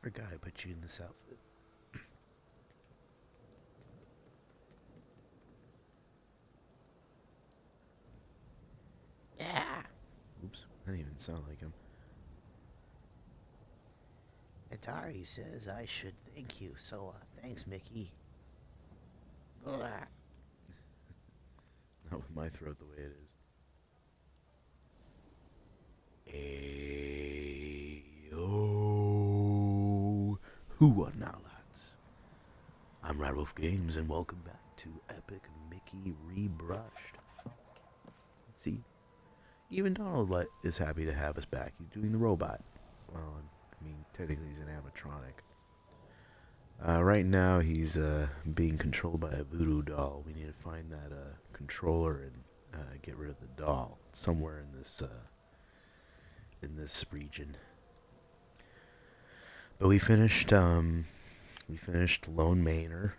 forgot I put you in this outfit. Yeah. Oops, that didn't even sound like him. Atari says I should thank you, so thanks, Mickey. Not with my throat the way it is. Ayo. Who are now, lads? I'm RadWolfeGames, and welcome back to Epic Mickey Rebrushed. See, even Donald is happy to have us back. He's doing the robot. Well, I mean, technically he's an animatronic. Right now he's being controlled by a voodoo doll. We need to find that controller and get rid of the doll somewhere in this region. But we finished Lone Manor.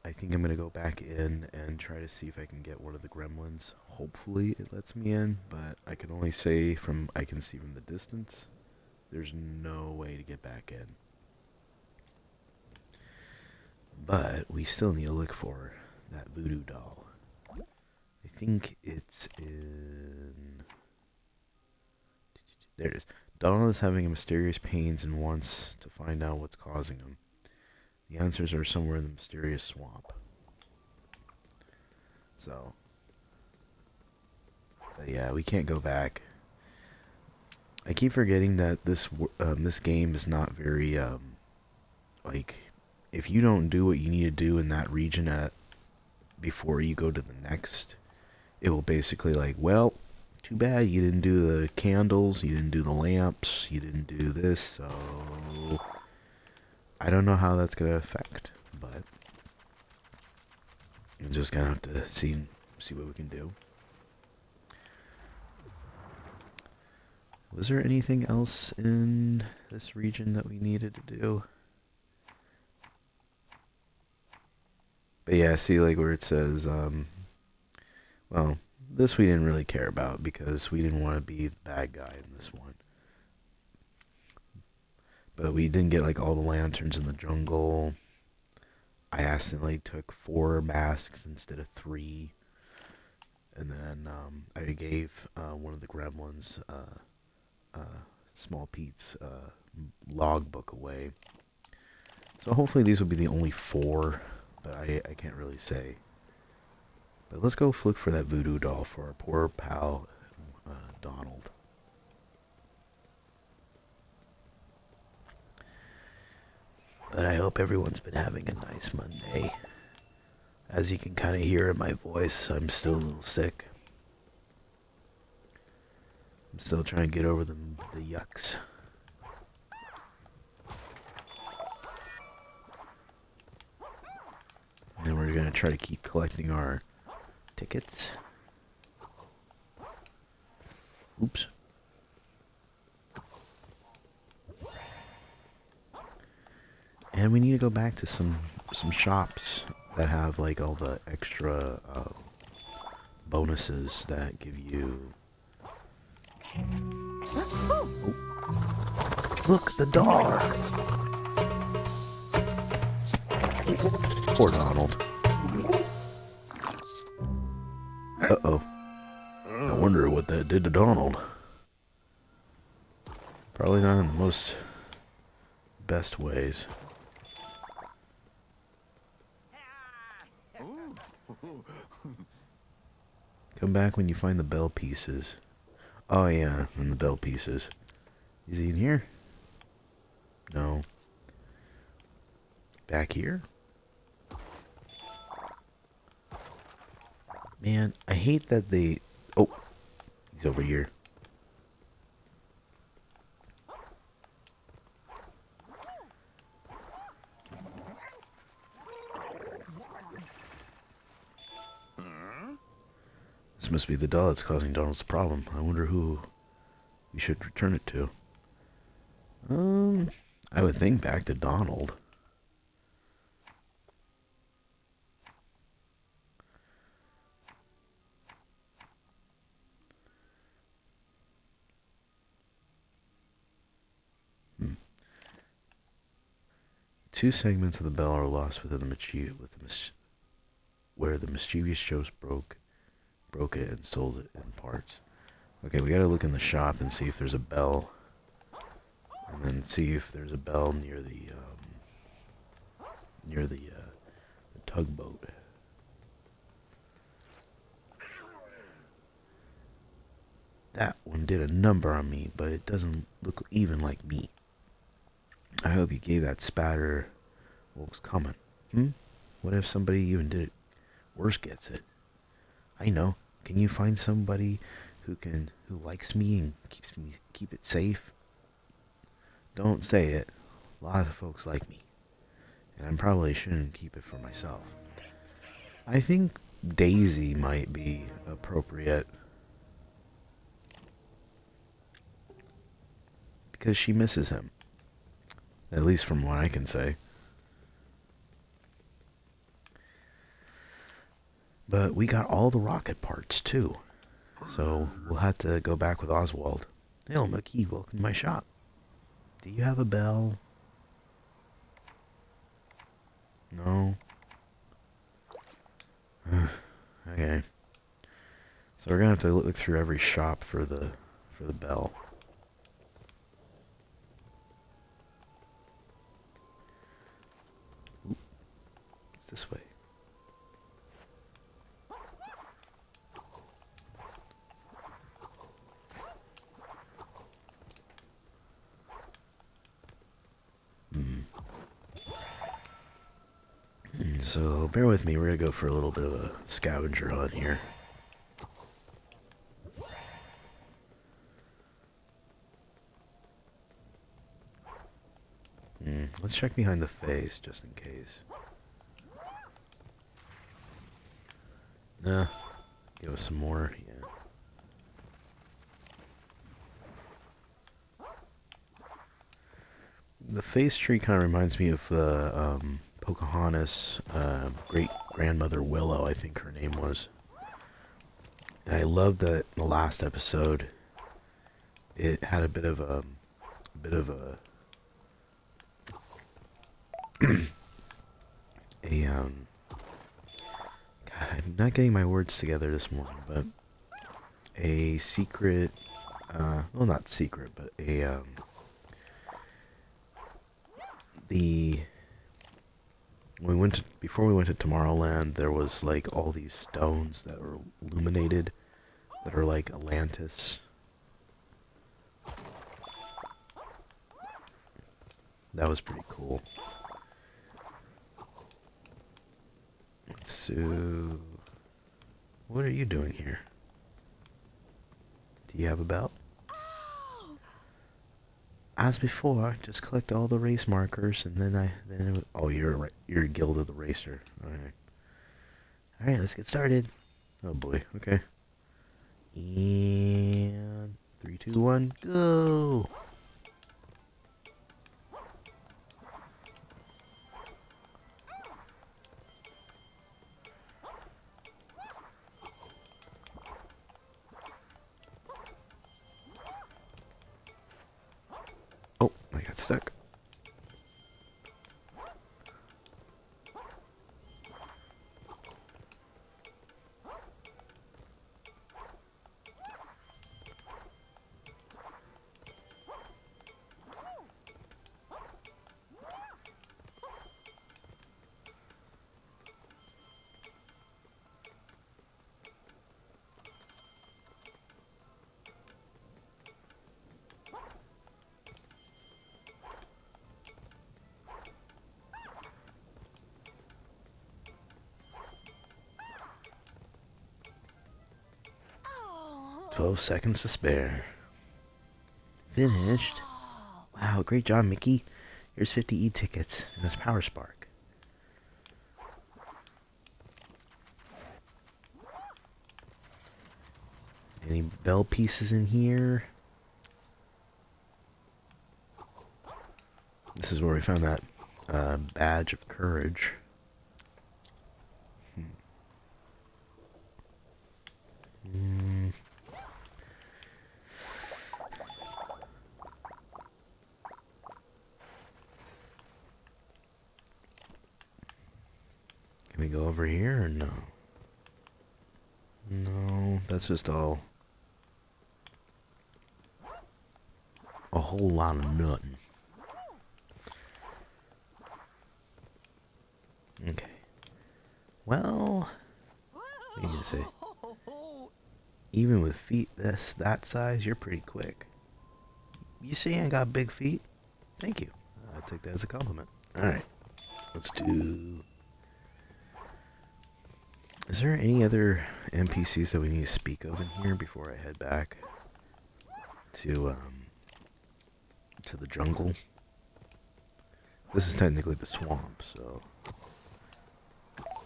I think I'm gonna go back in and try to see if I can get one of the gremlins. Hopefully it lets me in, but I can only say I can see from the distance. There's no way to get back in. But we still need to look for that voodoo doll. I think it's in... There it is. Donald is having mysterious pains and wants to find out what's causing them. The answers are somewhere in the mysterious swamp. So... But yeah, we can't go back. I keep forgetting that this game is not very, like... If you don't do what you need to do in that region before you go to the next, it will basically like, well, too bad you didn't do the candles, you didn't do the lamps, you didn't do this, so I don't know how that's going to affect, but I'm just going to have to see what we can do. Was there anything else in this region that we needed to do? But yeah, see, like where it says, well, this we didn't really care about because we didn't want to be the bad guy in this one. But we didn't get like all the lanterns in the jungle. I accidentally took 4 masks instead of 3. And then I gave one of the gremlins Small Pete's logbook away. So hopefully these will be the only 4. But I can't really say. But let's go look for that voodoo doll for our poor pal, Donald. But I hope everyone's been having a nice Monday. As you can kind of hear in my voice, I'm still a little sick. I'm still trying to get over the yucks. And we're going to try to keep collecting our tickets. Oops. And we need to go back to some shops that have like all the extra bonuses that give you... Oh. Look, the doll! Poor Donald. Uh-oh. I wonder what that did to Donald. Probably not in the most best ways. Come back when you find the bell pieces. Oh yeah, and the bell pieces. Is he in here? No. Back here? Man, I hate that they... Oh, he's over here. This must be the doll that's causing Donald's the problem. I wonder who we should return it to. I would think back to Donald. 2 segments of the bell are lost within the where the mischievous Joes broke it and sold it in parts. Okay, we gotta look in the shop and see if there's a bell, and then see if there's a bell near the tugboat. That one did a number on me, but it doesn't look even like me. I hope you gave that spatter what was coming. What if somebody even did it worse gets it? I know. Can you find somebody who likes me and keep it safe? Don't say it. A lot of folks like me, and I probably shouldn't keep it for myself. I think Daisy might be appropriate because she misses him, at least from what I can say. But we got all the rocket parts too, so we'll have to go back with Oswald. Hey, Mickey, welcome to my shop. Do you have a bell? No. Okay. So we're gonna have to look through every shop for the bell. Ooh, it's this way. So bear with me, we're gonna go for a little bit of a scavenger hunt here. Let's check behind the face just in case. Nah, give us some more. Yeah. The face tree kind of reminds me of the Pocahontas' great-grandmother Willow, I think her name was. And I love that in the last episode, it had a bit of a God, I'm not getting my words together this morning, but a secret, well, not secret, but before we went to Tomorrowland, there was like all these stones that were illuminated, that are like Atlantis. That was pretty cool. So, what are you doing here? Do you have a bell? As before, just collect all the race markers, and then oh, you're Guild of the Racer. All right, let's get started. Oh boy, okay. And 3, 2, 1, go! Oh, I got stuck. Oh. 12 seconds to spare. Finished. Wow, great job, Mickey. Here's 50 e-tickets and this Power Spark. Any bell pieces in here? This is where we found that badge of courage. Can we go over here or no? No, that's just all a whole lot of nothing. Okay. Well, what do you say? Even with feet that size, you're pretty quick. You say I got big feet? Thank you. I take that as a compliment. Alright. Let's do... Is there any other NPCs that we need to speak of in here before I head back to the jungle? This is technically the swamp, so...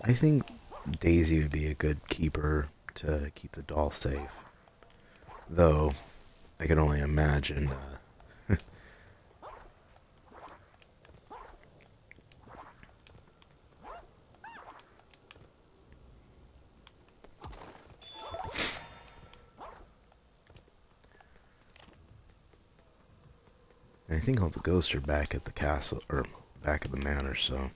I think Daisy would be a good keeper to keep the doll safe. Though, I can only imagine... I think all the ghosts are back at the castle, or back at the manor, so...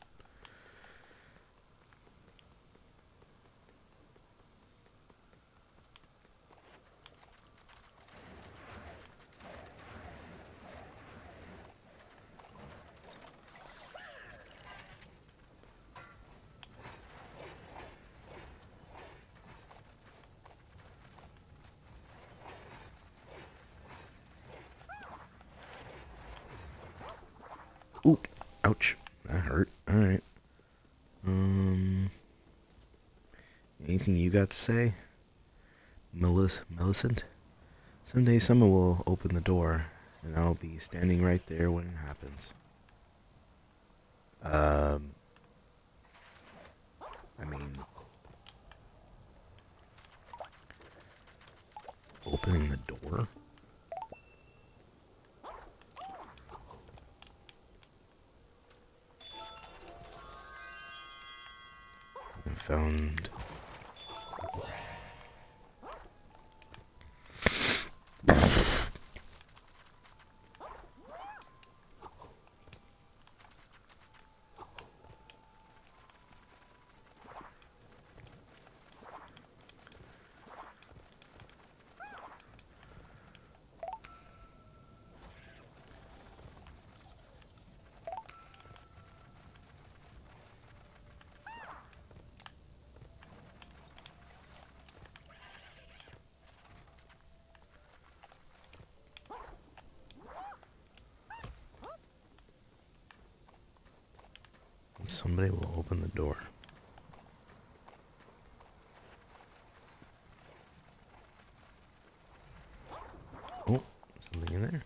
Oop! Ouch. That hurt. Alright. Anything you got to say? Millicent? Someday someone will open the door, and I'll be standing right there when it happens. I mean... Opening the door? I found... Somebody will open the door. Oh, something in there.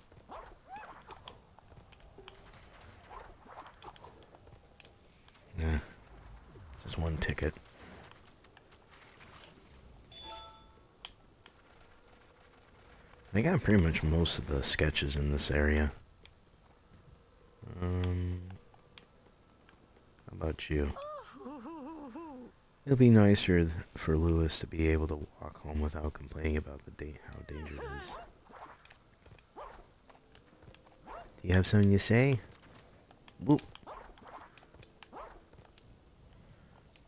Yeah, it's just one ticket. I got pretty much most of the sketches in this area. How about you? It'll be nicer for Lewis to be able to walk home without complaining about how dangerous it is. Do you have something to say? Whoop.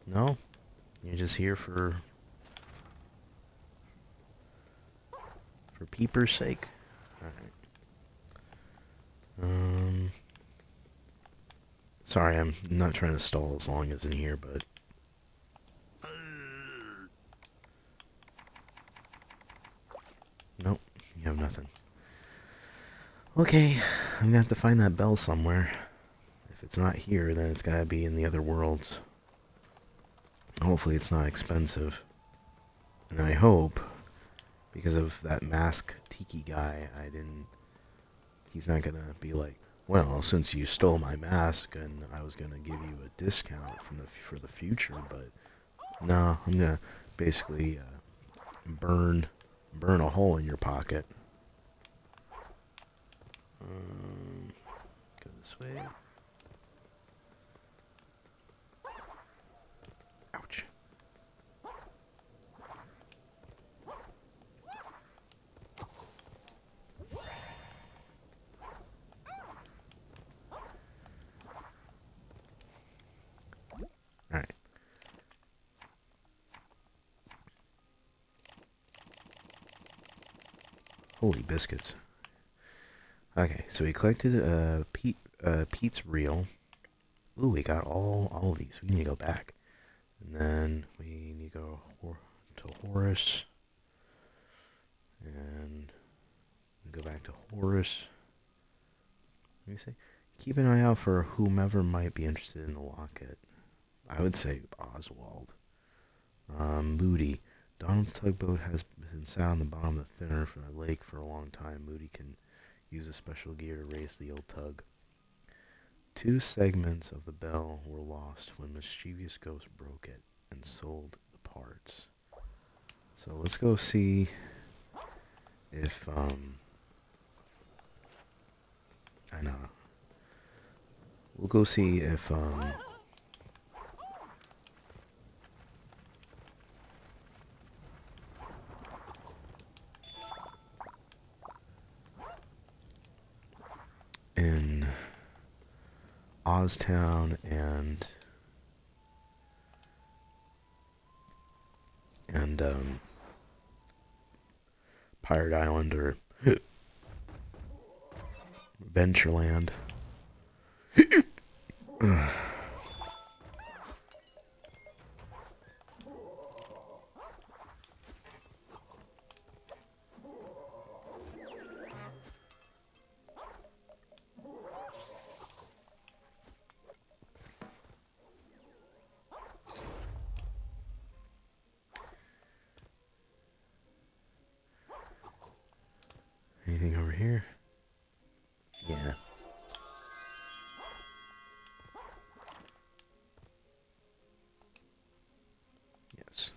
No? You're just here for peeper's sake? Alright. Sorry, I'm not trying to stall as long as in here, but... Nope, you have nothing. Okay, I'm gonna have to find that bell somewhere. If it's not here, then it's gotta be in the other worlds. Hopefully it's not expensive. And I hope, because of that mask tiki guy, he's not gonna be like, well, since you stole my mask and I was gonna give you a discount for the future, but no, I'm gonna basically burn a hole in your pocket. Go this way. Ouch. Alright. Holy biscuits. Okay, so we collected Pete's reel. Ooh, we got all of these. We need to go back. And then we need to go to Horace. And go back to Horace. Let me say, keep an eye out for whomever might be interested in the locket. I would say Oswald. Moody. Donald's tugboat has been sat on the bottom of the thinner for the lake for a long time. Moody can use a special gear to raise the old tug. 2 segments of the bell were lost when mischievous ghosts broke it and sold the parts. So let's go see if, I know. We'll go see if, in Oztown and Pirate Island or Ventureland. Anything over here? Yeah. Yes.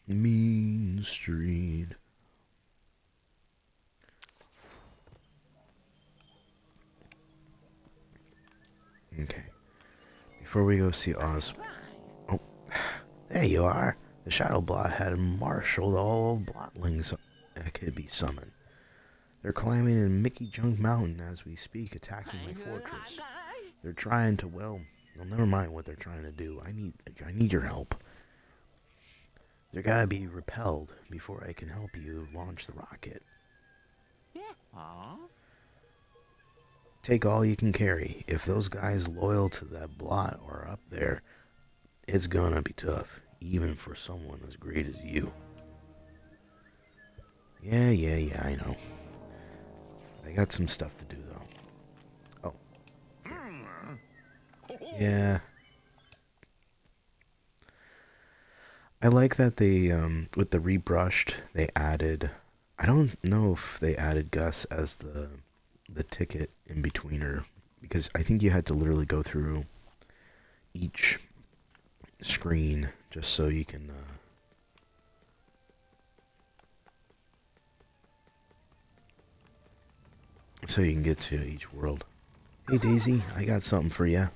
Mean Street. Okay. Before we go see Oz... Oh, there you are. The Shadow Blot had marshaled all blotlings that could be summoned. They're climbing in Mickey Junk Mountain as we speak, attacking my fortress. They're trying to, well, never mind what they're trying to do. I need your help. They're gotta be repelled before I can help you launch the rocket. Take all you can carry. If those guys loyal to that Blot are up there, it's gonna be tough, even for someone as great as you. Yeah, I know. I got some stuff to do, though. Oh. Yeah. I like that they, with the Rebrushed, they added... I don't know if they added Gus as the ticket in betweener, because I think you had to literally go through each screen just so you can, get to each world. Hey Daisy, I got something for you.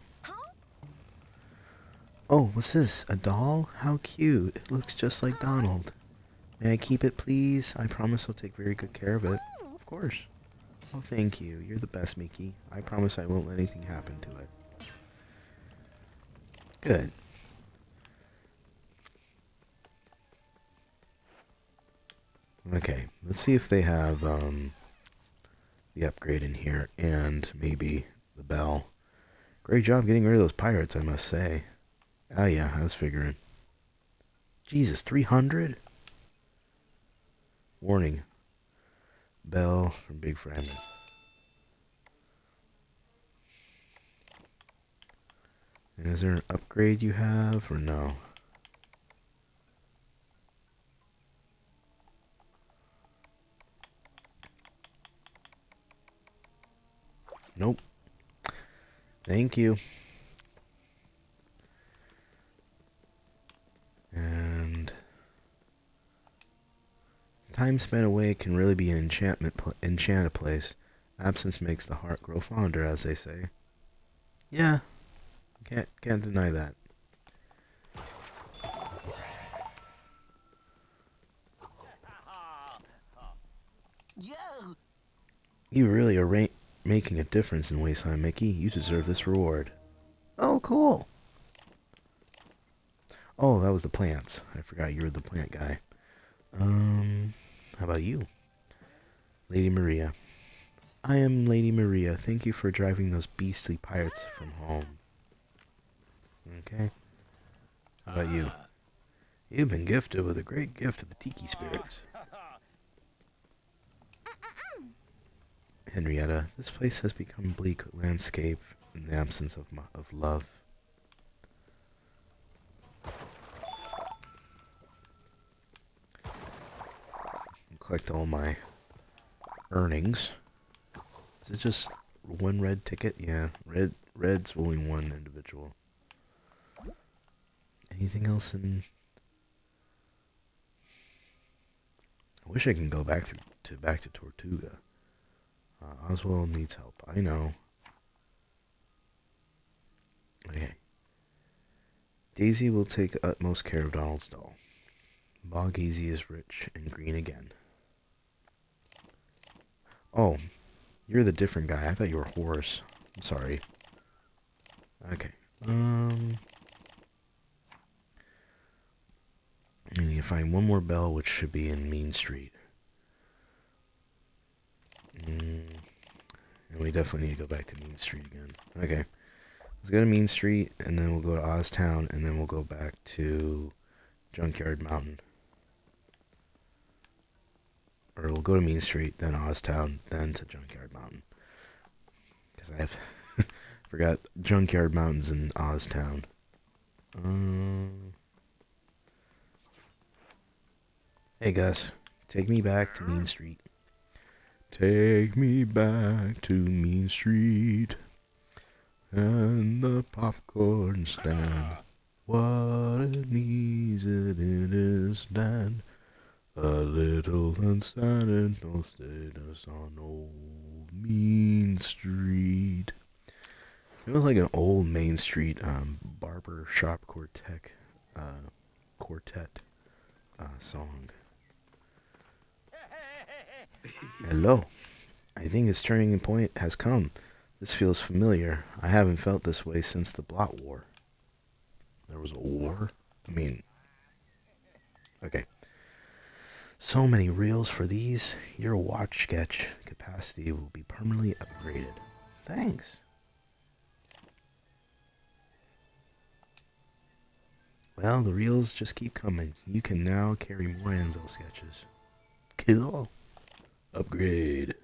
Oh, what's this? A doll? How cute. It looks just like Donald. May I keep it, please? I promise I'll take very good care of it. Of course. Oh, thank you. You're the best, Mickey. I promise I won't let anything happen to it. Good. Okay, let's see if they have, the upgrade in here, and maybe the bell. Great job getting rid of those pirates, I must say. Oh yeah, I was figuring. Jesus, 300? Warning. Bell from Big Fragment. And is there an upgrade you have, or no? Nope. Thank you. And time spent away can really be an enchanted place. Absence makes the heart grow fonder, as they say. Yeah, can't deny that. You really making a difference in Wasteland, Mickey. You deserve this reward. Oh, cool. Oh, that was the plants. I forgot you were the plant guy. How about you? Lady Maria. I am Lady Maria. Thank you for driving those beastly pirates from home. Okay. How about you? You've been gifted with a great gift of the tiki spirits. Henrietta, this place has become a bleak landscape in the absence of love. Collect all my earnings. Is it just one red ticket? Yeah, red's only one individual. Anything else in... I wish I can go back to Tortuga. Oswald needs help. I know. Okay. Daisy will take utmost care of Donald's doll. Bog Easy is rich and green again. Oh, you're the different guy. I thought you were Horace. I'm sorry. Okay. I need to find one more bell, which should be in Mean Street. And we definitely need to go back to Mean Street again. Okay. Let's go to Mean Street, and then we'll go to Oztown, and then we'll go back to Junkyard Mountain. Or we'll go to Mean Street, then Oztown, then to Junkyard Mountain. Because I have... forgot Junkyard Mountain's in Oztown. Hey Gus, take me back to Mean Street. Take me back to Mean Street and the popcorn stand. What an easy it is then. A little unsanitary status on old Mean Street. It was like an old Main Street barber shop quartet song. Hello. I think its turning point has come. This feels familiar. I haven't felt this way since the Blot War. There was a war? I mean... Okay. So many reels for these. Your watch sketch capacity will be permanently upgraded. Thanks. Well, the reels just keep coming. You can now carry more anvil sketches. Cool. Upgrade.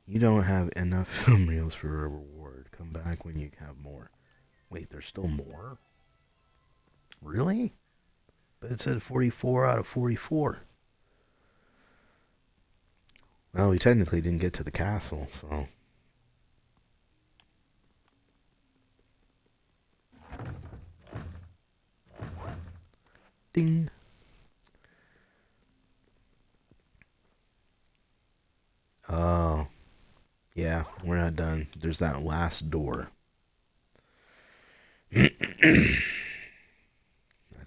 You don't have enough film reels for a reward. Come back when you have more. Wait, there's still more? Really? But it said 44 out of 44. Well, we technically didn't get to the castle, so... Ding. Oh. Yeah, we're not done. There's that last door. That's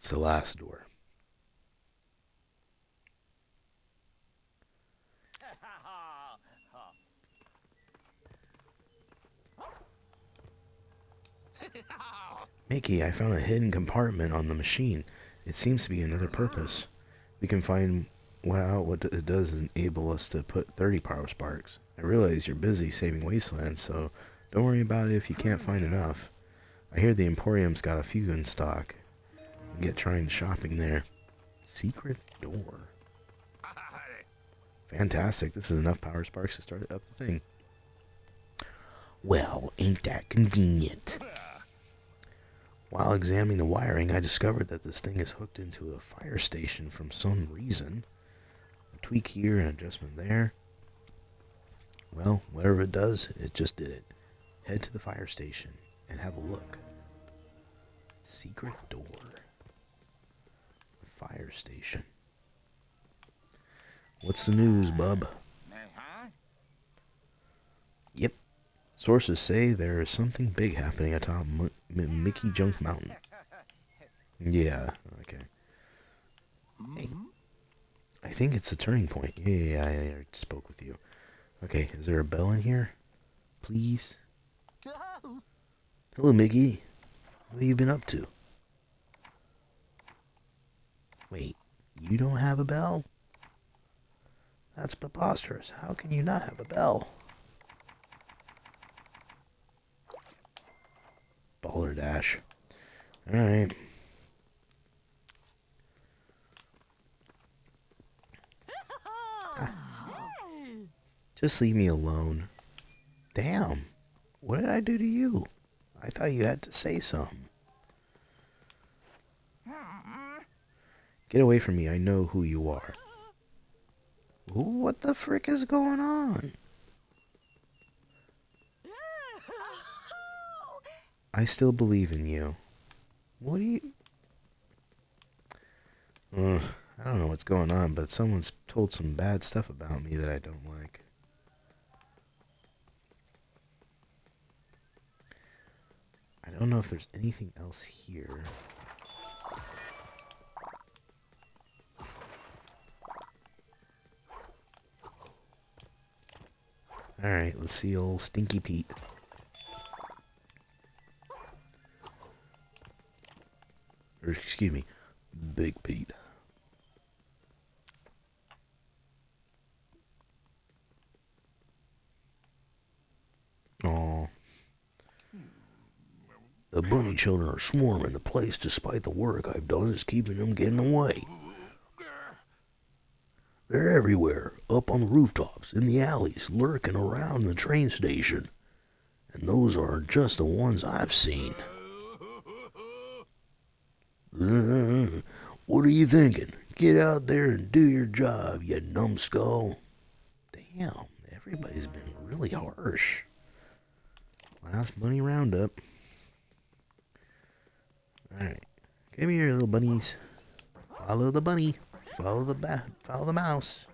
the last door. Mickey, I found a hidden compartment on the machine. It seems to be another purpose. We can find out what it does enable us to put 30 power sparks. I realize you're busy saving Wasteland, so don't worry about it if you can't find enough. I hear the Emporium's got a few in stock. Get trying shopping there. Secret door. Fantastic. This is enough power sparks to start up the thing. Well, ain't that convenient? While examining the wiring, I discovered that this thing is hooked into a fire station for some reason. A tweak here, an adjustment there. Well, whatever it does, it just did it. Head to the fire station and have a look. Secret door. Fire station. What's the news, bub? Yep. Sources say there is something big happening atop Mickey Junk Mountain. Yeah, okay. Hey. I think it's a turning point. Yeah, I spoke with you. Okay, is there a bell in here? Please? Hello, Mickey. What have you been up to? Wait, you don't have a bell? That's preposterous. How can you not have a bell? Baller Dash. Alright. Just leave me alone. Damn. What did I do to you? I thought you had to say something. Get away from me. I know who you are. What the frick is going on? I still believe in you. What do you... I don't know what's going on, but someone's told some bad stuff about me that I don't like. I don't know if there's anything else here. Alright, let's see old Stinky Pete. Or, excuse me, Big Pete. Aww. The bunny children are swarming the place despite the work I've done is keeping them getting away. They're everywhere, up on the rooftops, in the alleys, lurking around the train station. And those aren't just the ones I've seen. What are you thinking? Get out there and do your job, you numbskull. Damn, everybody's been really harsh. Last bunny roundup. Alright, come here, little bunnies. Follow the bunny. Follow the mouse.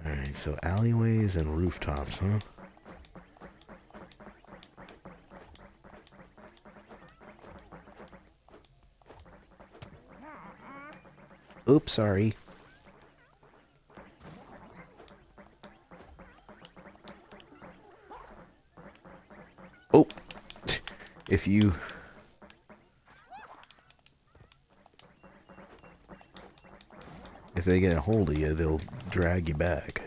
Alright, so alleyways and rooftops, huh? Oops, sorry. Oh, if they get a hold of you, they'll drag you back.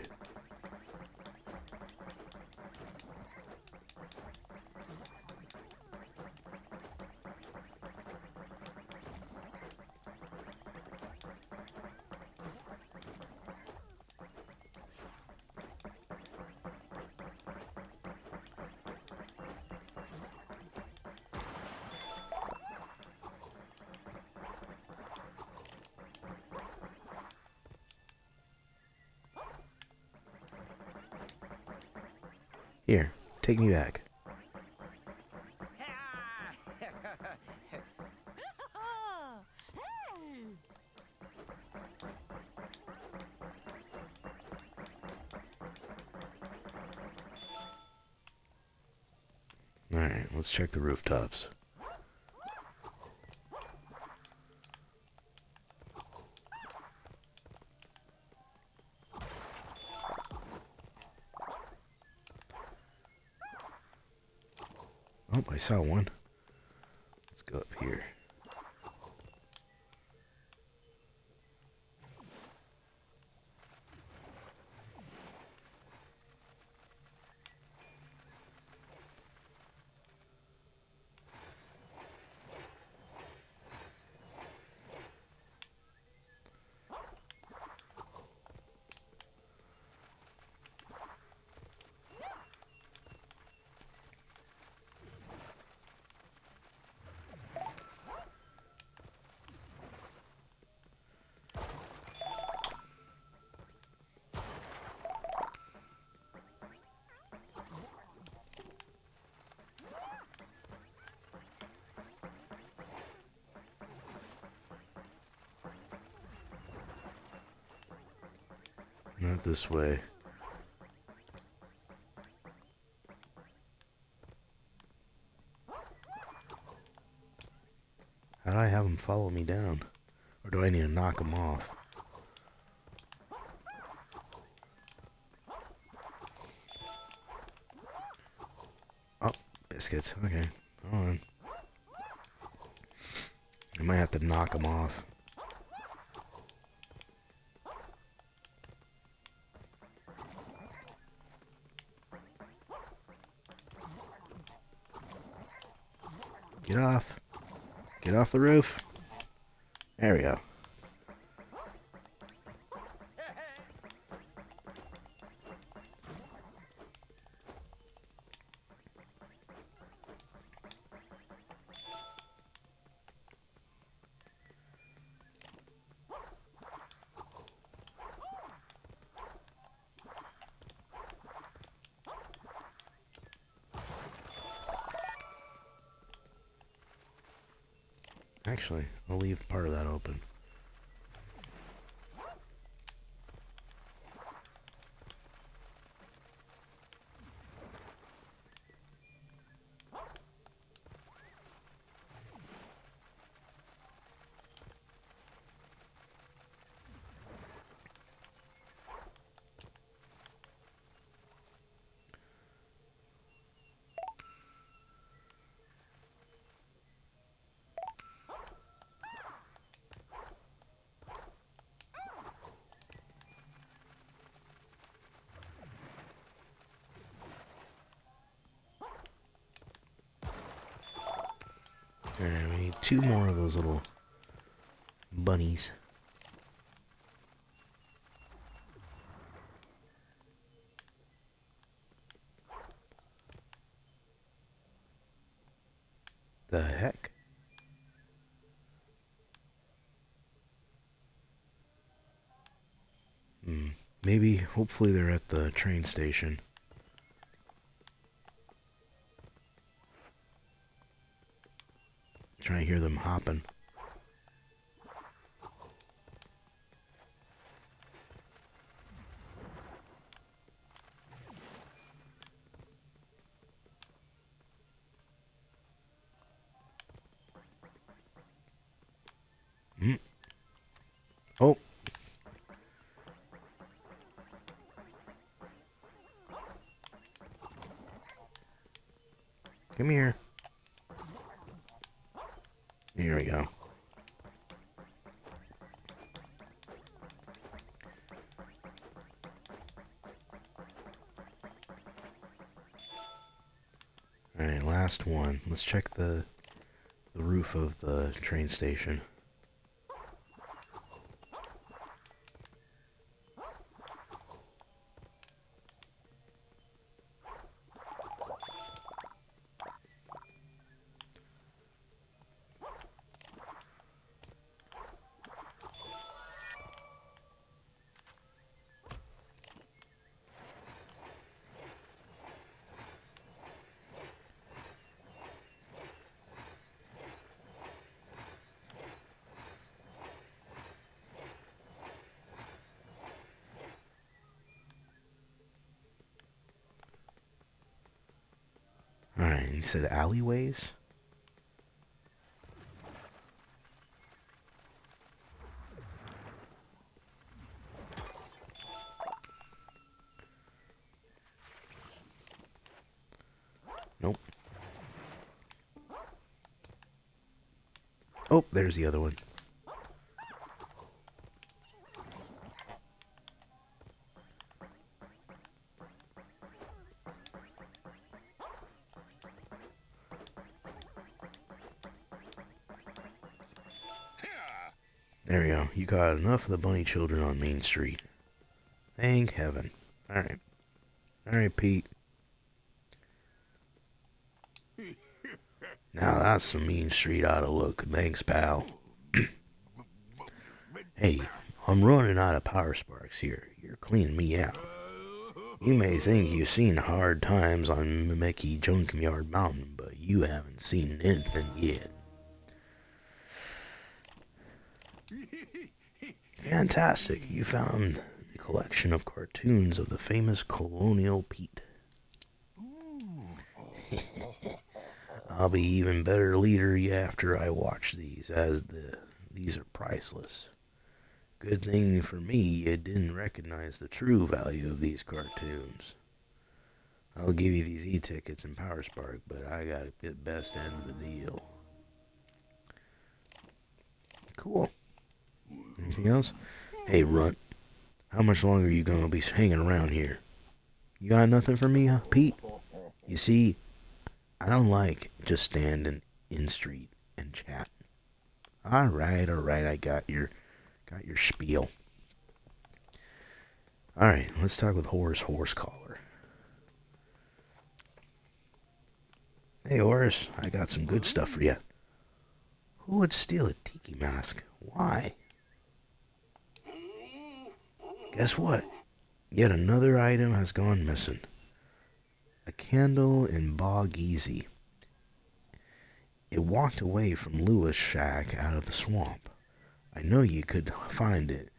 Here, take me back. Alright, let's check the rooftops. Oh, I saw one. Let's go up here. Not this way. follow me down? Or do I need to knock them off? Oh, biscuits. Okay, hold on. I might have to knock them off. Get off. Get off the roof. There we go. Actually, I'll leave part of that open. Alright, we need 2 more of those little bunnies. The heck? Maybe, hopefully they're at the train station. Trying to hear them hopping. Oh. Come here. Here we go. Alright, last one. Let's check the roof of the train station. Alright, you said alleyways? Nope. Oh, there's the other one. There we go. You got enough of the bunny children on Main Street. Thank heaven. Alright. Alright, Pete. Now that's some Main Street out of look. Thanks, pal. Hey, I'm running out of power sparks here. You're cleaning me out. You may think you've seen hard times on Mimeki Junkyard Mountain, but you haven't seen anything yet. Fantastic. You found the collection of cartoons of the famous Colonial Pete. I'll be even better leader after I watch these, as these are priceless. Good thing for me you didn't recognize the true value of these cartoons. I'll give you these e-tickets and Power Spark, but I got the best end of the deal. Cool. Anything else? Hey, Runt. How much longer are you going to be hanging around here? You got nothing for me, huh, Pete? You see, I don't like just standing in street and chatting. All right, I got your spiel. All right, let's talk with Horace Horsecollar. Hey, Horace, I got some good stuff for you. Who would steal a tiki mask? Why? Guess what? Yet another item has gone missing. A candle in Bog Easy. It walked away from Lewis' shack out of the swamp. I know you could find it.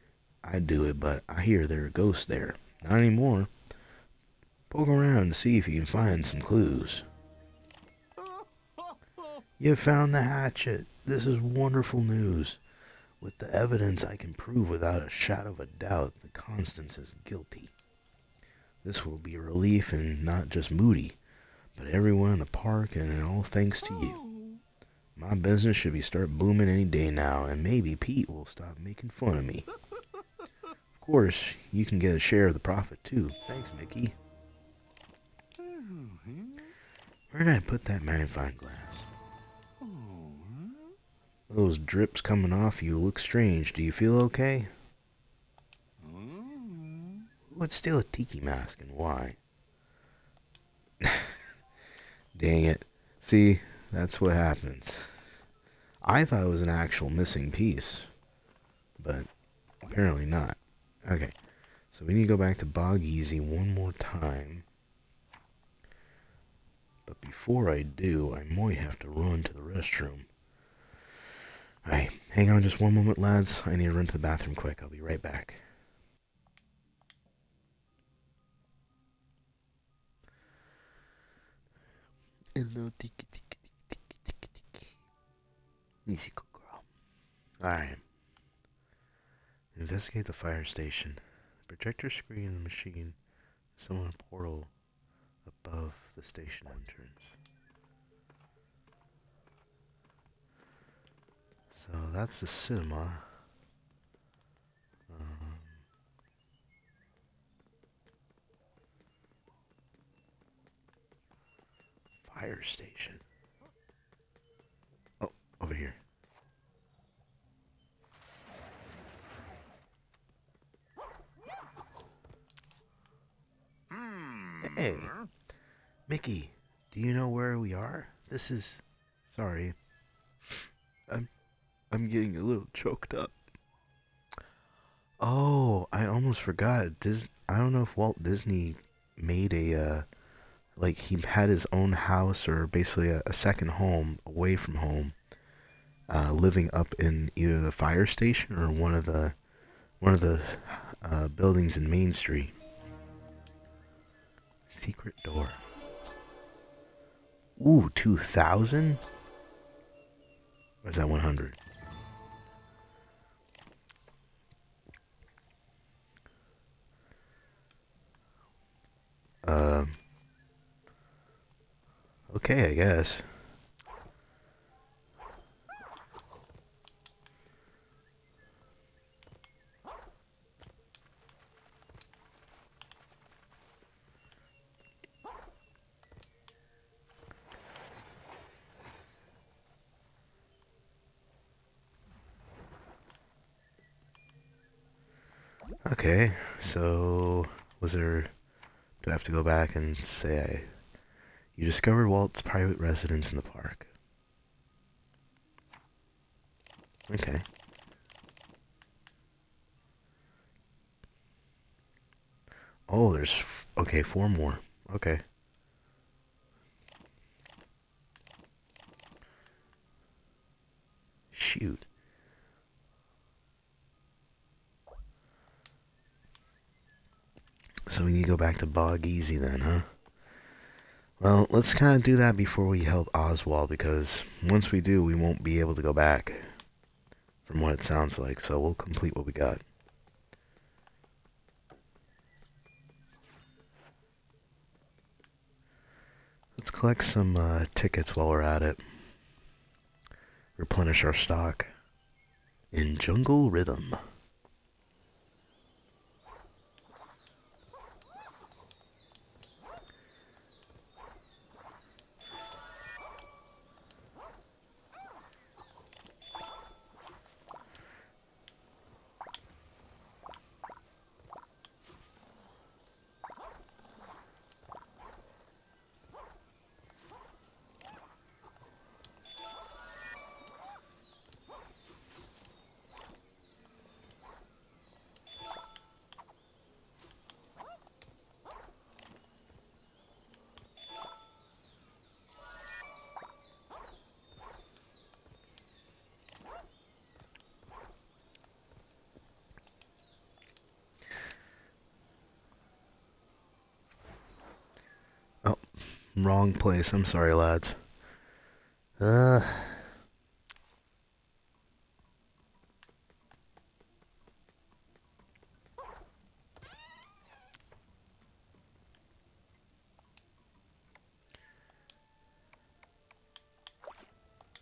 I'd do it, but I hear there are ghosts there. Not anymore. Poke around to see if you can find some clues. You found the hatchet. This is wonderful news. With the evidence, I can prove without a shadow of a doubt that Constance is guilty. This will be a relief, and not just Moody, but everyone in the park, and all thanks to you. My business should be start booming any day now, and maybe Pete will stop making fun of me. Of course, you can get a share of the profit too. Thanks, Mickey. Where did I put that magnifying glass? Those drips coming off you look strange. Do you feel okay? Who would steal a tiki mask and why? Dang it. See, that's what happens. I thought it was an actual missing piece, but apparently not. Okay, so we need to go back to Bog Easy one more time. But before I do, I might have to run to the restroom. Alright, hang on just one moment, lads. I need to run to the bathroom quick. I'll be right back. Hello, tiki tiki tiki tiki tiki. Easy go, girl. Alright. Investigate the fire station. Projector screen in the machine. Someone a portal above the station entrance. So that's the cinema. Fire station. Oh, over here. Hey, Mickey, do you know where we are? This is... Sorry. I'm getting a little choked up. Oh, I almost forgot. I don't know if Walt Disney made a, like he had his own house or basically a second home away from home, living up in either the fire station or one of the buildings in Main Street. Secret door. Ooh, 2,000? Or is that 100? Okay, I guess. Okay, so was there... Do I have to go back and say you discovered Walt's private residence in the park? Okay. Oh, there's... Okay, 4 more. Okay. Shoot. So we need to go back to Bog Easy then, huh? Well, let's kind of do that before we help Oswald, because once we do, we won't be able to go back, from what it sounds like, so we'll complete what we got. Let's collect some tickets while we're at it. Replenish our stock in jungle rhythm. Oh, wrong place. I'm sorry, lads.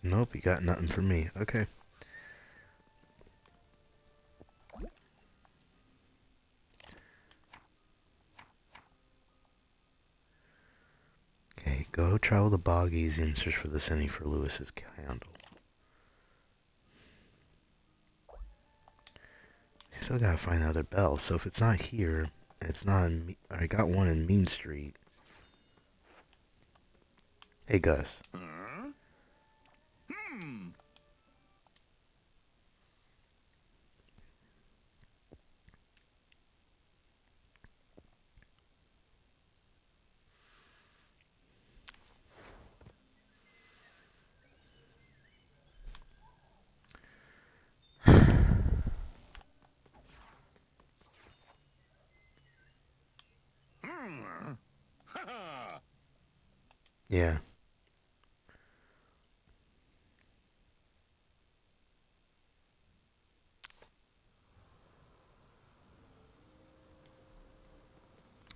Nope, you got nothing for me. Okay. Okay, go travel the bog easy and search for the city for Lewis's candle. We still gotta find the other bell, so if it's not here, it's not in... I got one in Mean Street. Hey, Gus. Yeah.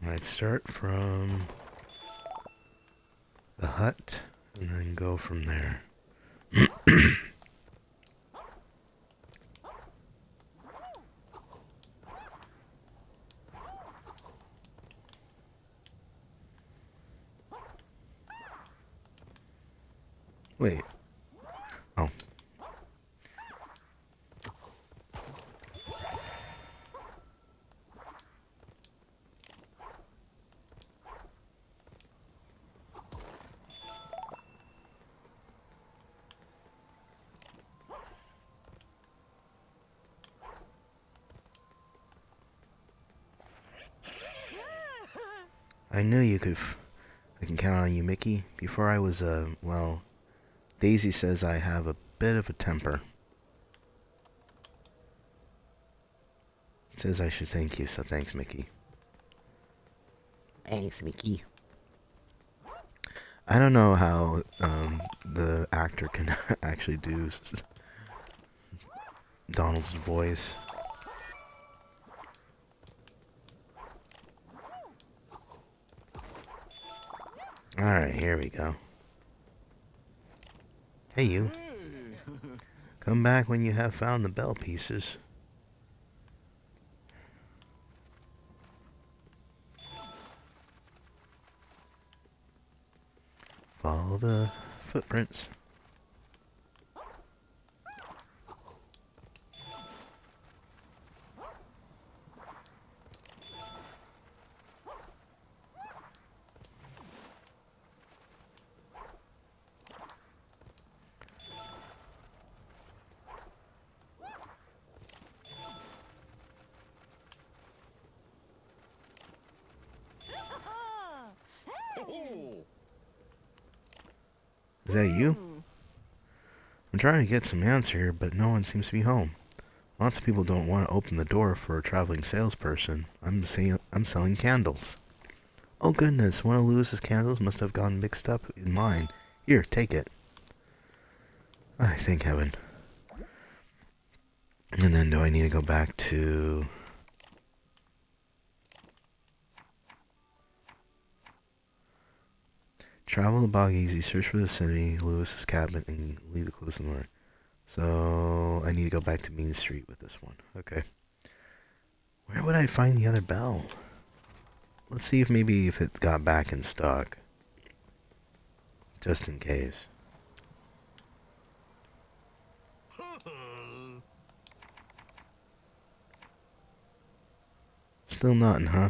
Alright, start from the hut and then go from there. Wait. Oh. I knew you could... I can count on you, Mickey. Before I was, well... Daisy says I have a bit of a temper. It says I should thank you, so thanks, Mickey. Thanks, Mickey. I don't know how the actor can actually do Donald's voice. Alright, here we go. Hey, you. Come back when you have found the bell pieces. Follow the footprints. Is that you? I'm trying to get some answer here, but no one seems to be home. Lots of people don't want to open the door for a traveling salesperson. I'm selling candles. Oh goodness, one of Lewis's candles must have gotten mixed up in mine. Here, take it. I thank heaven. And then do I need to go back to... Travel the bog easy, search for the vicinity, Lewis's cabin, and leave the clue somewhere. So, I need to go back to Mean Street with this one. Okay. Where would I find the other bell? Let's see if maybe if it got back in stock. Just in case. Still nothing, huh?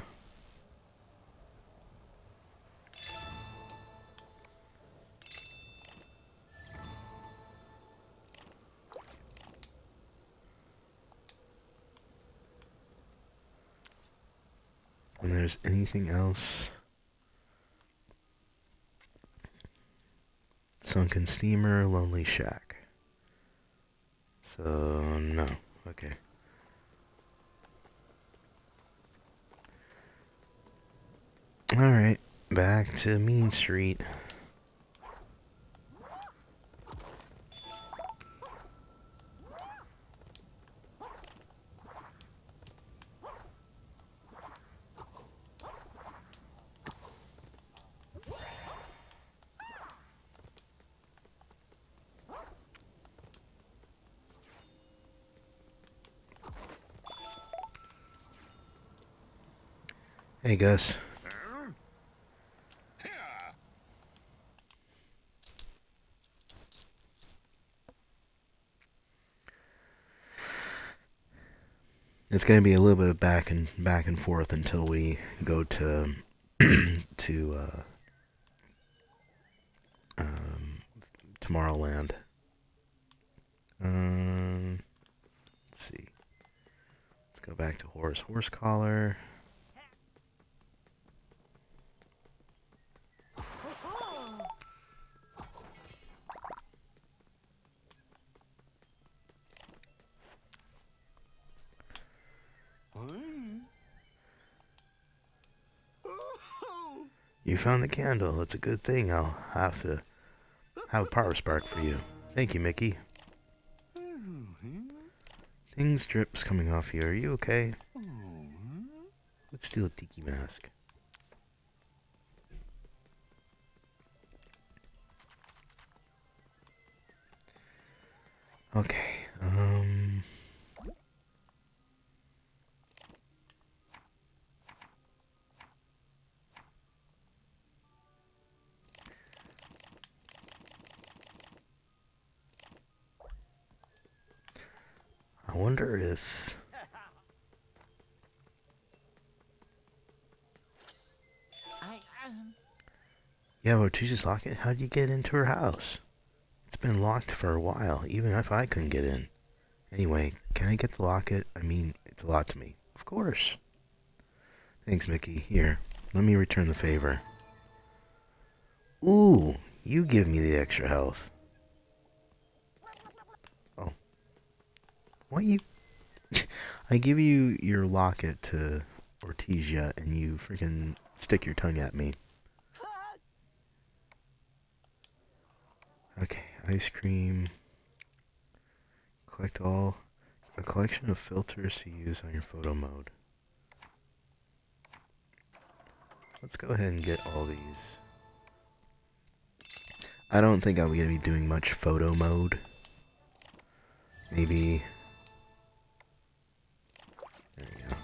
And there's anything else? Sunken steamer, lonely shack. So, no. Okay. Alright, back to Mean Street. Hey, Gus. It's going to be a little bit of back and forth until we go to Tomorrowland. Let's see. Let's go back to Horse Collar. You found the candle. That's a good thing. I'll have to have a power spark for you. Thank you, Mickey. Things drips coming off you. Are you okay? Let's steal a tiki mask. Okay. I wonder if... You have Ortiza's locket? How did you get into her house? It's been locked for a while, even if I couldn't get in. Anyway, can I get the locket? I mean, it's a lot to me. Of course. Thanks, Mickey. Here, let me return the favor. Ooh, you give me the extra health. Oh. What you... I give you your locket to Ortizia, and you freaking stick your tongue at me. Okay, ice cream. Collect all. A collection of filters to use on your photo mode. Let's go ahead and get all these. I don't think I'm going to be doing much photo mode. Maybe... There we go.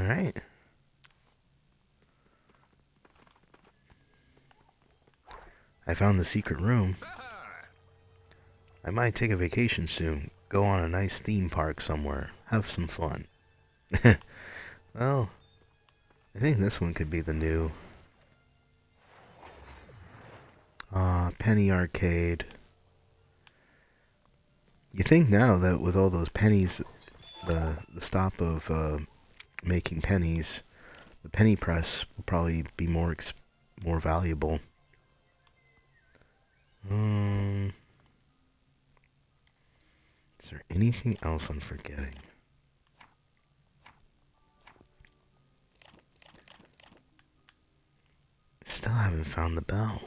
Alright. I found the secret room. I might take a vacation soon. Go on a nice theme park somewhere. Have some fun. Well, I think this one could be the new... Penny Arcade. You think now that with all those pennies, the stop of making pennies, the penny press will probably be more valuable. Is there anything else I'm forgetting? still haven't found the bell.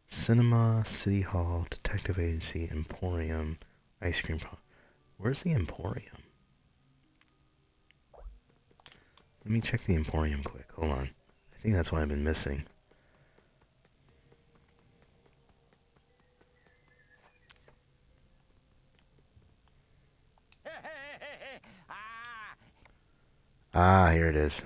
Cinema, City Hall, Detective Agency, Emporium, Ice Cream Parlor. Where's the Emporium? Let me check the Emporium quick. Hold on. I think that's what I've been missing. Ah, here it is.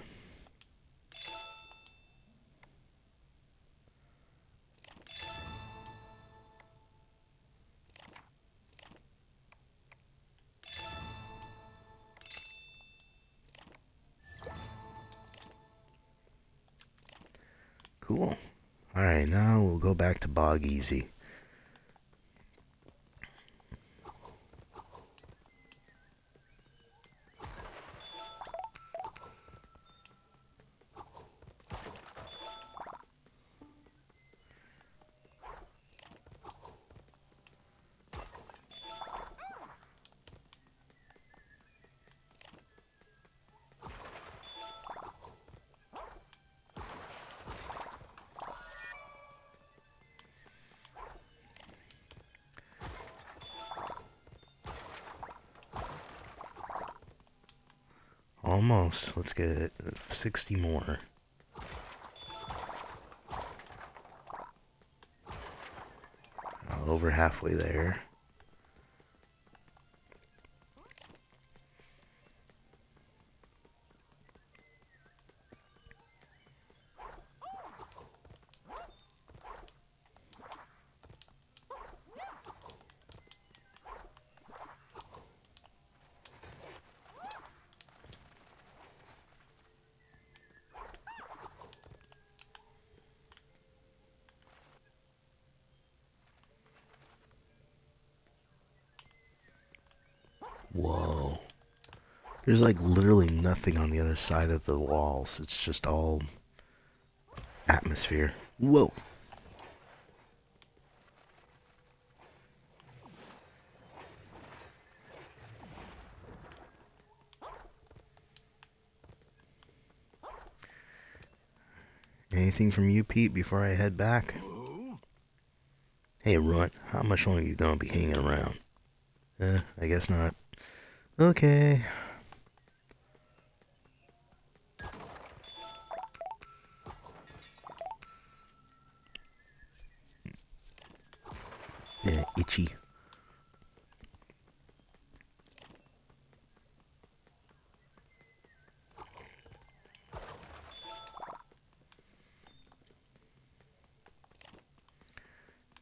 Cool. Alright, now we'll go back to Bog Easy. Almost. Let's get 60 more. Over halfway there. Whoa. There's like literally nothing on the other side of the walls. It's just all atmosphere. Whoa. Anything from you, Pete, before I head back? Hey, Runt, how much longer are you gonna be hanging around? I guess not. Okay. Yeah, itchy.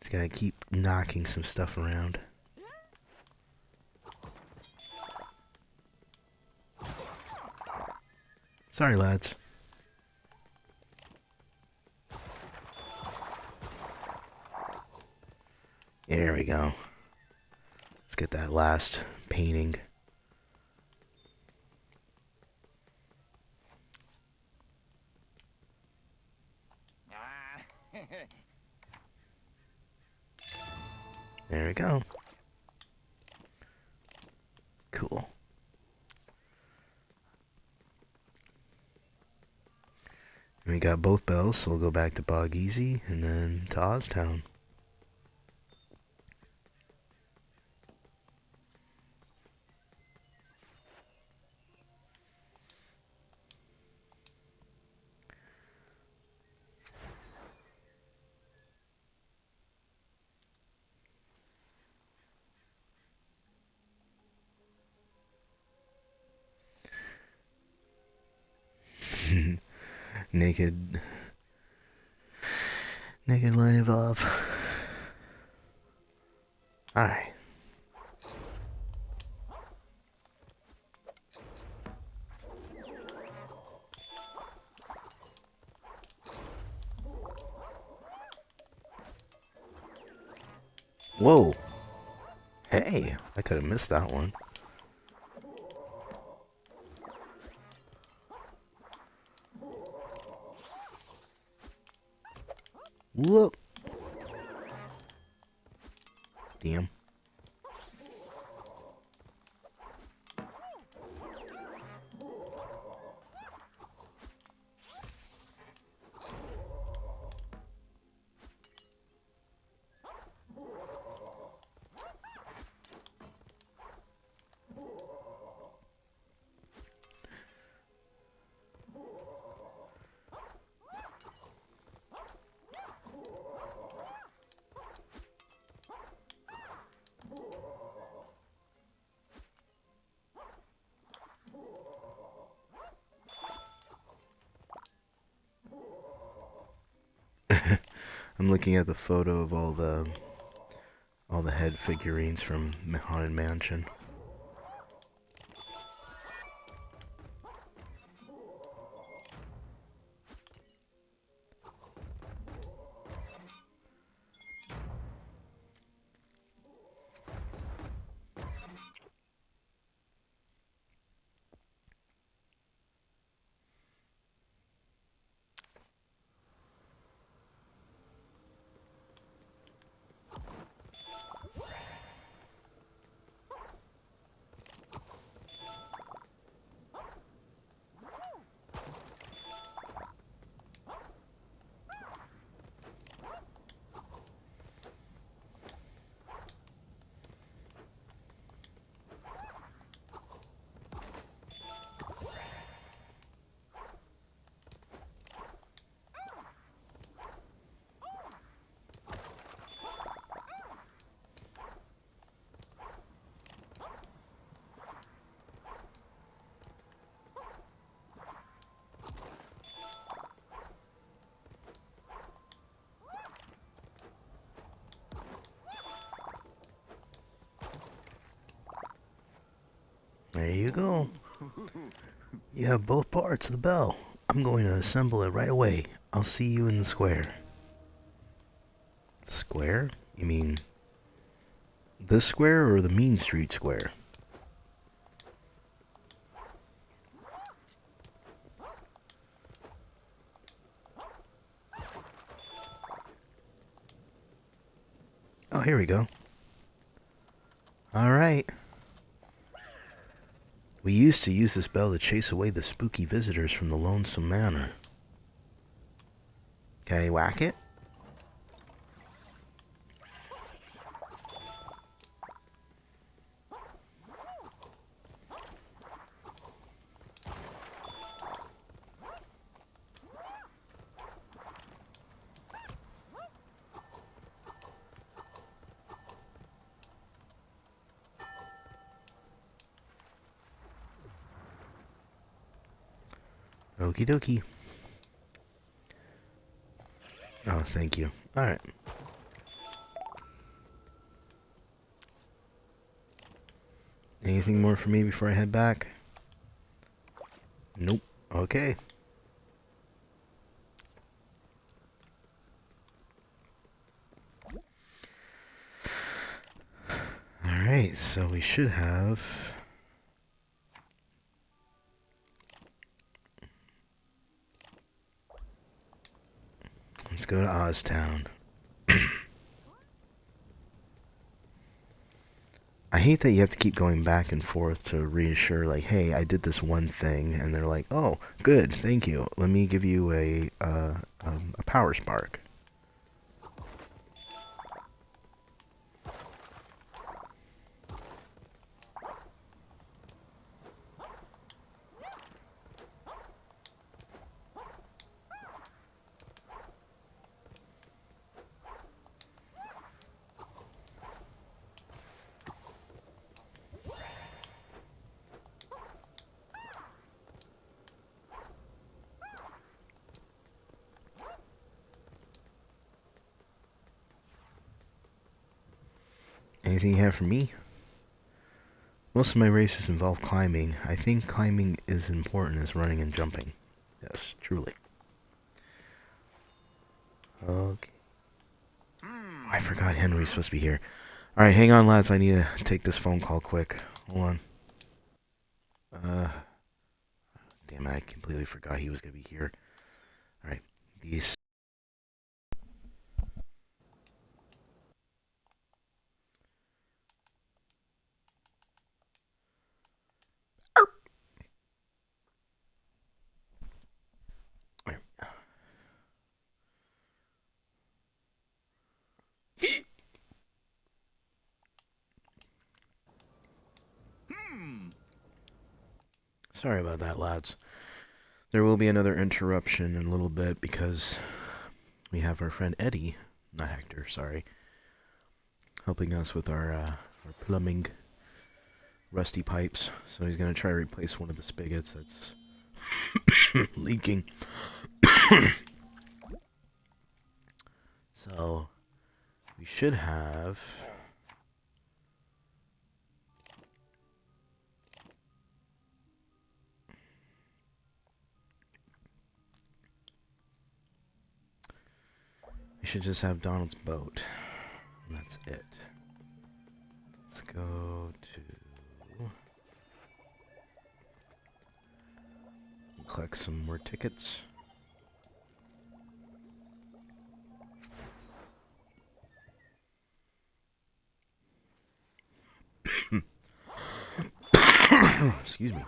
Just gotta keep knocking some stuff around. Sorry, lads. There we go. Let's get that last painting. There we go. Cool. We got both bells, so we'll go back to Bog Easy and then to Oztown. Naked line of love. Alright. Whoa. Hey, I could have missed that one. Whoop. Damn. I'm looking at the photo of all the head figurines from Haunted Mansion. There you go. You have both parts of the bell. I'm going to assemble it right away. I'll see you in the square. Square? You mean this square or the Mean Street Square? Oh, here we go. Alright. We used to use this bell to chase away the spooky visitors from the Lonesome Manor. Can I whack it? Okie dokie. Oh, thank you. Alright. Anything more for me before I head back? Nope. Okay. Alright, so we should have... Let's go to Oztown. I hate that you have to keep going back and forth to reassure, like, hey, I did this one thing, and they're like, oh, good, thank you. Let me give you a power spark. Anything you have for me? Most of my races involve climbing. I think climbing is important as running and jumping. Yes, truly. Okay. I forgot Henry's supposed to be here. Alright, hang on, lads. I need to take this phone call quick. Hold on. Damn it, I completely forgot he was going to be here. Alright. These... Sorry about that, lads. There will be another interruption in a little bit because we have our friend Eddie, not Hector, sorry, helping us with our plumbing rusty pipes. So he's going to try to replace one of the spigots that's leaking. So we should have... We should just have Donald's boat. And that's it. Let's go to... collect some more tickets. Excuse me.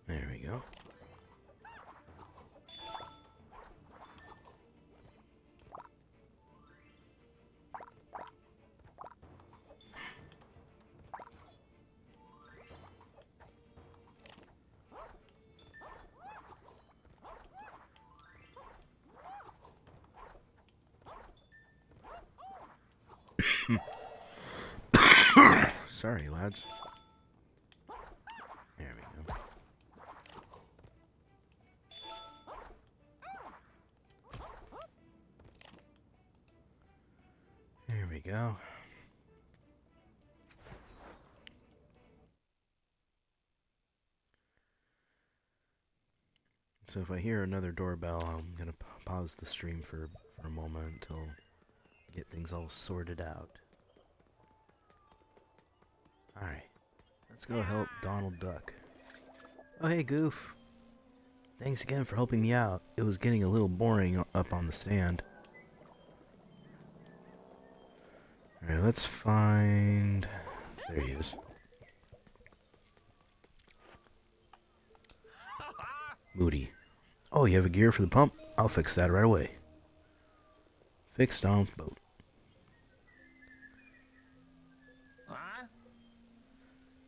There we go. Sorry, lads. There we go. There we go. So if I hear another doorbell, I'm gonna pause the stream for a moment until I get things all sorted out. Alright, let's go help Donald Duck. Oh hey Goof! Thanks again for helping me out. It was getting a little boring up on the stand. Alright, let's find... There he is. Moody. Oh, you have a gear for the pump? I'll fix that right away. Fix Donald's boat.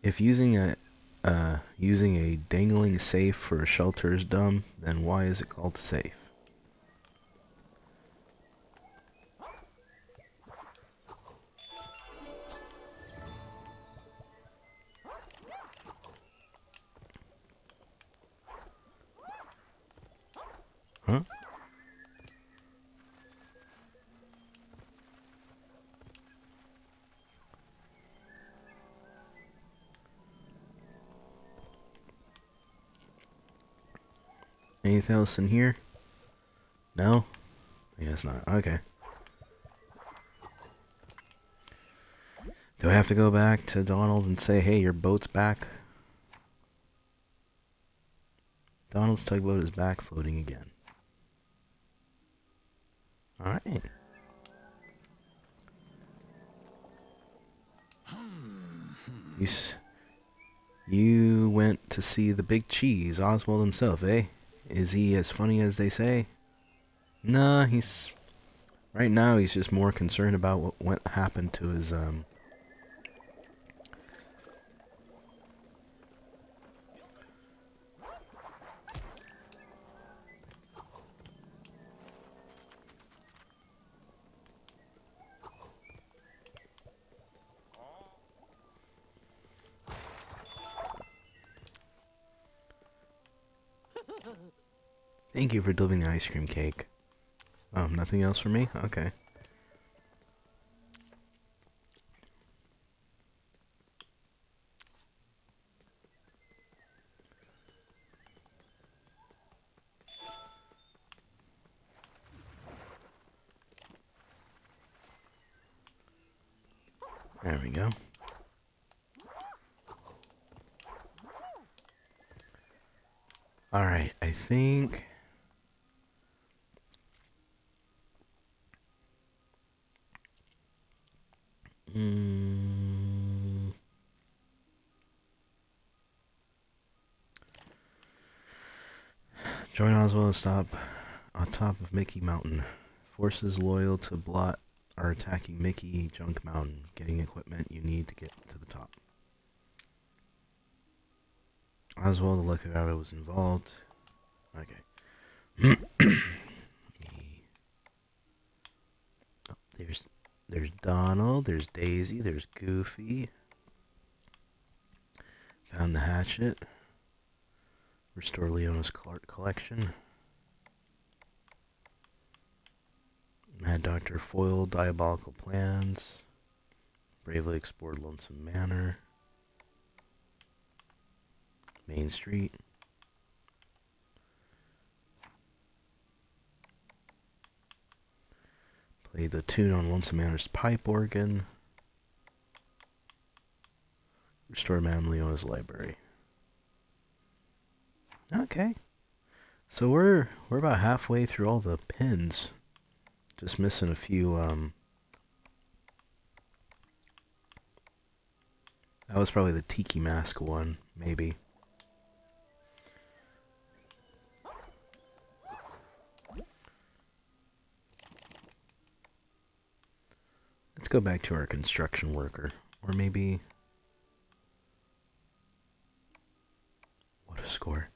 If using a dangling safe for a shelter is dumb, then why is it called safe? Huh? Anything else in here? No? I guess not. Okay. Do I have to go back to Donald and say, hey, your boat's back? Donald's tugboat is back floating again. Alright. You went to see the big cheese, Oswald himself, eh? Is he as funny as they say? Nah, right now he's just more concerned about what happened to his, Thank you for delivering the ice cream cake. Oh, nothing else for me? Okay. There we go. Alright, I think... Join Oswald and stop on top of Mickey Mountain. Forces loyal to Blot are attacking Mickey Junk Mountain, getting equipment you need to get to the top. Oswald, the lucky rabbit, was involved. Okay. Oh, there's Donald, there's Daisy, there's Goofy. Found the hatchet. Restore Leona's collection. Mad Doctor foiled diabolical plans. Bravely explored Lonesome Manor. Main Street. Played the tune on Lonesome Manor's pipe organ. Restore Madame Leona's library. Okay. So we're about halfway through all the pins. Just missing a few, that was probably the Tiki Mask one, maybe. Let's go back to our construction worker. Or maybe... What a score.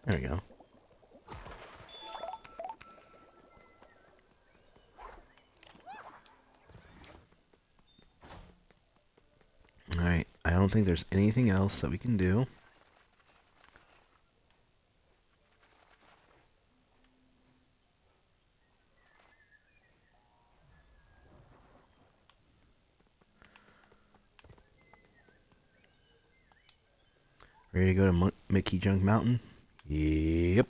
There we go. Alright, I don't think there's anything else that we can do. Ready to go to Mickey Junk Mountain? Yep.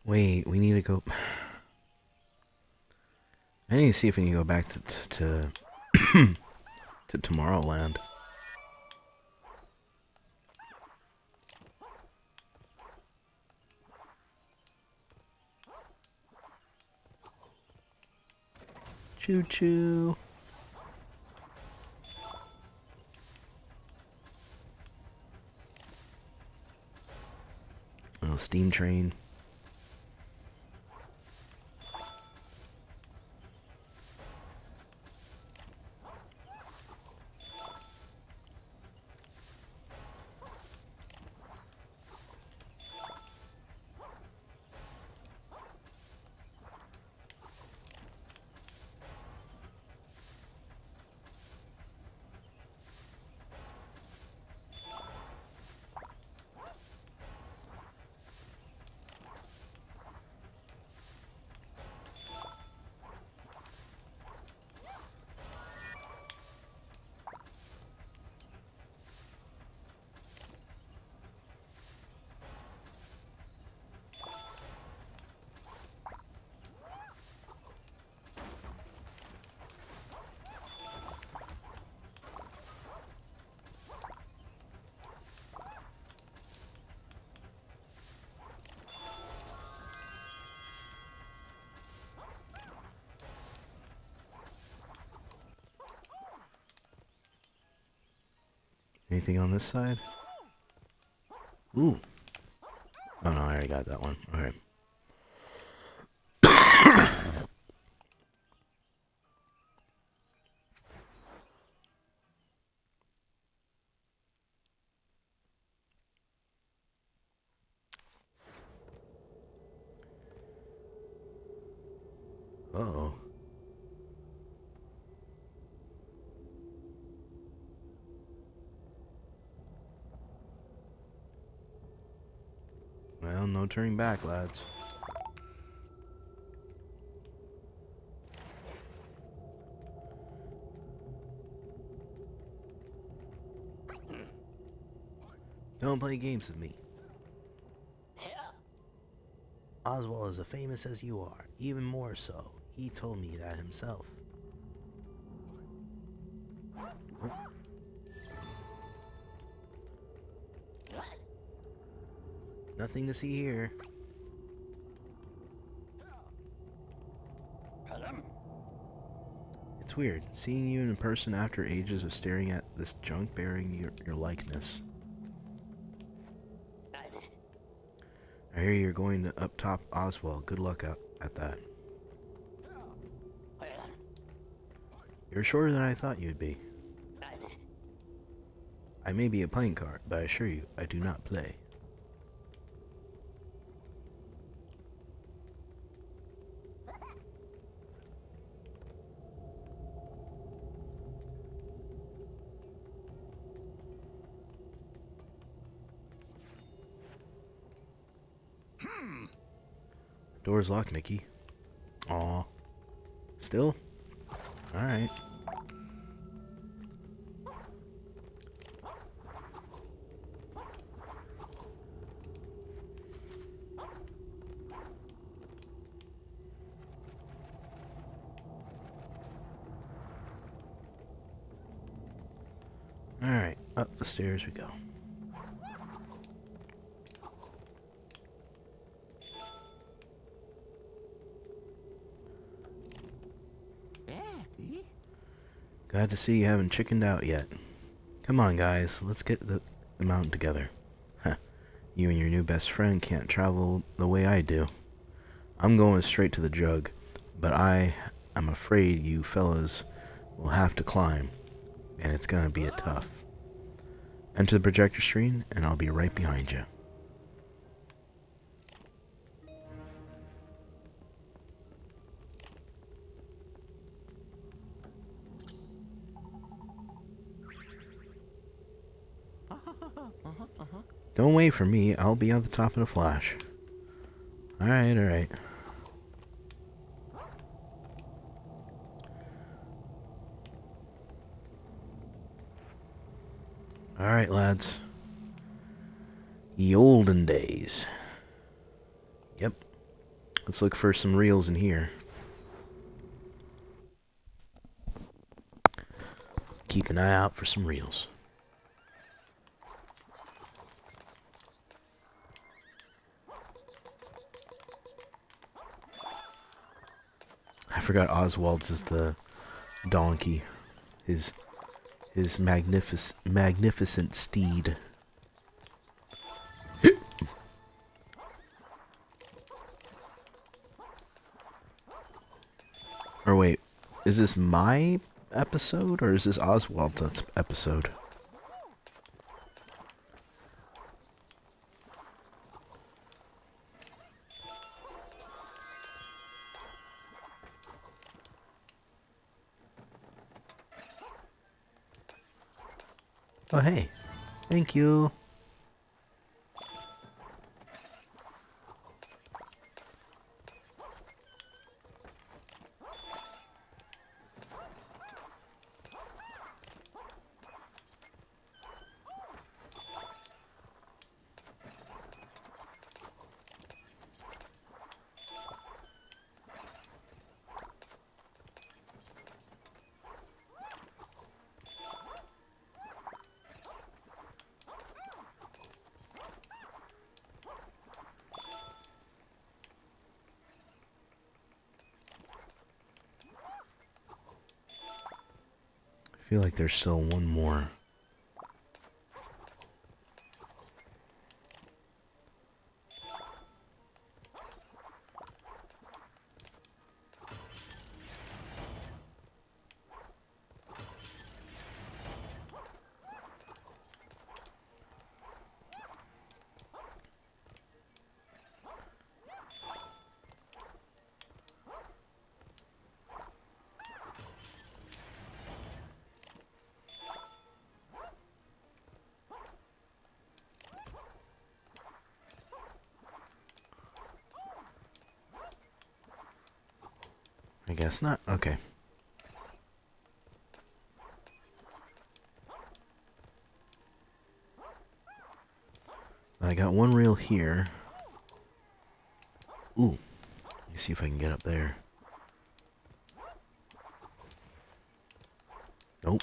Wait, we need to go... I need to see if we can go back to Tomorrowland. Choo choo. Oh, steam train. Anything on this side? Ooh. Oh no, I already got that one. Okay. Uh-oh. Well, no turning back, lads. Don't play games with me. Oswald is as famous as you are, even more so. He told me that himself. Nothing to see here. It's weird, seeing you in person after ages of staring at this junk bearing your likeness. I hear you're going to up top Oswald. Good luck at that. You're shorter than I thought you'd be. I may be a playing card, but I assure you, I do not play. Door's locked, Mickey. Aw. Still? Alright. Alright, up the stairs we go. Glad to see you haven't chickened out yet. Come on, guys, let's get the mountain together. Huh. You and your new best friend can't travel the way I do. I'm going straight to the jug, but I'm afraid you fellas will have to climb, and it's gonna be tough. Enter the projector screen, and I'll be right behind you. Don't wait for me, I'll be on the top of the flash. Alright, alright. Alright, lads. Ye olden days. Yep. Let's look for some reels in here. Keep an eye out for some reels. I forgot Oswald's is the donkey. His magnificent steed. Or wait, is this my episode or is this Oswald's episode? Oh, hey. Thank you. I feel like there's still one more. I guess not. Okay. I got one reel here. Ooh. Let me see if I can get up there. Nope.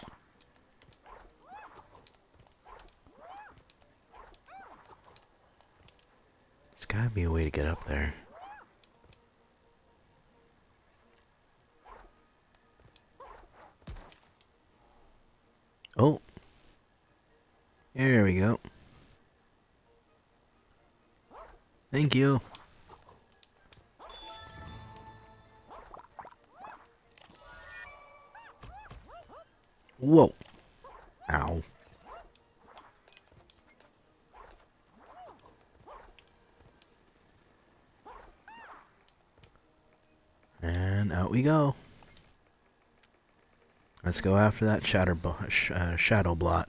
gotta be a way to get up there. Oh. There we go. Thank you. Whoa. Ow. And out we go. Let's go after that shadow blot.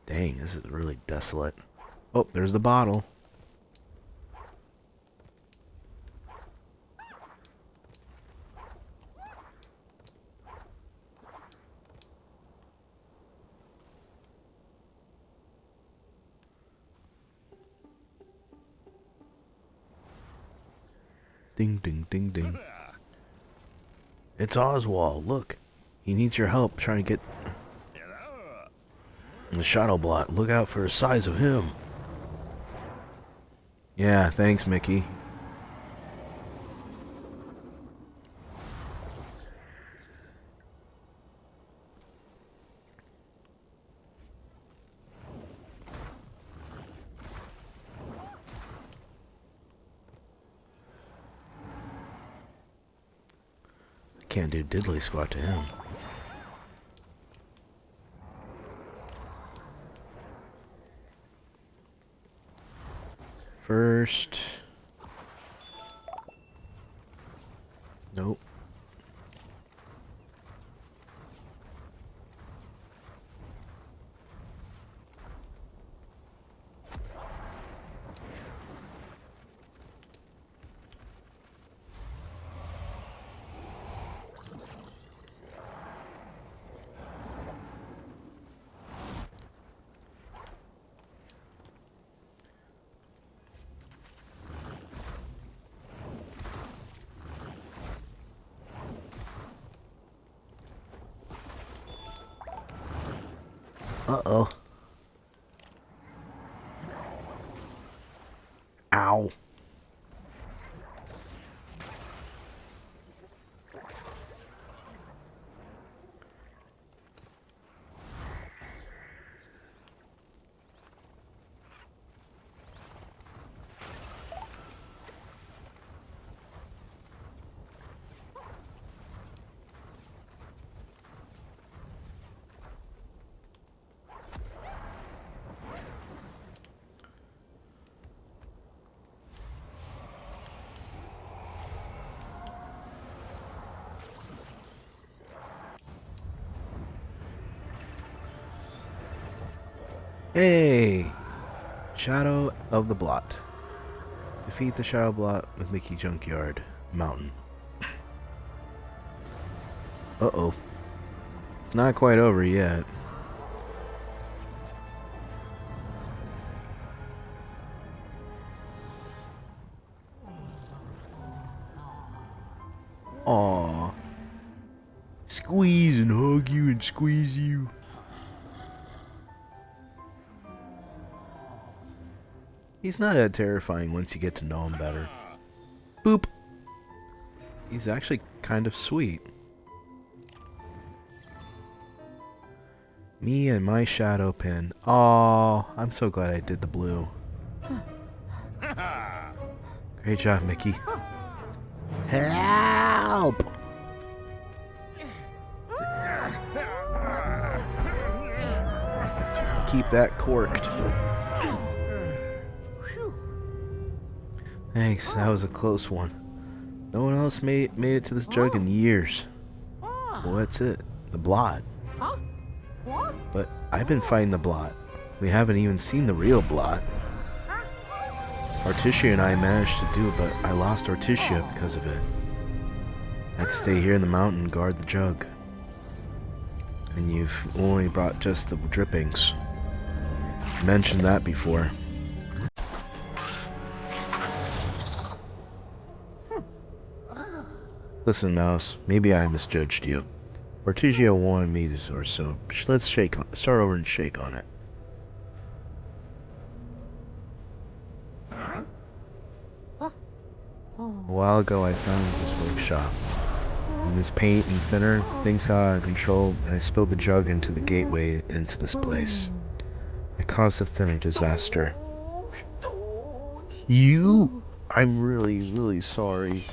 Dang, this is really desolate. Oh, there's the bottle. Ding, ding, ding, ding. It's Oswald. Look, he needs your help trying to get the shadow blot. Look out for the size of him. Yeah, thanks, Mickey. Can't do diddly squat to him. First. Nope. Uh-oh. Ow. Hey! Shadow of the Blot. Defeat the Shadow Blot with Mickey Junkyard Mountain. Uh-oh. It's not quite over yet. Aww. Squeeze and hug you and squeeze you. He's not that terrifying once you get to know him better. Boop. He's actually kind of sweet. Me and my shadow pin. Aww, I'm so glad I did the blue. Great job, Mickey. Help! Keep that corked. Thanks, that was a close one. No one else made it to this jug in years. Well, that's it. The Blot. But I've been fighting the Blot. We haven't even seen the real Blot. Articia and I managed to do it, but I lost Articia because of it. I had to stay here in the mountain and guard the jug. And you've only brought just the drippings. You mentioned that before. Listen, Mouse, maybe I misjudged you. Ortigio wanted me to, or so. Let's start over and shake on it. A while ago, I found this workshop. And this paint and thinner, things got out of control, and I spilled the jug into the gateway into this place. It caused a thinner disaster. You? I'm really, really sorry.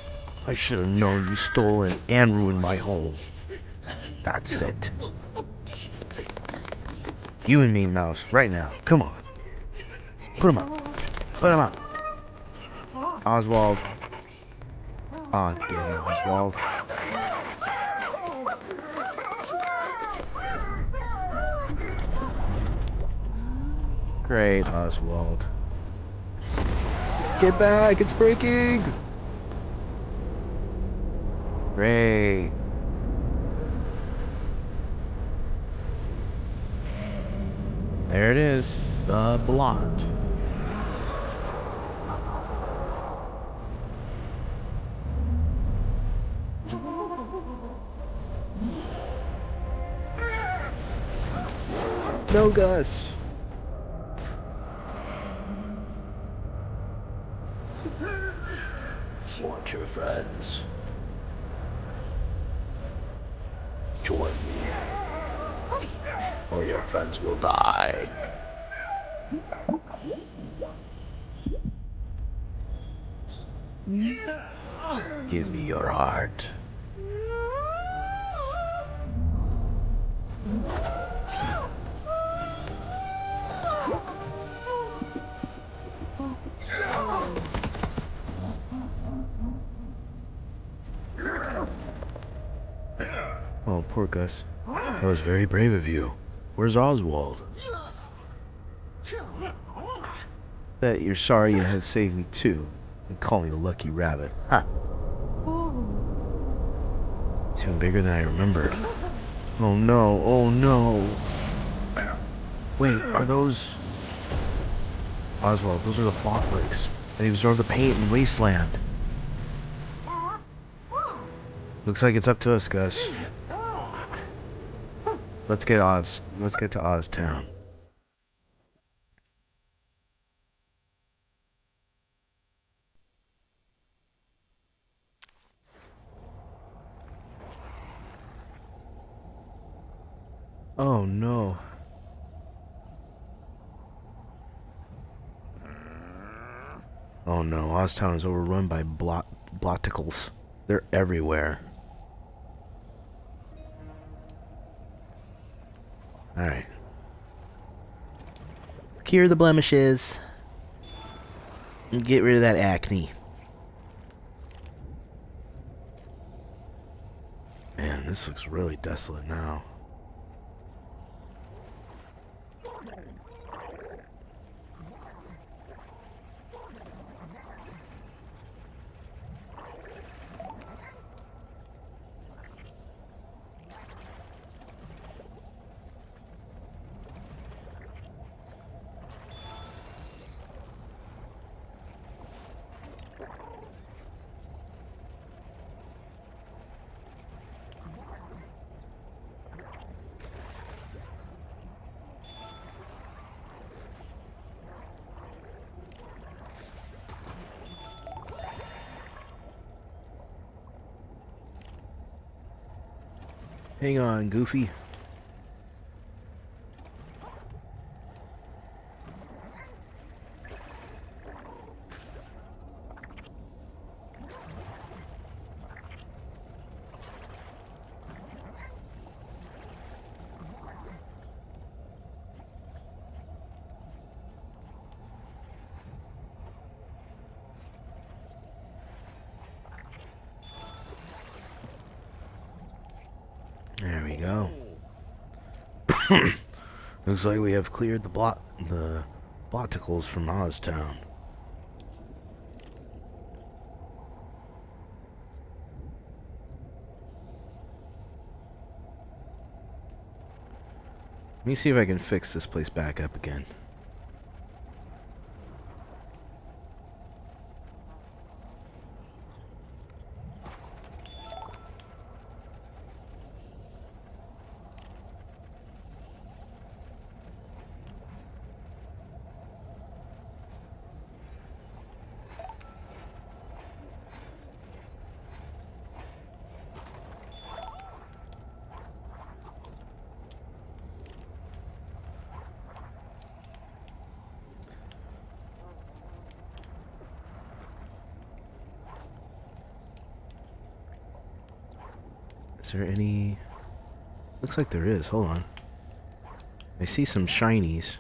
I should have known you stole it and ruined my home. That's it. You and me, Mouse, right now. Come on. Put him up. Put him up. Oswald. Oh, damn it, Oswald. Great, Oswald. Get back, it's breaking! Great. There it is. The Blot. No, Gus. Want your friends? Join me, or your friends will die. Give me your heart. Oh, poor Gus. That was very brave of you. Where's Oswald? Bet you're sorry you had saved me too. And call me the lucky rabbit. Ha! It's even bigger than I remember. Oh no, oh no. Wait, are those... Oswald, those are the Blot flakes. They absorb the paint in Wasteland. Looks like it's up to us, Gus. Let's get to Oz Town. Oh no. Oh no, Oztown is overrun by bloticles. They're everywhere. Alright. Cure the blemishes. And get rid of that acne. Man, this looks really desolate now. Hang on, Goofy. There we go. Looks like we have cleared the bloticles from Oztown. Let me see if I can fix this place back up again. Is there any... Looks like there is. Hold on. I see some shinies.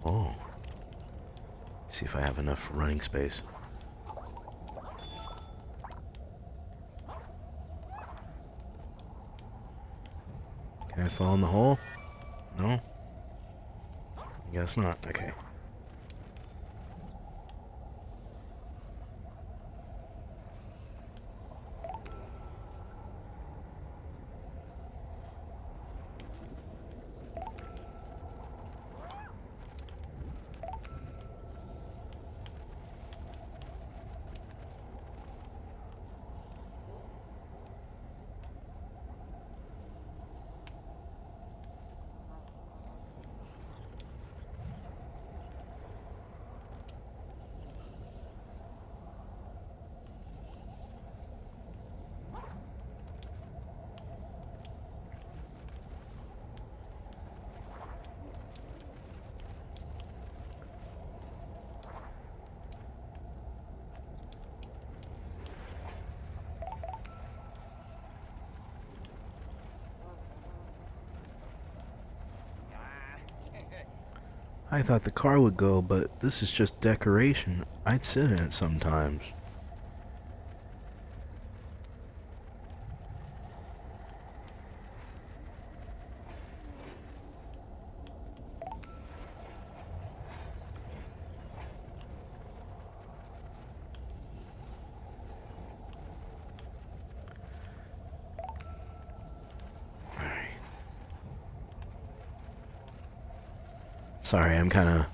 Oh. See if I have enough running space. Can I fall in the hole? No? I guess not. Okay. I thought the car would go, but this is just decoration. I'd sit in it sometimes. Sorry, I'm kind of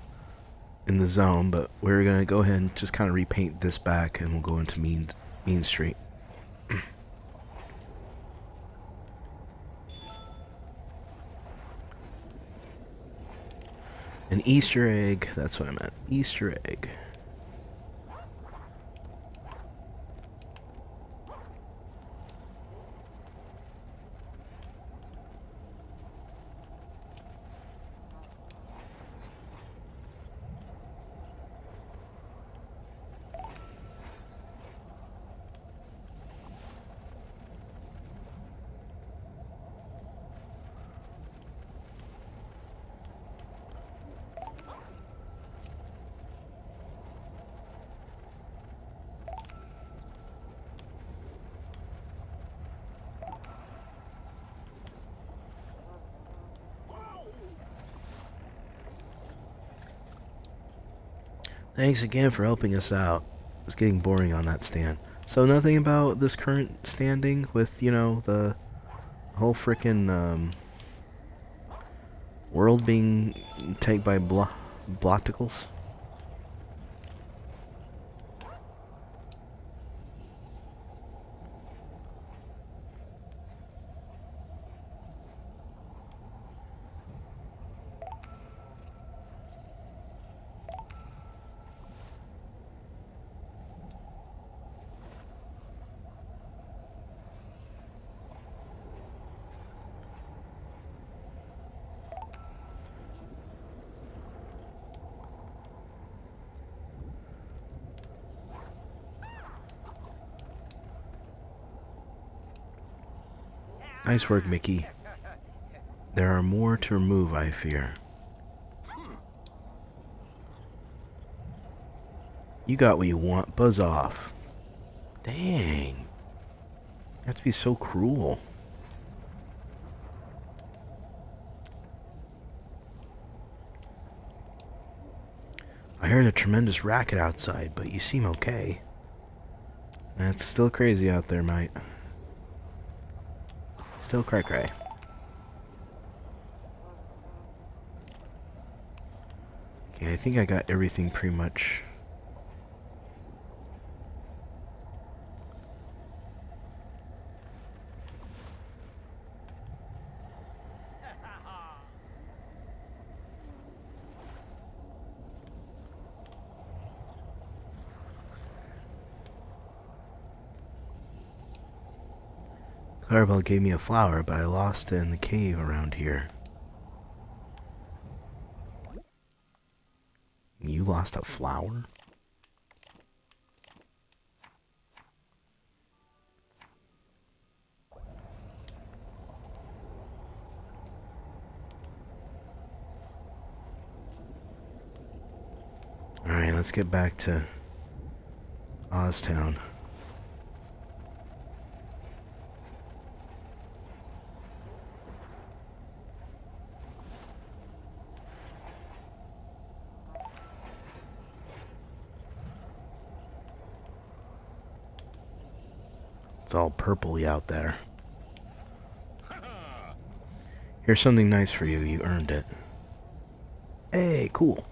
in the zone, but we're going to go ahead and just kind of repaint this back, and we'll go into Mean Street. An Easter egg, that's what I meant. Easter egg. Thanks again for helping us out. It's getting boring on that stand. So nothing about this current standing with, you know, the whole frickin' world being taken by Bloticles? Nice work, Mickey. There are more to remove, I fear. You got what you want. Buzz off. Dang. You have to be so cruel. I heard a tremendous racket outside, but you seem okay. That's still crazy out there, mate. Still cray-cray. Okay, I think I got everything pretty much. Clarabelle gave me a flower, but I lost it in the cave around here. You lost a flower? Alright, let's get back to Oztown. It's all purpley out there. Here's something nice for you. You earned it. Hey, cool.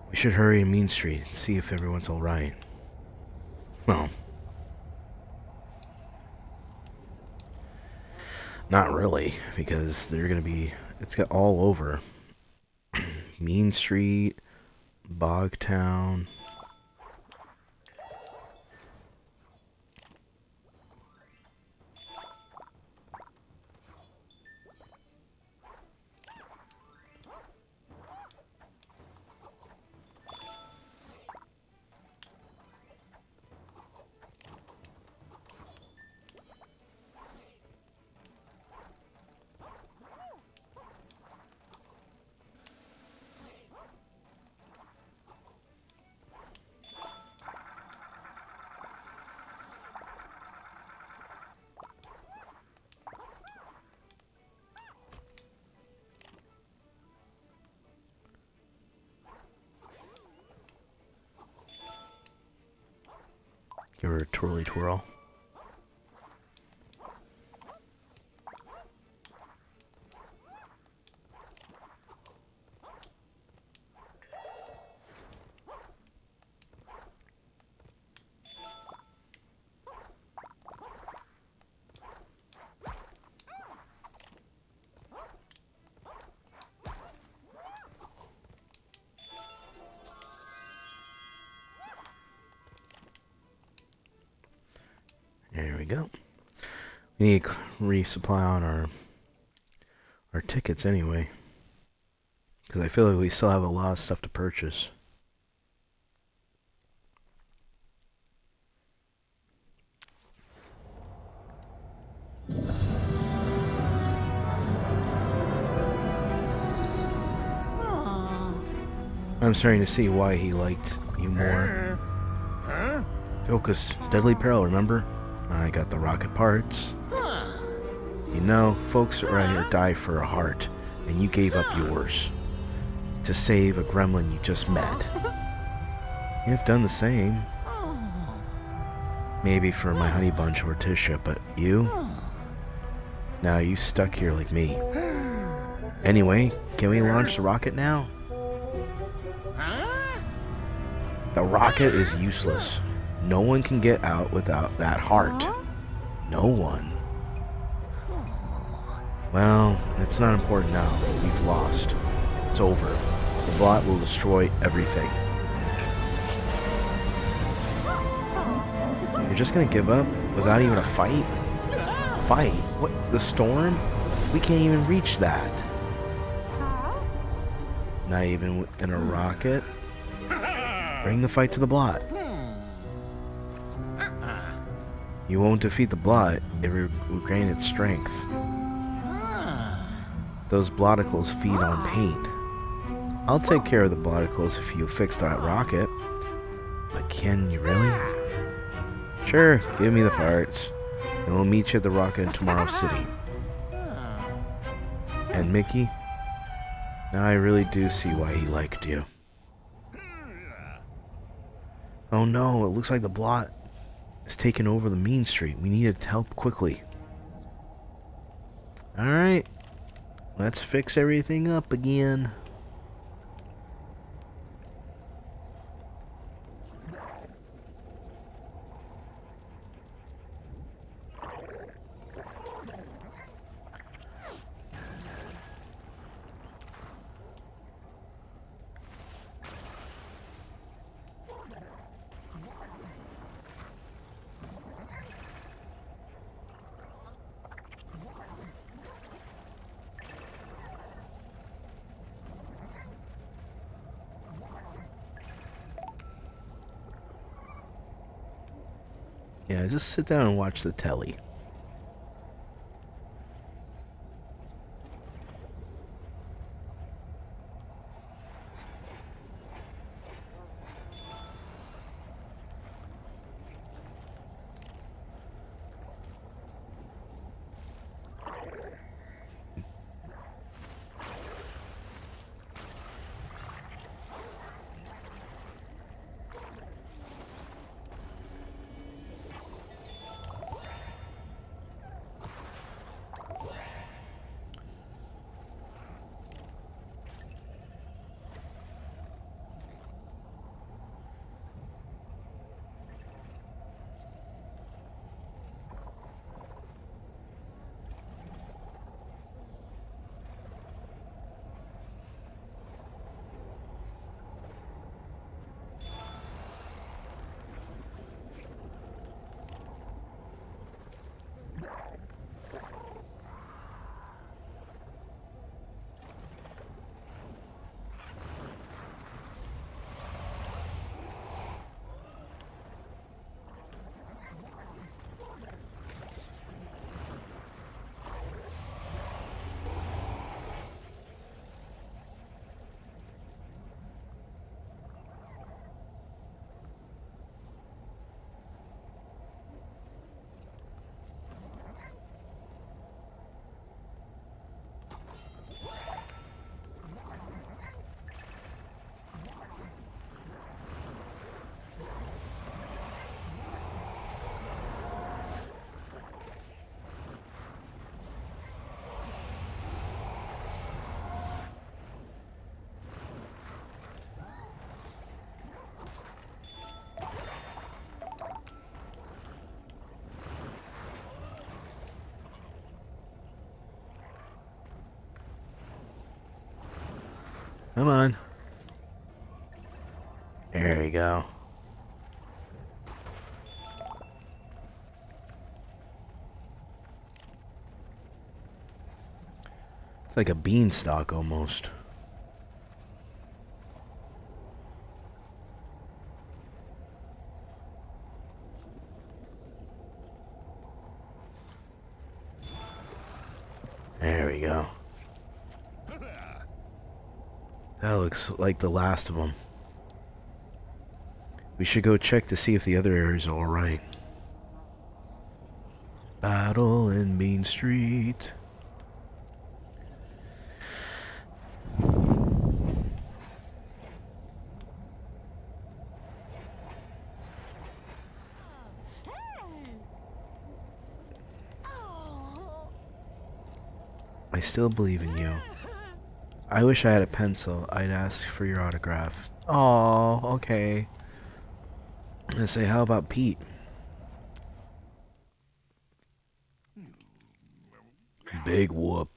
We should hurry to Mean Street and see if everyone's alright. Well, not really, because they're gonna be... It's got all over. Mean Street, Bogtown... Give her a twirly twirl. There we go. We need to resupply on our tickets anyway, because I feel like we still have a lot of stuff to purchase. I'm starting to see why he liked you more. Focus, deadly peril, remember? I got the rocket parts. You know, folks around here die for a heart, and you gave up yours to save a gremlin you just met. You have done the same. Maybe for my honey bunch or Tisha, but you? Now you stuck here like me. Anyway, can we launch the rocket now? The rocket is useless. No one can get out without that heart. No one. Well, it's not important now. We've lost. It's over. The Blot will destroy everything. You're just gonna give up without even a fight? Fight? What? The storm? We can't even reach that. Not even in a rocket? Bring the fight to the Blot. You won't defeat the Blot, it will regain its strength. Those Bloticles feed on paint. I'll take care of the Bloticles if you fix that rocket. But can you really? Sure, give me the parts, and we'll meet you at the rocket in Tomorrow City. And Mickey, now I really do see why he liked you. Oh no, it looks like the Blot is taking over the main street. We need to help quickly. Alright, let's fix everything up again. Yeah, just sit down and watch the telly. Come on. There you go. It's like a beanstalk almost. There we go. That looks like the last of them. We should go check to see if the other area's alright. Battle in Main Street. I still believe in you. I wish I had a pencil. I'd ask for your autograph. Oh, okay. I say, how about Pete? Big whoop.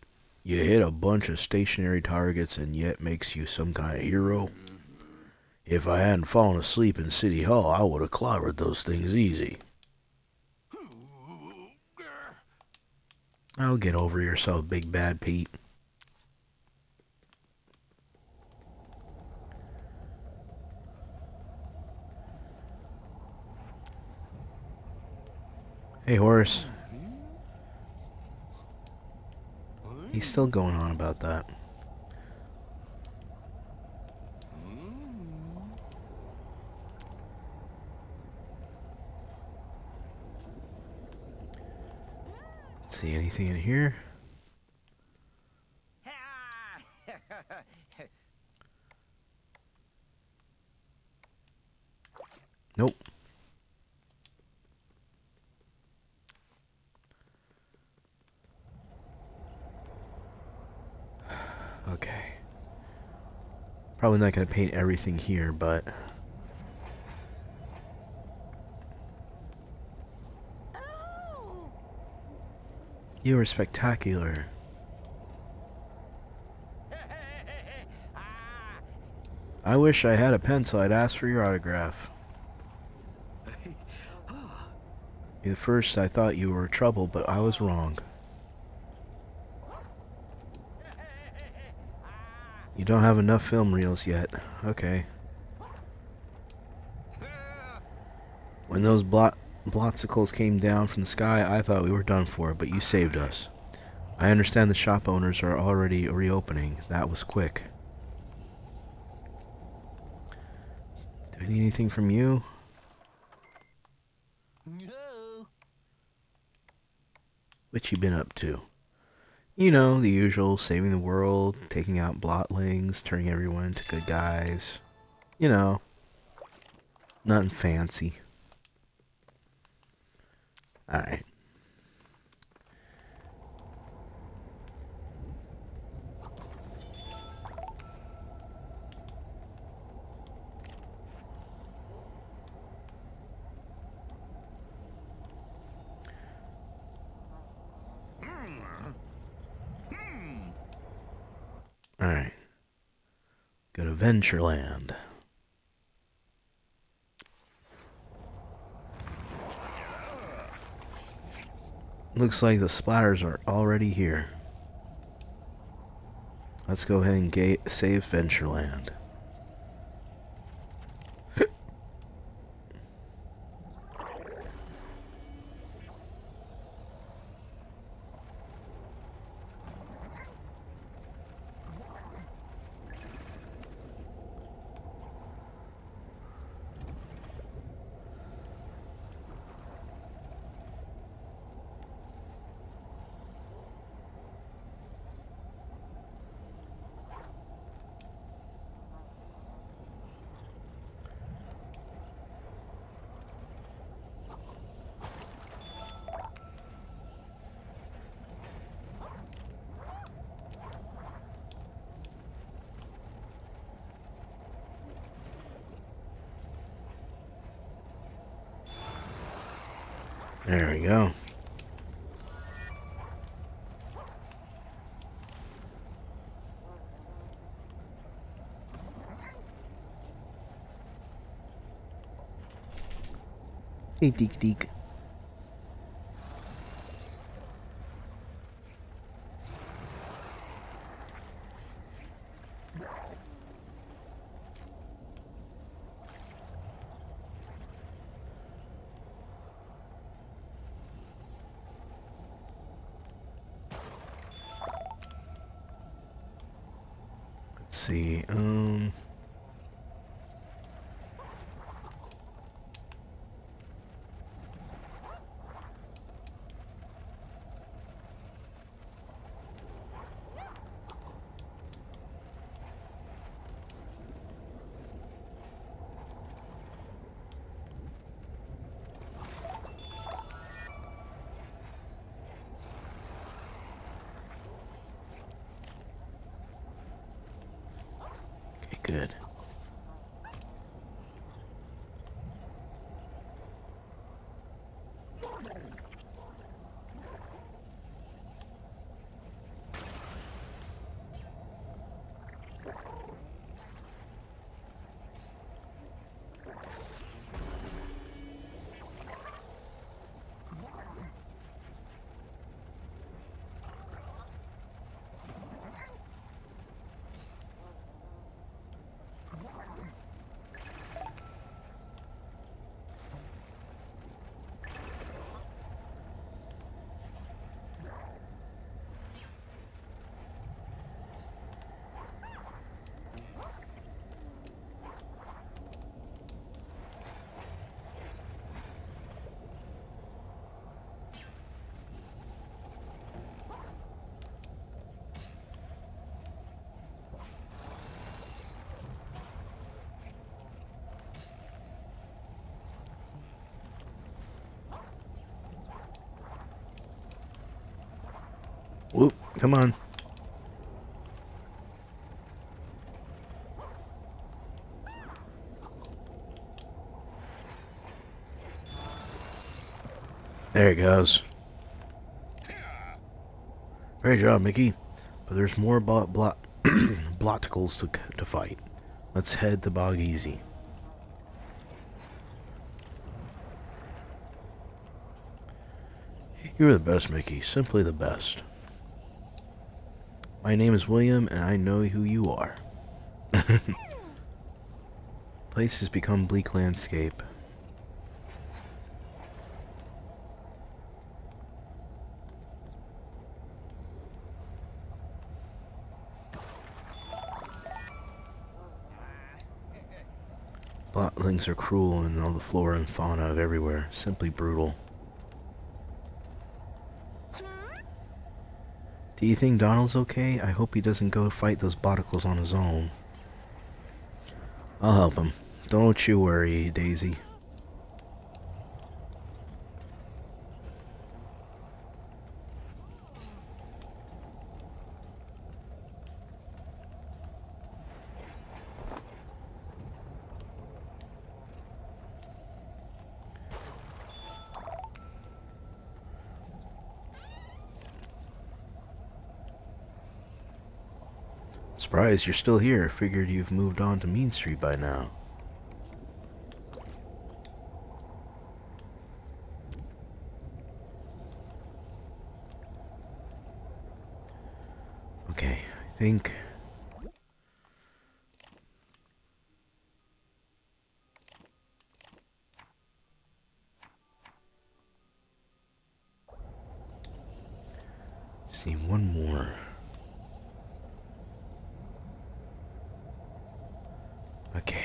You hit a bunch of stationary targets and yet makes you some kind of hero. If I hadn't fallen asleep in City Hall, I would have clobbered those things easy. I'll get over yourself, Big Bad Pete. Hey, Horace. He's still going on about that. Let's see, anything in here? Nope. Okay. Probably not going to paint everything here, but... You were spectacular. I wish I had a pencil. I'd ask for your autograph. At first, I thought you were trouble, but I was wrong. You don't have enough film reels yet. Okay. When those blotsicles came down from the sky, I thought we were done for, but you saved us. I understand the shop owners are already reopening. That was quick. Do I need anything from you? No. What you been up to? You know, the usual, saving the world, taking out blotlings, turning everyone into good guys. You know, nothing fancy. Alright. Alright. Go to Ventureland. Looks like the splatters are already here. Let's go ahead and save Ventureland. There we go. Hey, Deek Deek. Let's see, okay, good. Come on. There it goes. Great job, Mickey. But there's more Bloticles to fight. Let's head to Bog Easy. You're the best, Mickey. Simply the best. My name is William, and I know who you are. Place has become bleak landscape. Blotlings are cruel, and all the flora and fauna of everywhere. Simply brutal. Do you think Donald's okay? I hope he doesn't go fight those Bloticles on his own. I'll help him. Don't you worry, Daisy. Surprised you're still here. Figured you've moved on to Mean Street by now. Okay, I think... see, one more. Okay.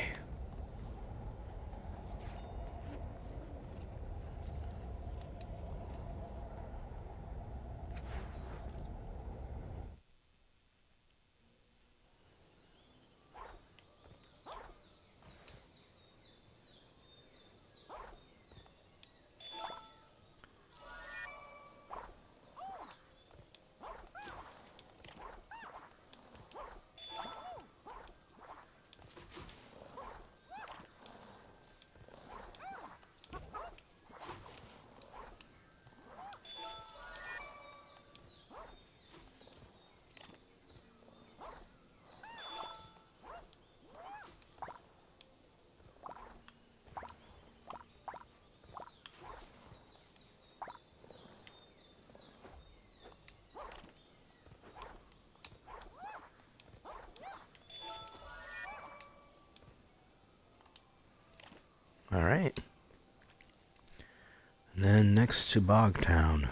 Alright. And then next to Bogtown.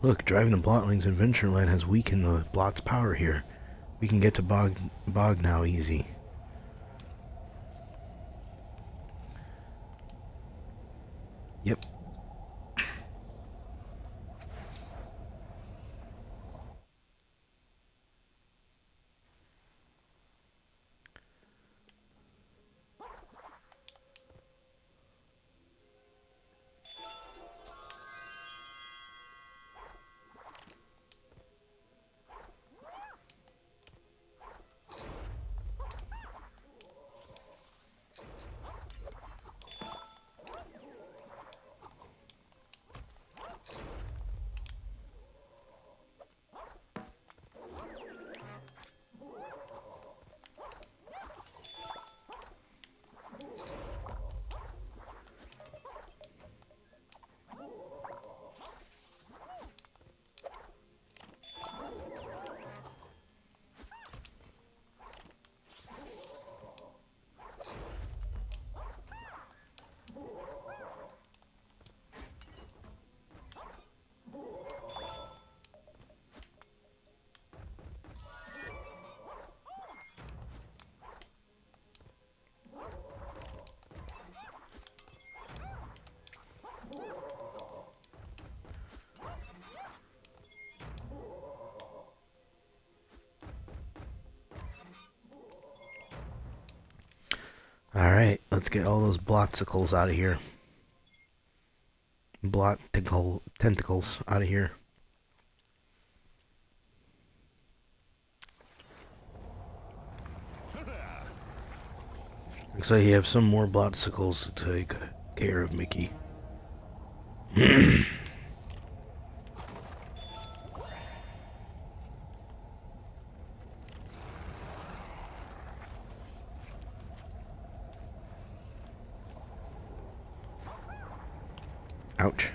Look, driving the Blotlings in Ventureland has weakened the Blot's power here. We can get to Bog now easy. Yep. Alright, let's get all those blotsicles out of here. Blot tentacles out of here. Looks like you have some more blotsicles to take care of, Mickey. Ouch.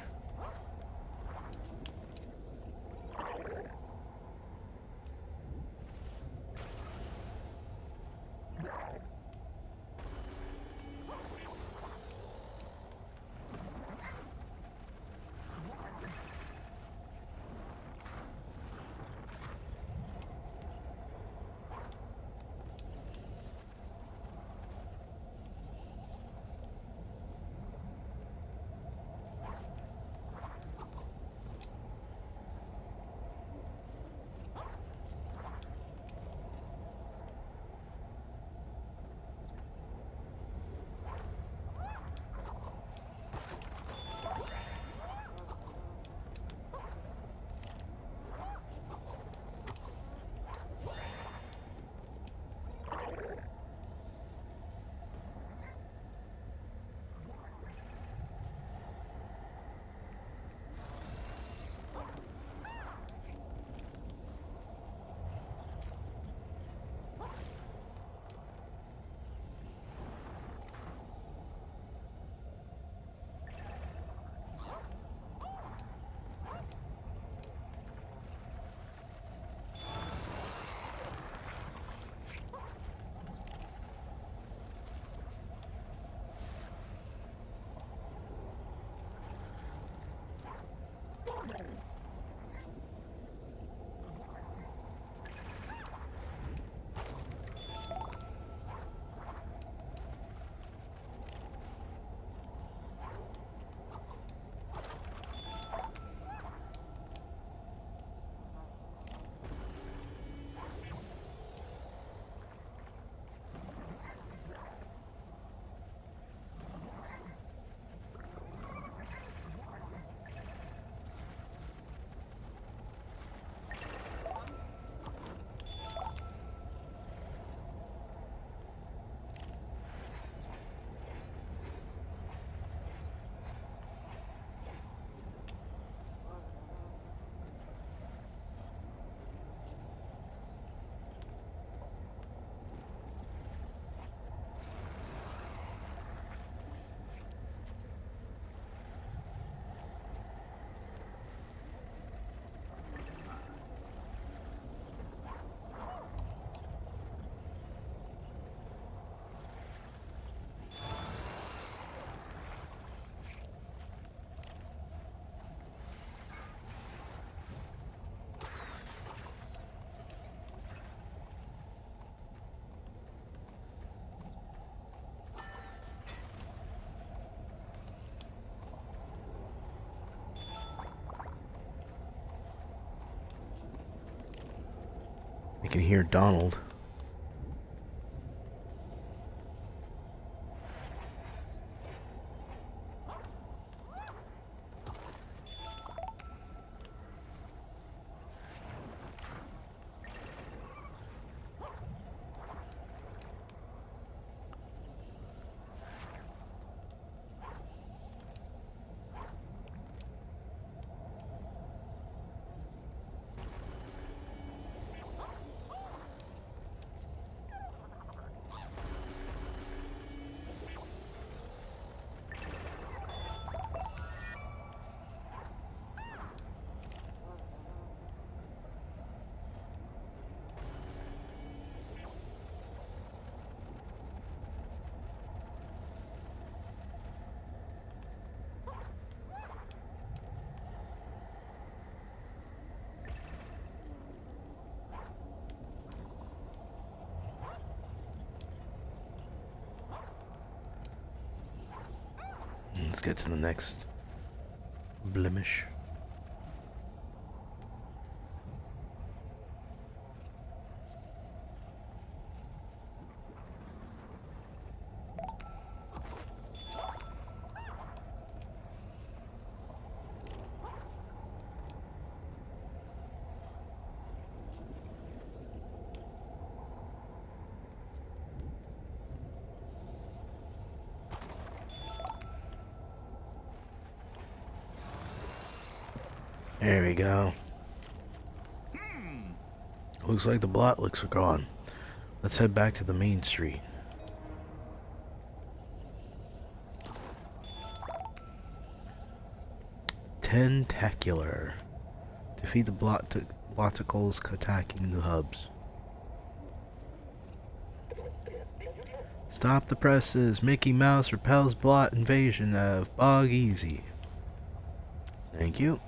I can hear Donald. Let's get to the next blemish. There we go. Looks like the blot licks are gone. Let's head back to the main street. Tentacular. Defeat the bloticles attacking the hubs. Stop the presses. Mickey Mouse repels blot invasion of Bog Easy. Thank you.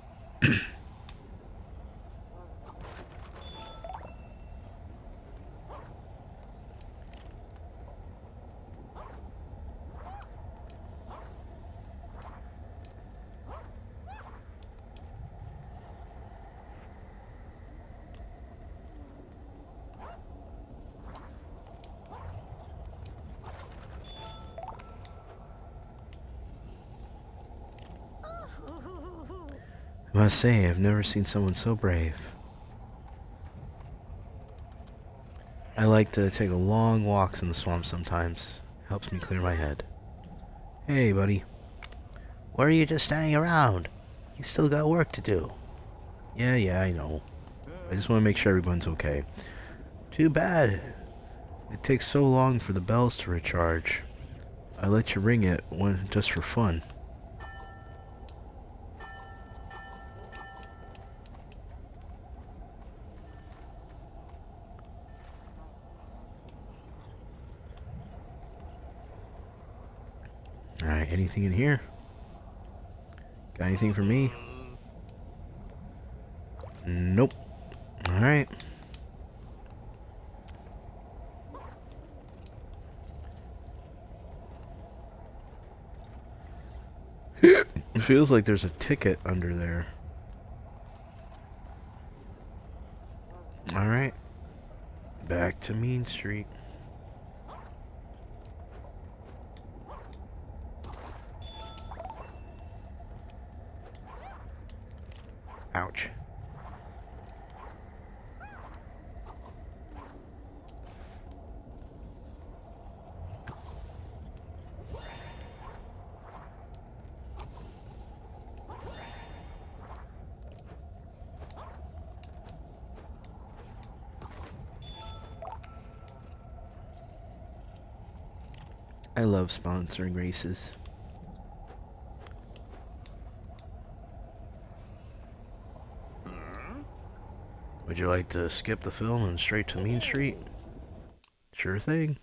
I must say, I've never seen someone so brave. I like to take long walks in the swamp sometimes. It helps me clear my head. Hey, buddy. Why are you just standing around? You still got work to do. Yeah, I know. I just want to make sure everyone's okay. Too bad. It takes so long for the bells to recharge. I let you ring it just for fun. Alright, anything in here? Got anything for me? Nope. Alright. It feels like there's a ticket under there. Alright. Back to Mean Street. Ouch. I love sponsoring races. Would you like to skip the film and straight to Mean Street? Sure thing.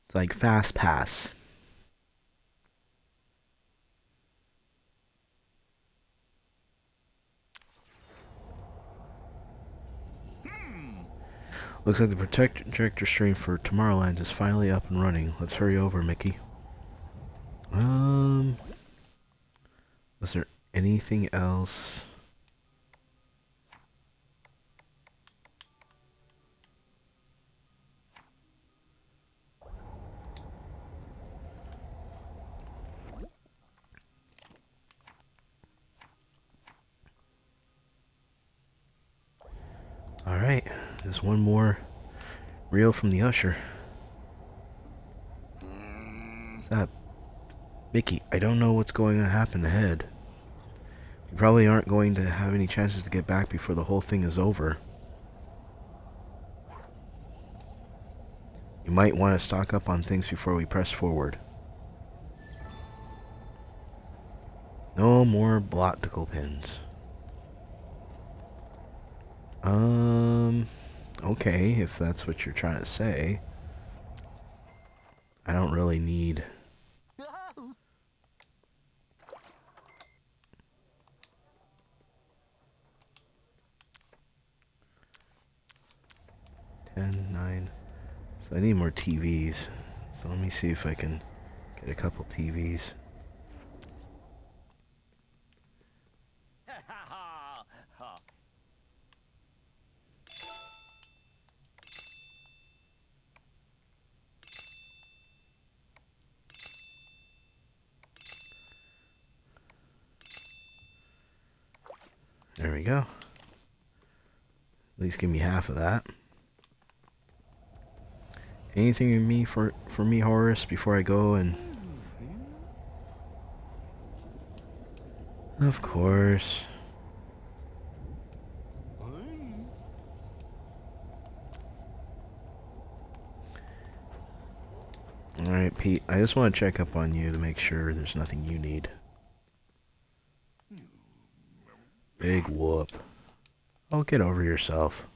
It's like Fast Pass. Looks like the projector stream for Tomorrowland is finally up and running. Let's hurry over, Mickey. Was there anything else? Alright, there's one more reel from the usher. What's that? Mickey, I don't know what's going to happen ahead. We probably aren't going to have any chances to get back before the whole thing is over. You might want to stock up on things before we press forward. No more blotticle pins. Okay, if that's what you're trying to say. I don't really need... $10, $9. So I need more TVs. So let me see if I can get a couple TVs. There we go. At least give me half of that. Anything in me for me, Horace, before I go and... Of course. Alright, Pete, I just want to check up on you to make sure there's nothing you need. Big whoop. Oh, get over yourself.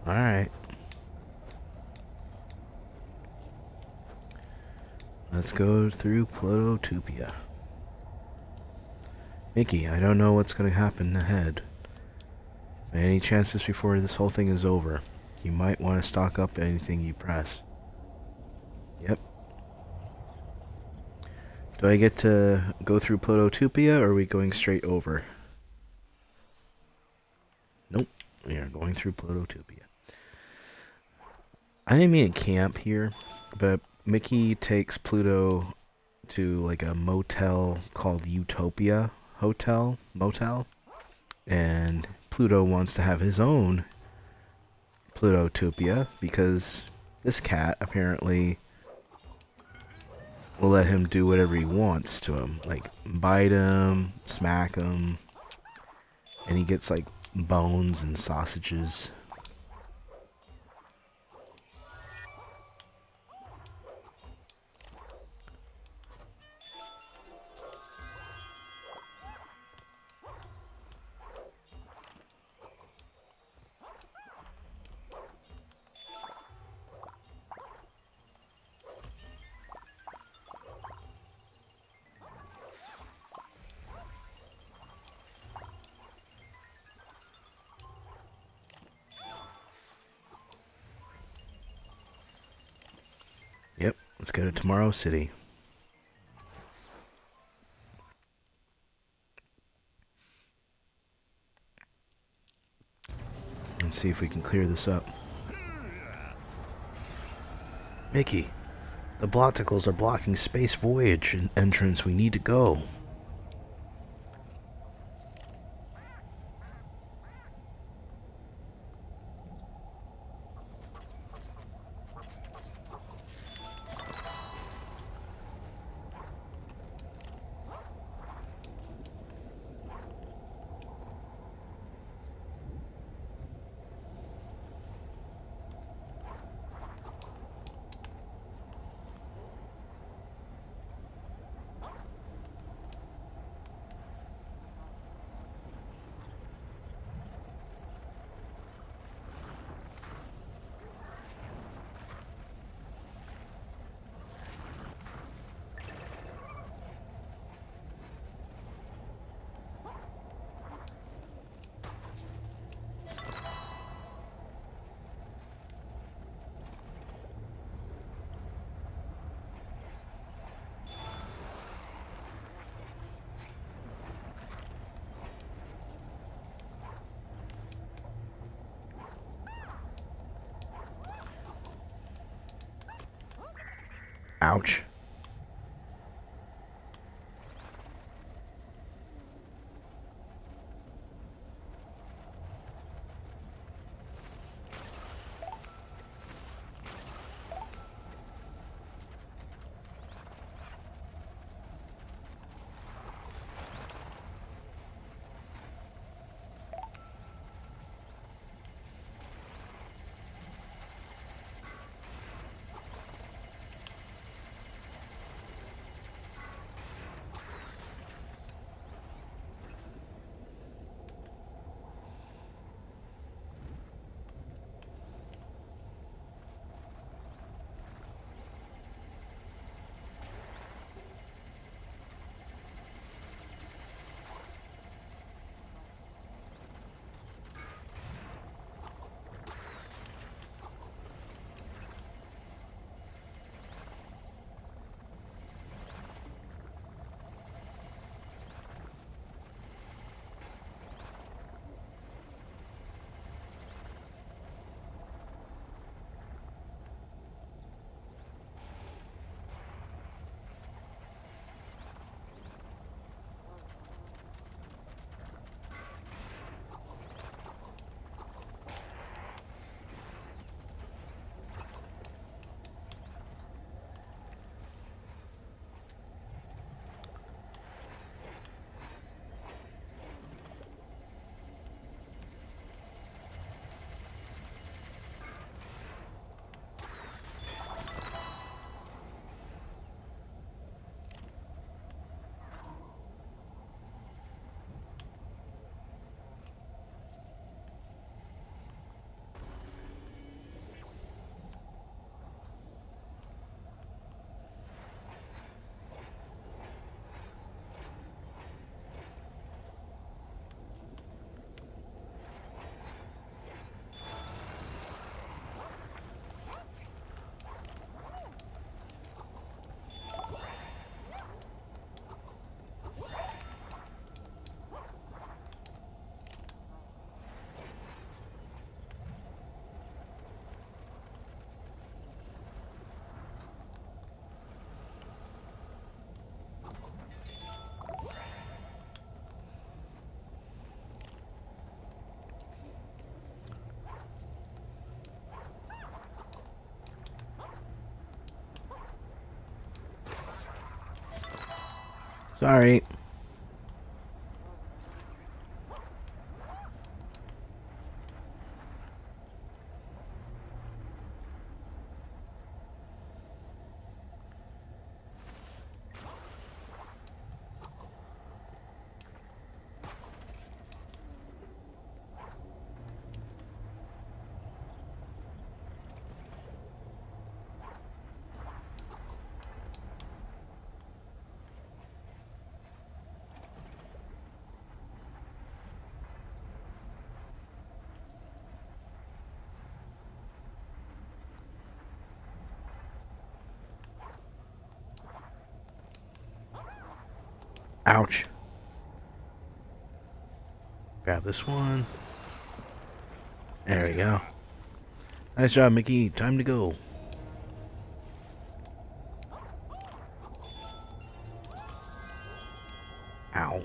Alright. Let's go through Plutotopia. Mickey, I don't know what's going to happen ahead. By any chances before this whole thing is over, you might want to stock up anything you press. Yep. Do I get to go through Plutotopia, or are we going straight over? Nope. We are going through Plutotopia. I didn't mean to camp here, but Mickey takes Pluto to like a motel called Utopia Motel, and Pluto wants to have his own Plutotopia because this cat apparently will let him do whatever he wants to him, like bite him, smack him, and he gets like bones and sausages. Yep, let's go to Tomorrow City. Let's see if we can clear this up. Mickey, the Bloticles are blocking Space Voyage entrance. We need to go. Ouch. Sorry. Ouch. Grab this one. There we go. Nice job, Mickey. Time to go. Ow.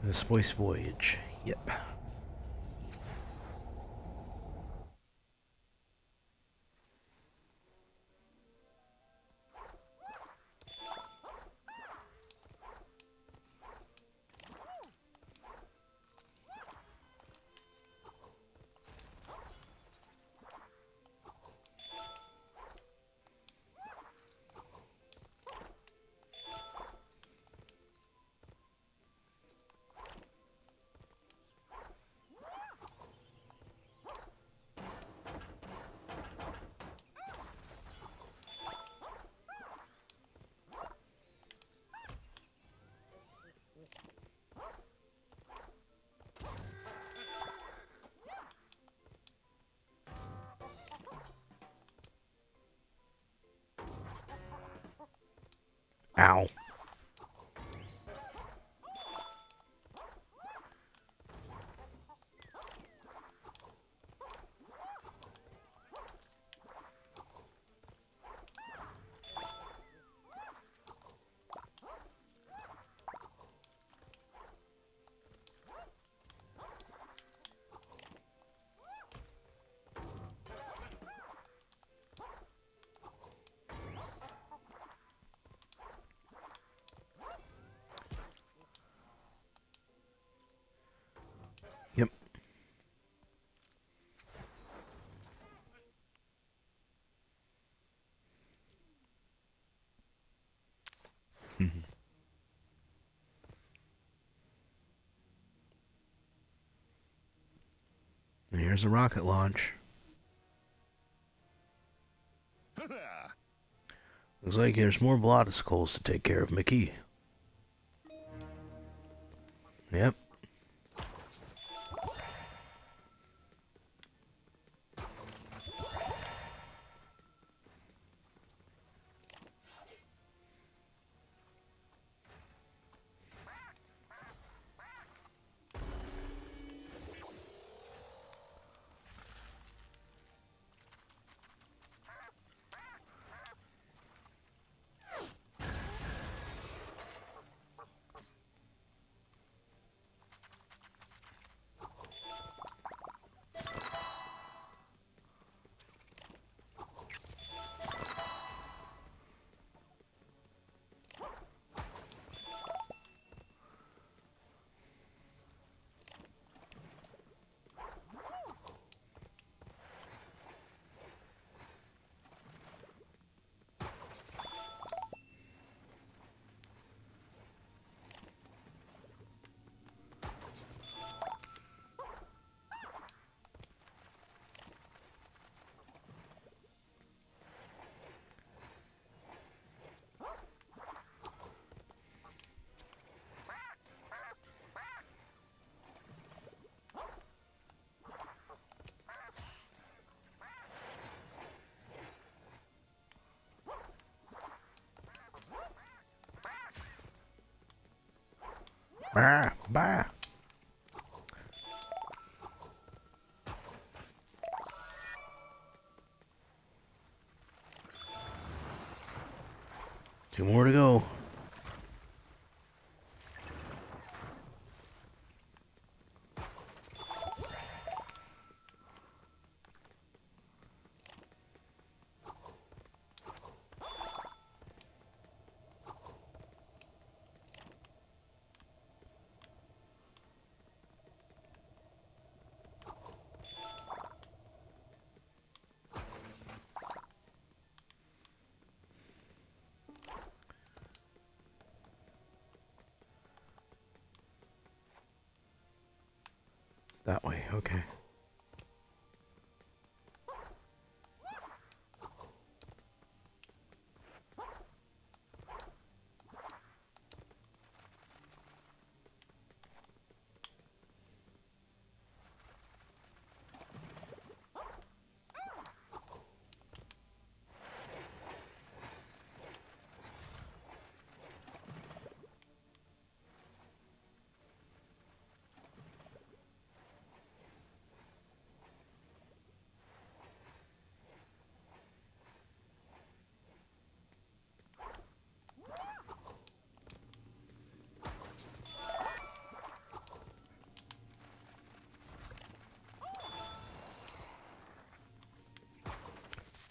The Space Voyage. Yep. Ow. Yep. Here's a rocket launch. Looks like there's more Blottiscles to take care of, Mickey. Yep. Bah, bah. Two more to go. That way, okay.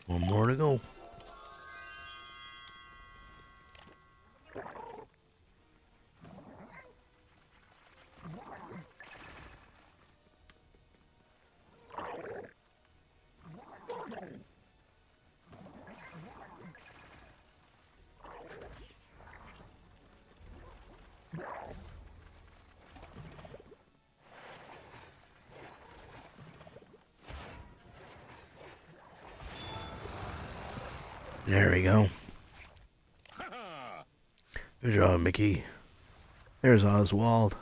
One more to go. There we go. Good job, Mickey. There's Oswald.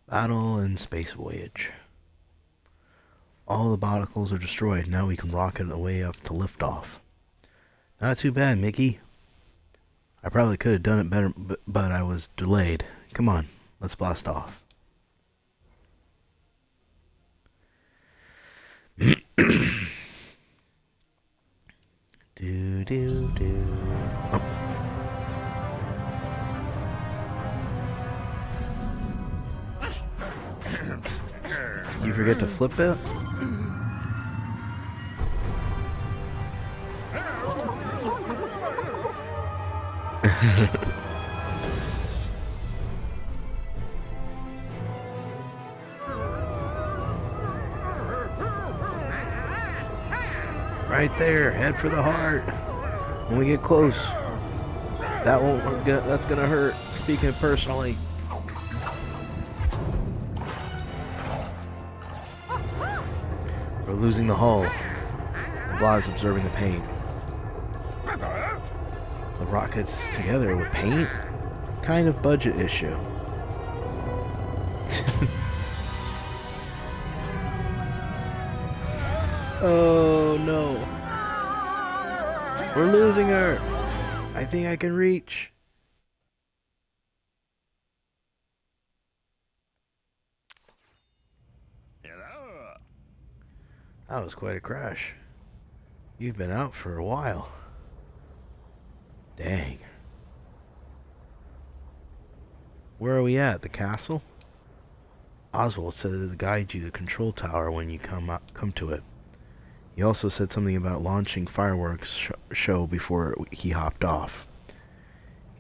Battle and space voyage. All the barnacles are destroyed. Now we can rocket away up to liftoff. Not too bad, Mickey. I probably could have done it better, but I was delayed. Come on, let's blast off. Do do do. Oh. Did you forget to flip it? Right there, head for the heart. When we get close, that's gonna hurt. Speaking personally. We're losing the hull. The Blot is observing the paint. The rockets together with paint? Kind of budget issue. Oh no. We're losing her. I think I can reach. Hello. That was quite a crash. You've been out for a while. Dang. Where are we at? The castle? Oswald said to guide you to the control tower when you come to it. He also said something about launching fireworks show before he hopped off.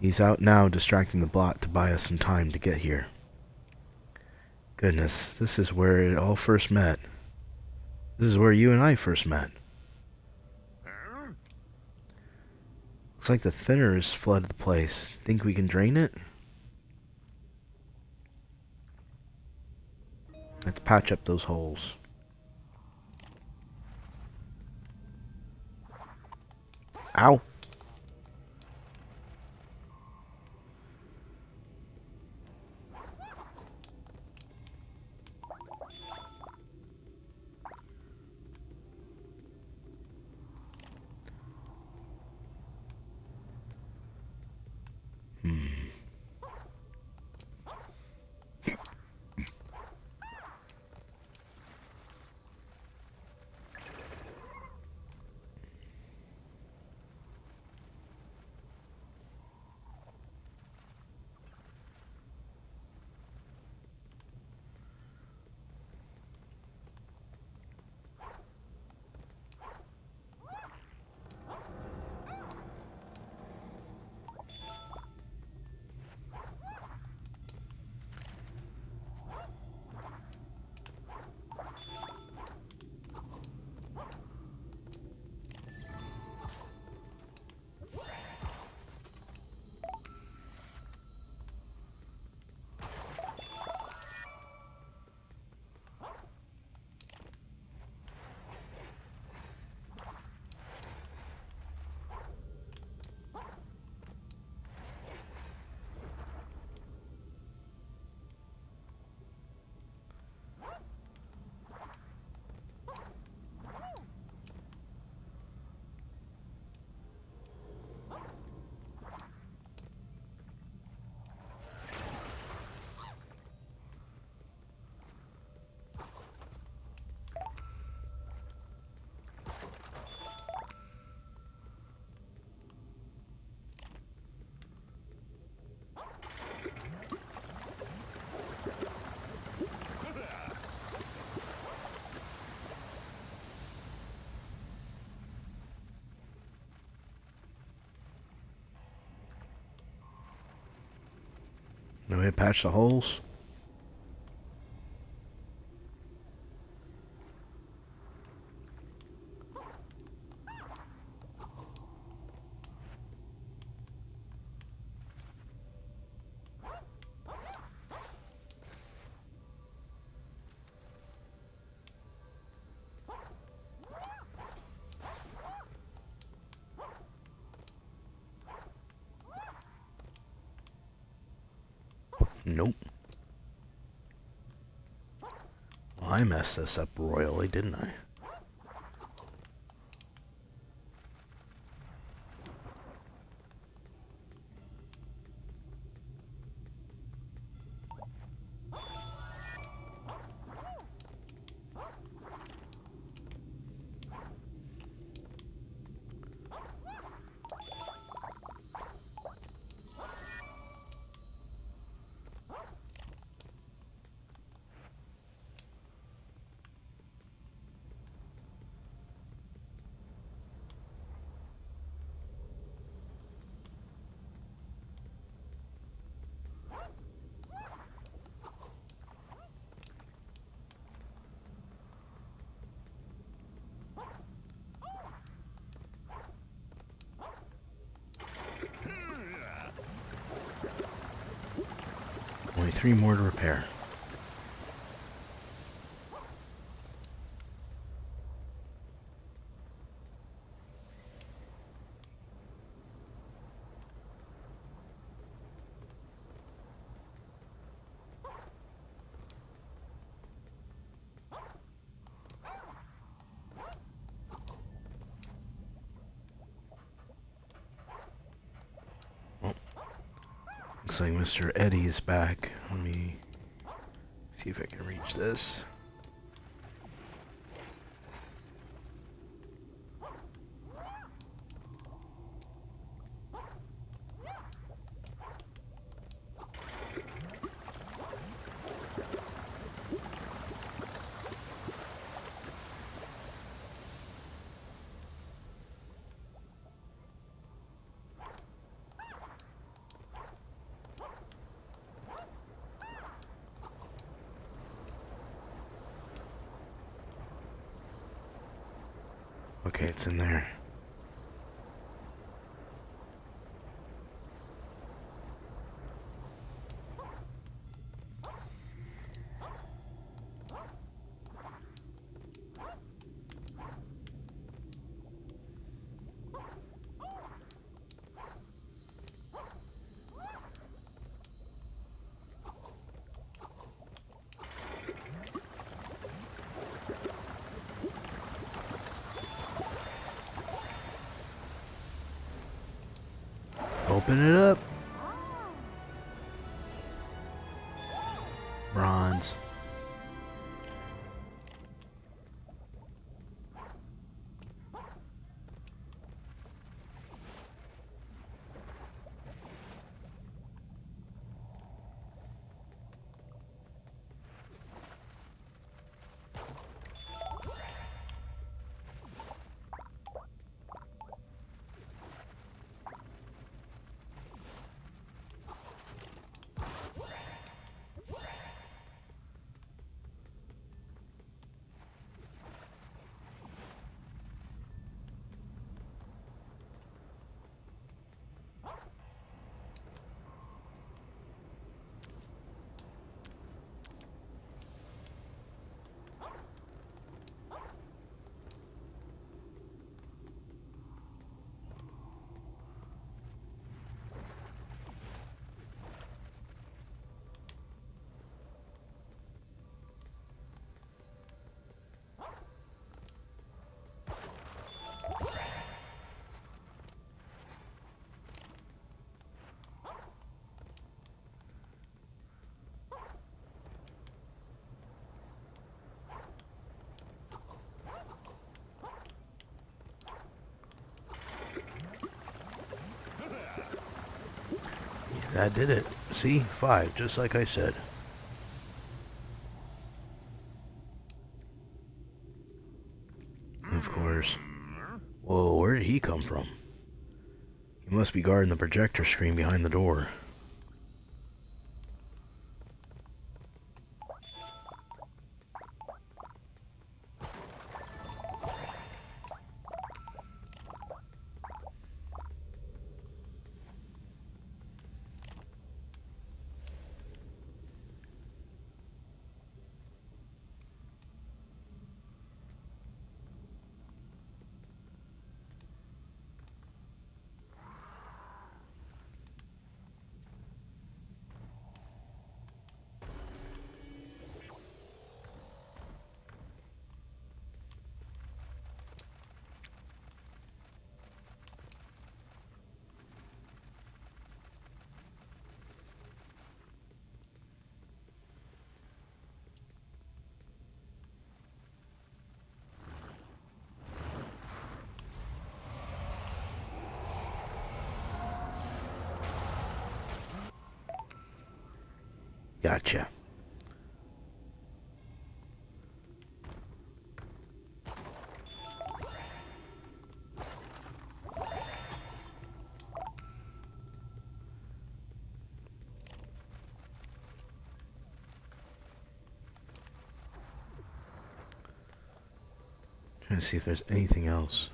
He's out now distracting the Blot to buy us some time to get here. Goodness, this is where it all first met. This is where you and I first met. Looks like the thinner has flooded the place. Think we can drain it? Let's patch up those holes. Ow! No way to patch the holes. Nope. Well, I messed this up royally, didn't I? Only 3 more to repair. Well, looks like Mr. Eddie is back. Let me see if I can reach this. Okay, it's in there. Open it up. Bronze. That did it. See? 5, just like I said. Of course. Whoa, where did he come from? He must be guarding the projector screen behind the door. Gotcha. Trying to see if there's anything else.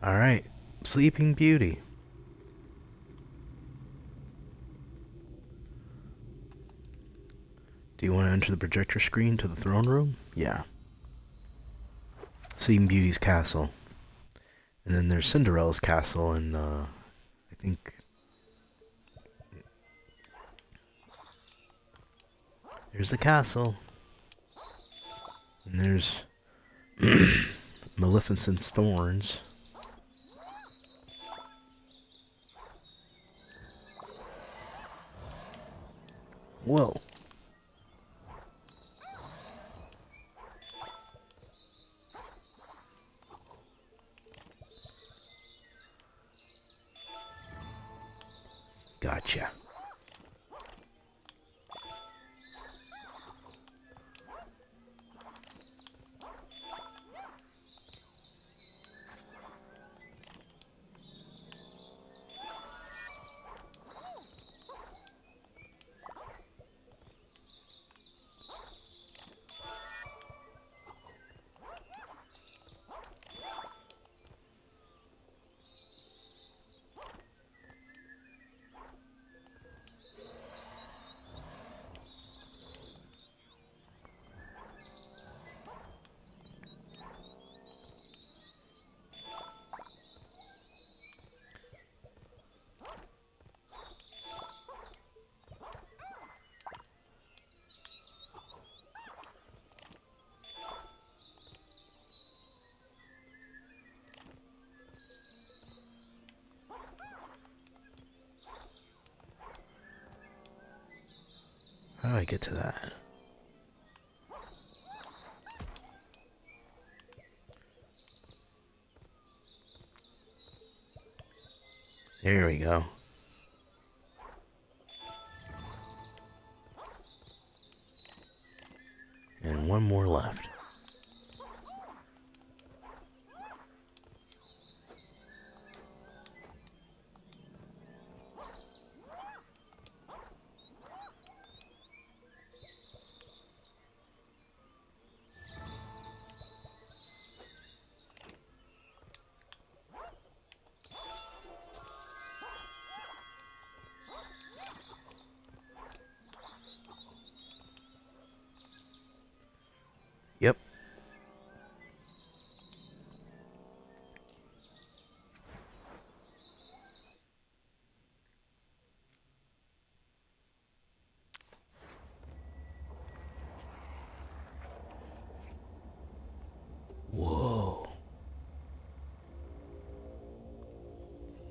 Alright, Sleeping Beauty. Do you want to enter the projector screen to the throne room? Yeah. Sleeping Beauty's castle. And then there's Cinderella's castle, and I think... There's the castle. And there's Maleficent's thorns. Whoa. Gotcha. How do I get to that? There we go. And one more left. Yep. Whoa.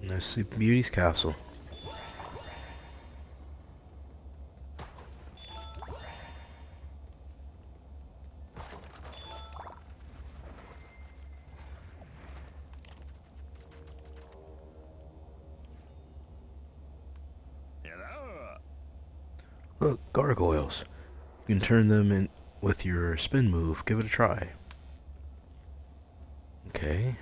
And there's Sleeping Beauty's castle. Look, gargoyles. You can turn them in with your spin move. Give it a try. Okay.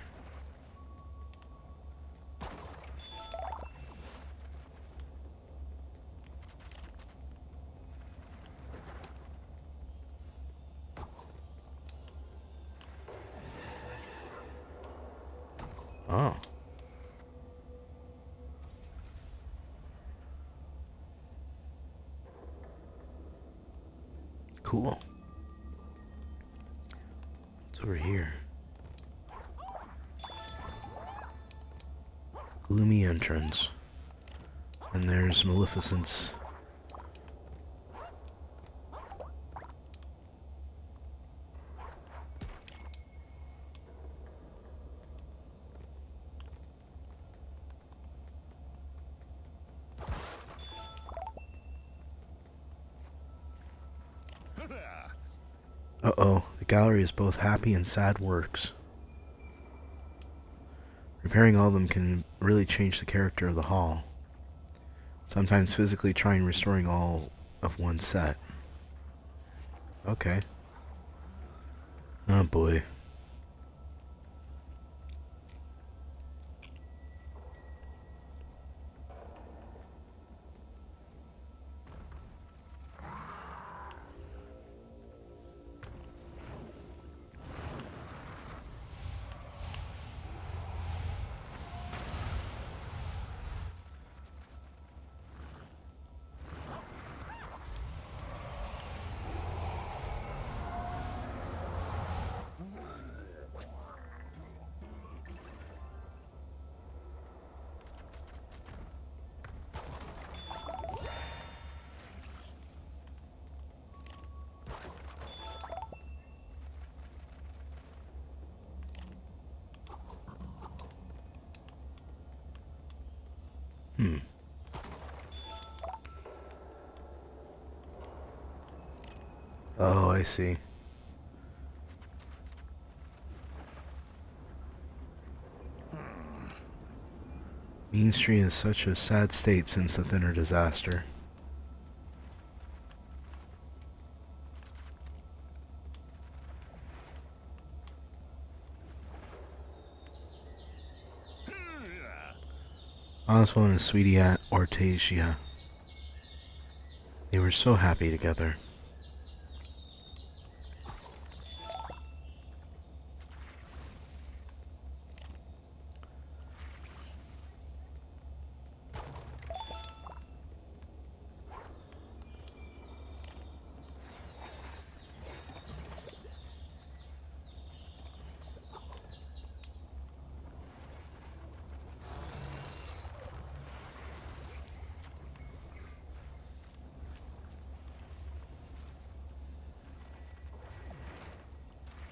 Oh. Cool. What's over here? Gloomy entrance. And there's Maleficent's. Uh-oh, the gallery is both happy and sad works. Repairing all of them can really change the character of the hall. Sometimes physically trying restoring all of one set. Okay. Oh boy. Oh, I see. Mean Street is such a sad state since the Thinner disaster. Oswald and his sweetie Aunt Ortasia. They were so happy together.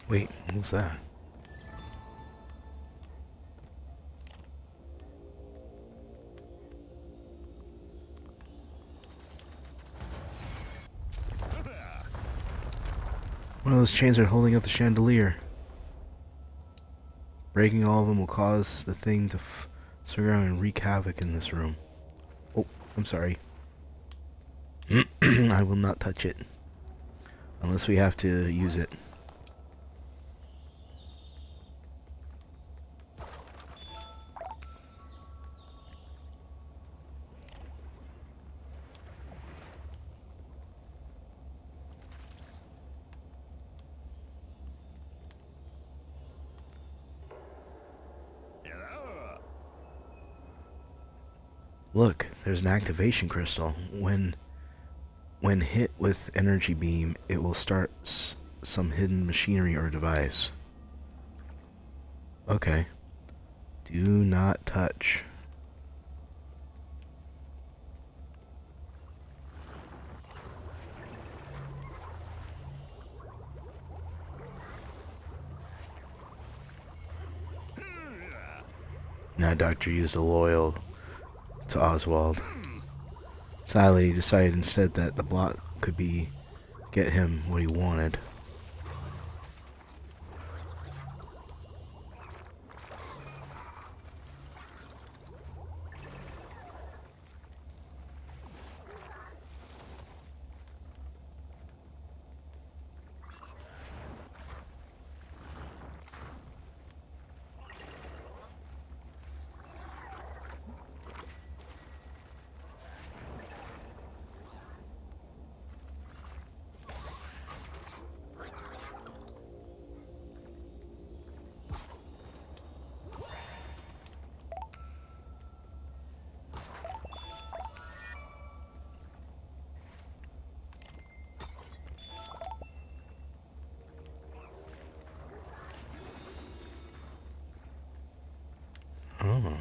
Wait, what was that? One of those chains are holding up the chandelier. Breaking all of them will cause the thing to swing around and wreak havoc in this room. Oh, I'm sorry. I will not touch it. Unless we have to use it. Look, there's an activation crystal. When hit with energy beam, it will start some hidden machinery or device. Okay. Do not touch. Now Doctor used a loyal to Oswald. Sadly, he decided instead that the Blot could get him what he wanted. Oh.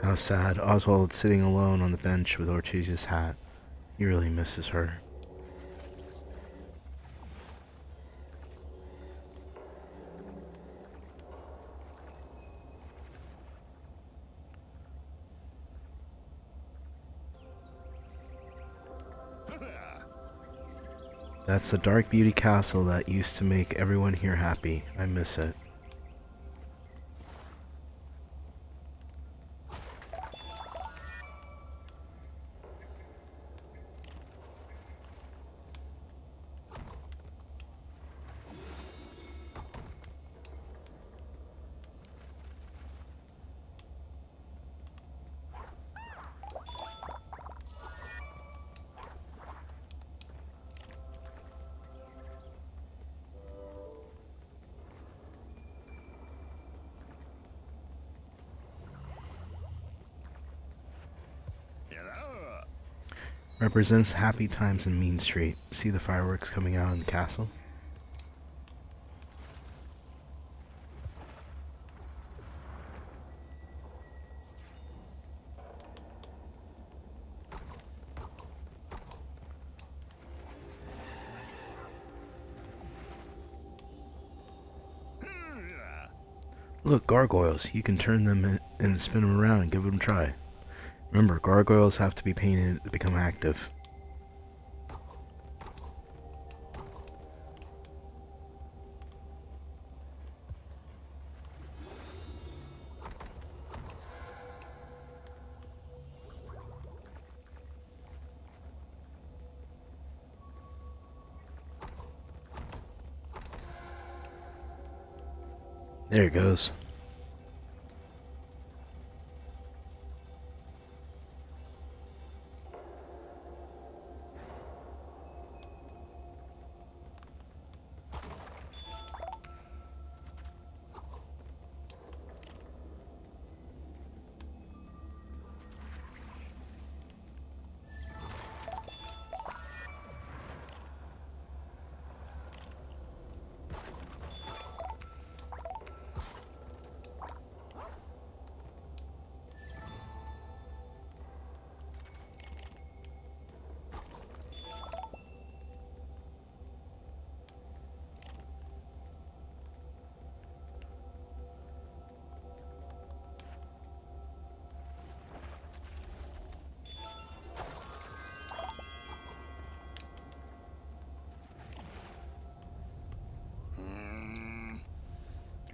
How sad. Oswald sitting alone on the bench with Ortesia's hat. He really misses her. That's the Dark Beauty Castle that used to make everyone here happy. I miss it. Represents happy times in Mean Street. See the fireworks coming out in the castle? Look, gargoyles. You can turn them in and spin them around and give them a try. Remember, gargoyles have to be painted to become active. There it goes.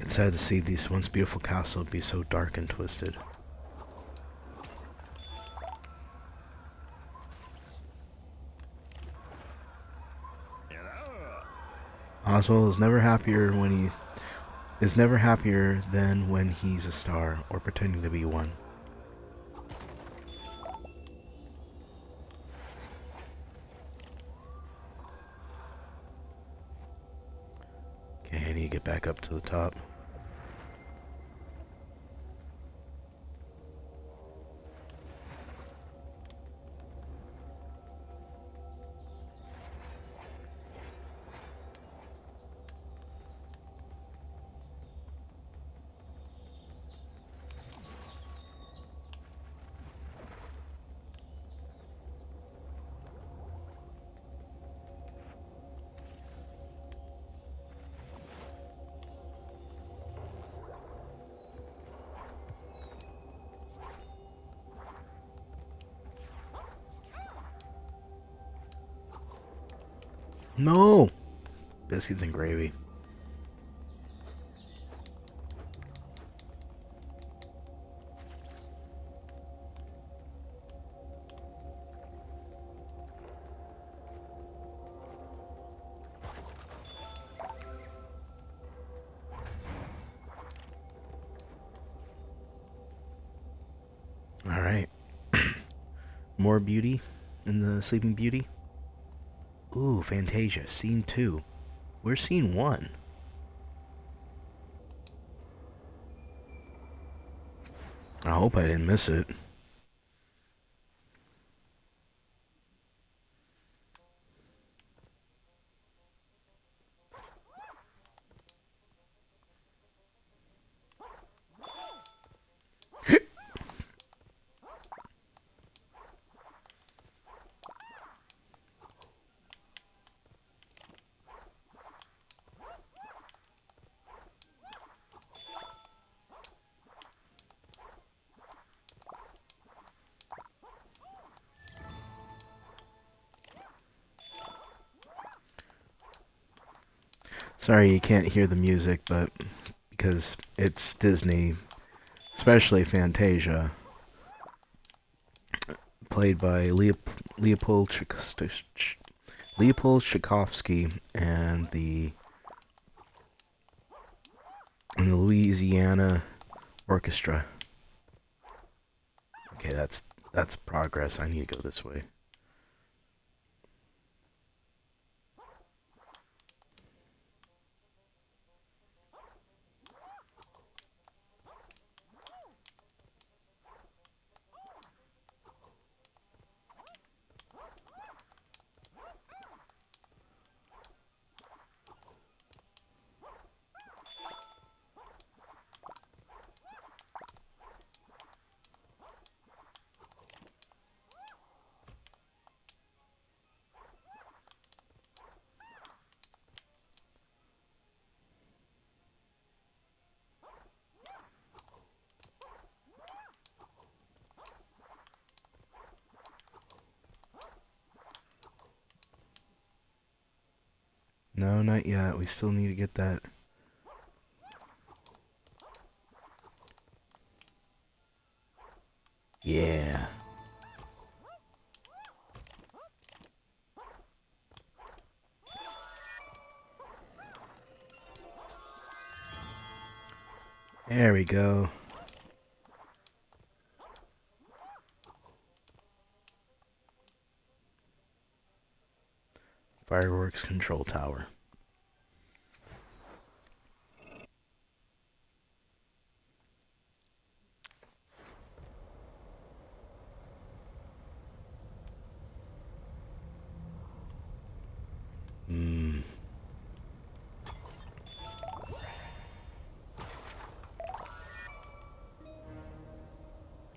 It's sad to see this once beautiful castle be so dark and twisted. Oswald is never happier than when he's a star or pretending to be one. Okay, I need to get back up to the top. No! Biscuits and gravy. Alright. More beauty in the Sleeping Beauty. Ooh, Fantasia, scene 2. Where's scene 1? I hope I didn't miss it. Sorry you can't hear the music, but because it's Disney, especially Fantasia, played by Leopold Tchaikovsky and the Louisiana Orchestra. Okay, that's progress. I need to go this way. No, not yet. We still need to get that. Yeah. There we go. Fireworks control tower.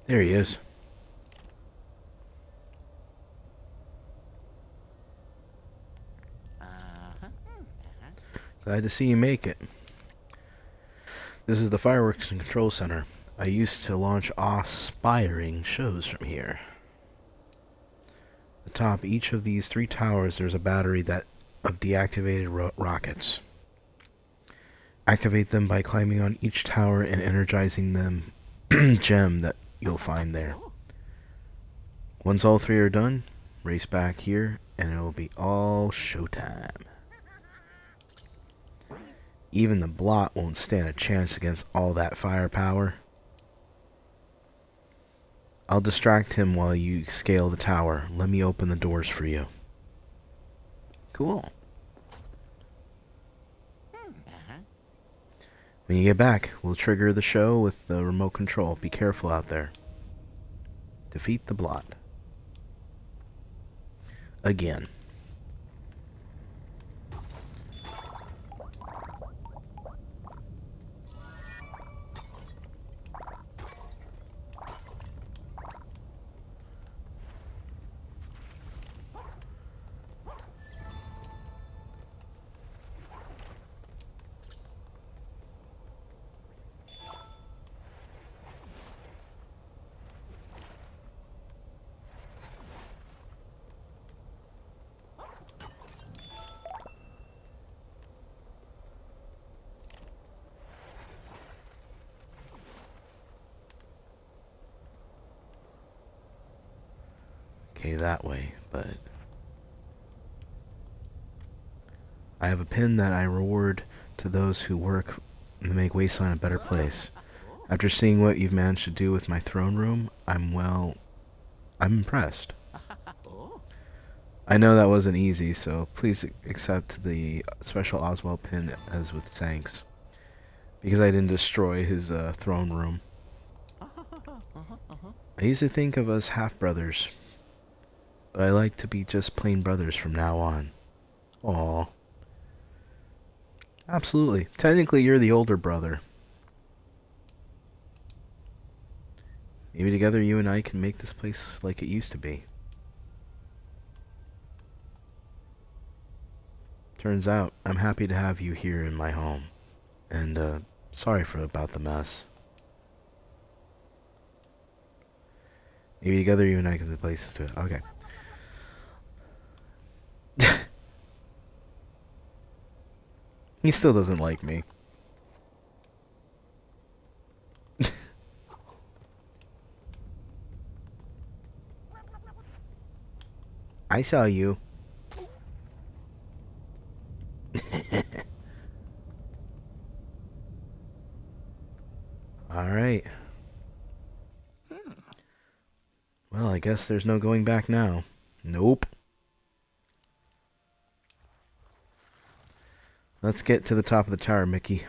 There he is. Glad to see you make it. This is the Fireworks and Control Center. I used to launch awe-inspiring shows from here. Atop each of these 3 towers, there's a battery of deactivated rockets. Activate them by climbing on each tower and energizing them gem that you'll find there. Once all 3 are done, race back here and it'll be all showtime. Even the Blot won't stand a chance against all that firepower. I'll distract him while you scale the tower. Let me open the doors for you. Cool. When you get back, we'll trigger the show with the remote control. Be careful out there. Defeat the Blot. Again. Okay, that way, but I have a pin that I reward to those who work to make Wasteland a better place. After seeing what you've managed to do with my throne room, I'm impressed. I know that wasn't easy, so please accept the special Oswald pin as with thanks. Because I didn't destroy his throne room. I used to think of us half-brothers, but I like to be just plain brothers from now on. Aww. Absolutely. Technically, you're the older brother. Maybe together you and I can make this place like it used to be. Turns out, I'm happy to have you here in my home. And, sorry about the mess. Maybe together you and I can make places to it. Okay. He still doesn't like me. I saw you. Alright. Well, I guess there's no going back now. Nope. Let's get to the top of the tower, Mickey.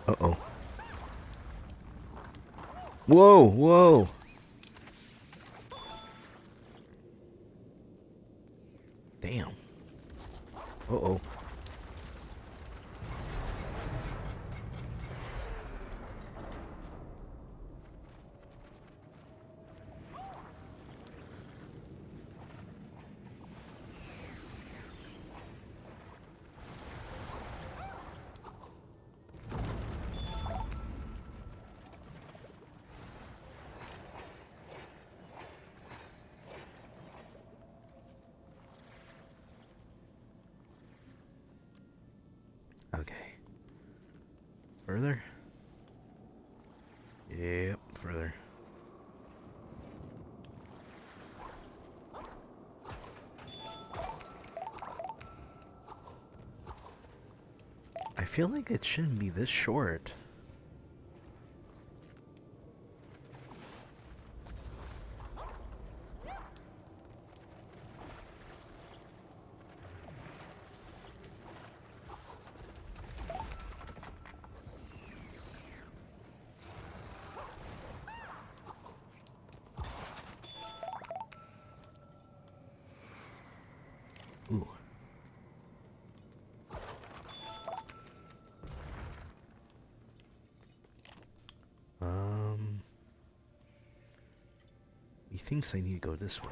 Uh-oh. Whoa, whoa. Damn. Uh-oh. Okay. Further? Yep, further. I feel like it shouldn't be this short. Ooh. He thinks I need to go this way.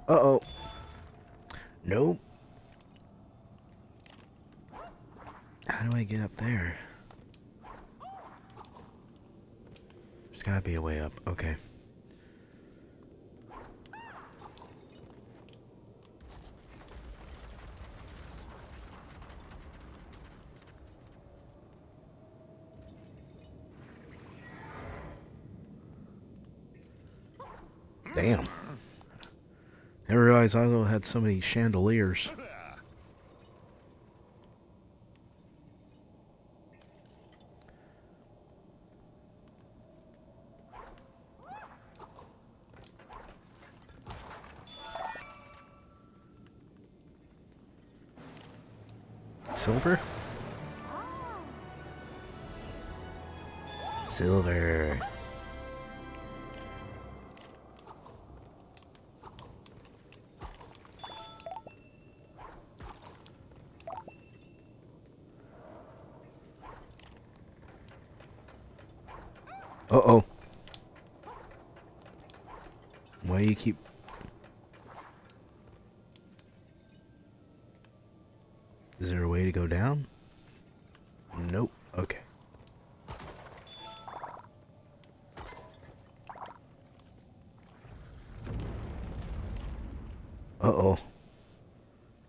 Uh-oh. Nope. How do I get up there? There's gotta be a way up. Okay. Damn. Never realized Oswald had so many chandeliers. Silver? Silver. Uh-oh. Why do you keep... Is there a way to go down? Nope. Okay. Uh-oh.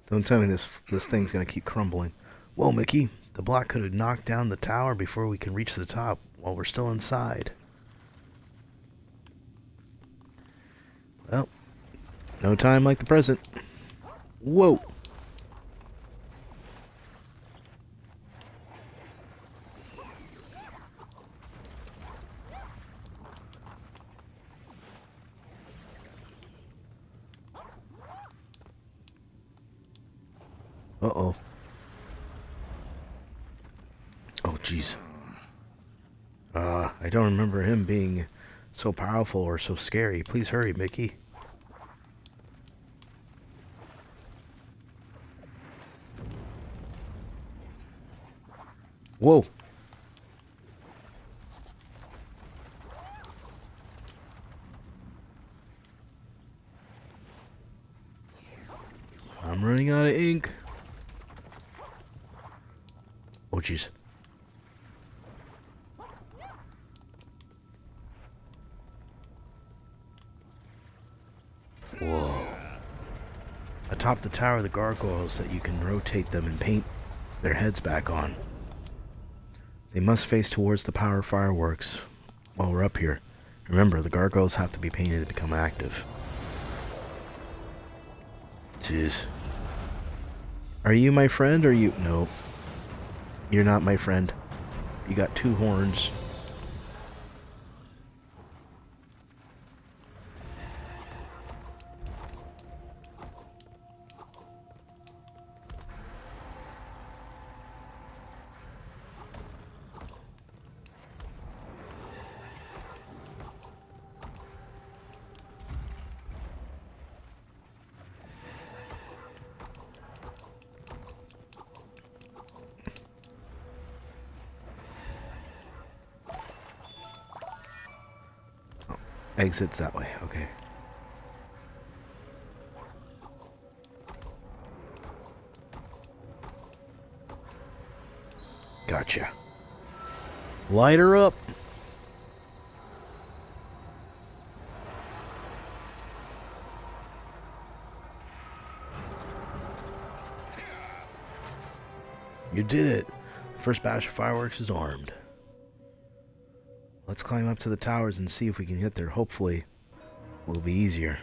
Don't tell me this thing's gonna keep crumbling. Whoa, Mickey. The block could have knocked down the tower before we can reach the top while we're still inside. Well, no time like the present. Whoa. Uh-oh. Oh, jeez. I don't remember him being so powerful or so scary. Please hurry, Mickey. Whoa. I'm running out of ink. Oh, jeez. top of the tower are the gargoyles that you can rotate them and paint their heads back on. They must face towards the power fireworks while we're up here. Remember, the gargoyles have to be painted to become active. Jeez. Are you my friend or you... No. You're not my friend. You got 2 horns. Exits that way, okay. Gotcha. Light her up. You did it. First batch of fireworks is armed. Let's climb up to the towers and see if we can get there. Hopefully, it'll be easier.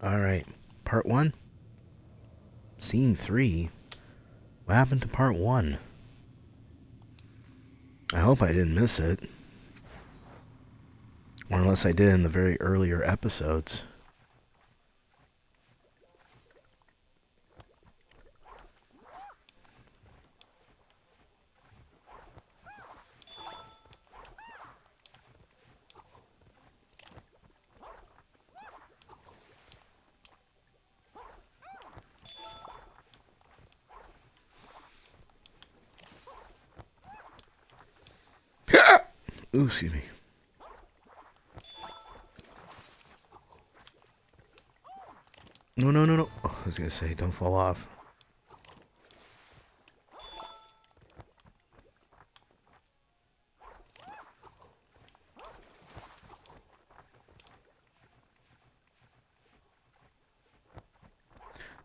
Alright, part 1. Scene 3. What happened to part 1? I hope I didn't miss it. Or unless I did in the very earlier episodes. Ooh, excuse me. No, no, no, no. Oh, I was gonna say, don't fall off.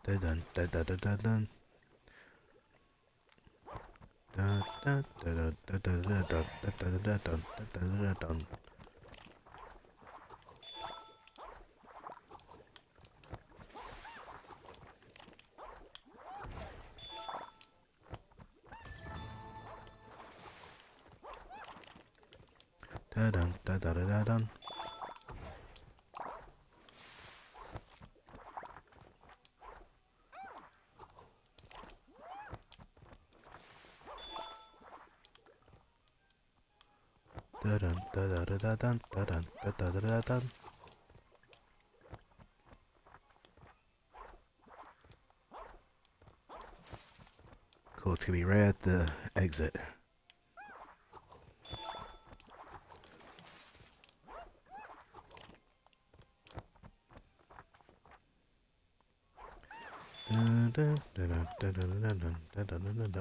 Dun dun dun dun dun dun dun. Dun dun dun dun dun dun dun dun dun dun dun dun. Dun dun dun dun dun dun. Dun dun dun dun dun dun dun dun dun dun. Cool, it's gonna be right at the exit.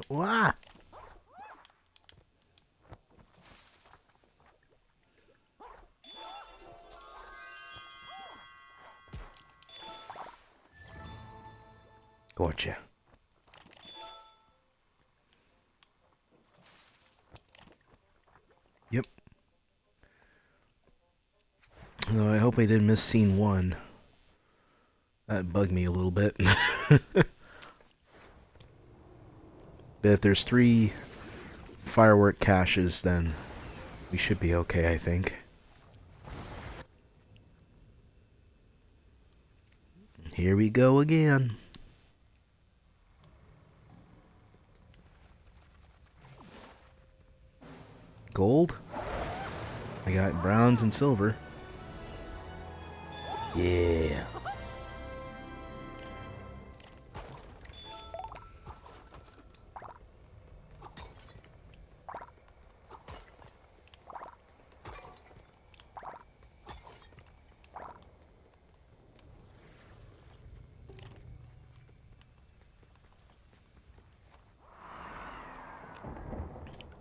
Wah! Gotcha. Yep. I hope I didn't miss scene 1. That bugged me a little bit. But if there's 3 firework caches, then we should be okay, I think. Here we go again. Gold? I got browns and silver. Yeah.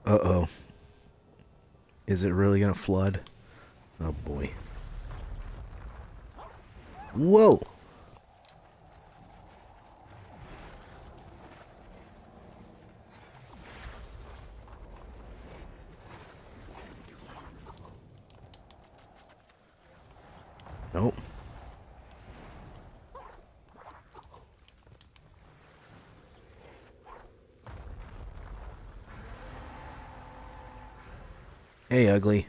Uh-oh. Is it really gonna flood? Oh boy. Whoa! Nope. Hey, ugly.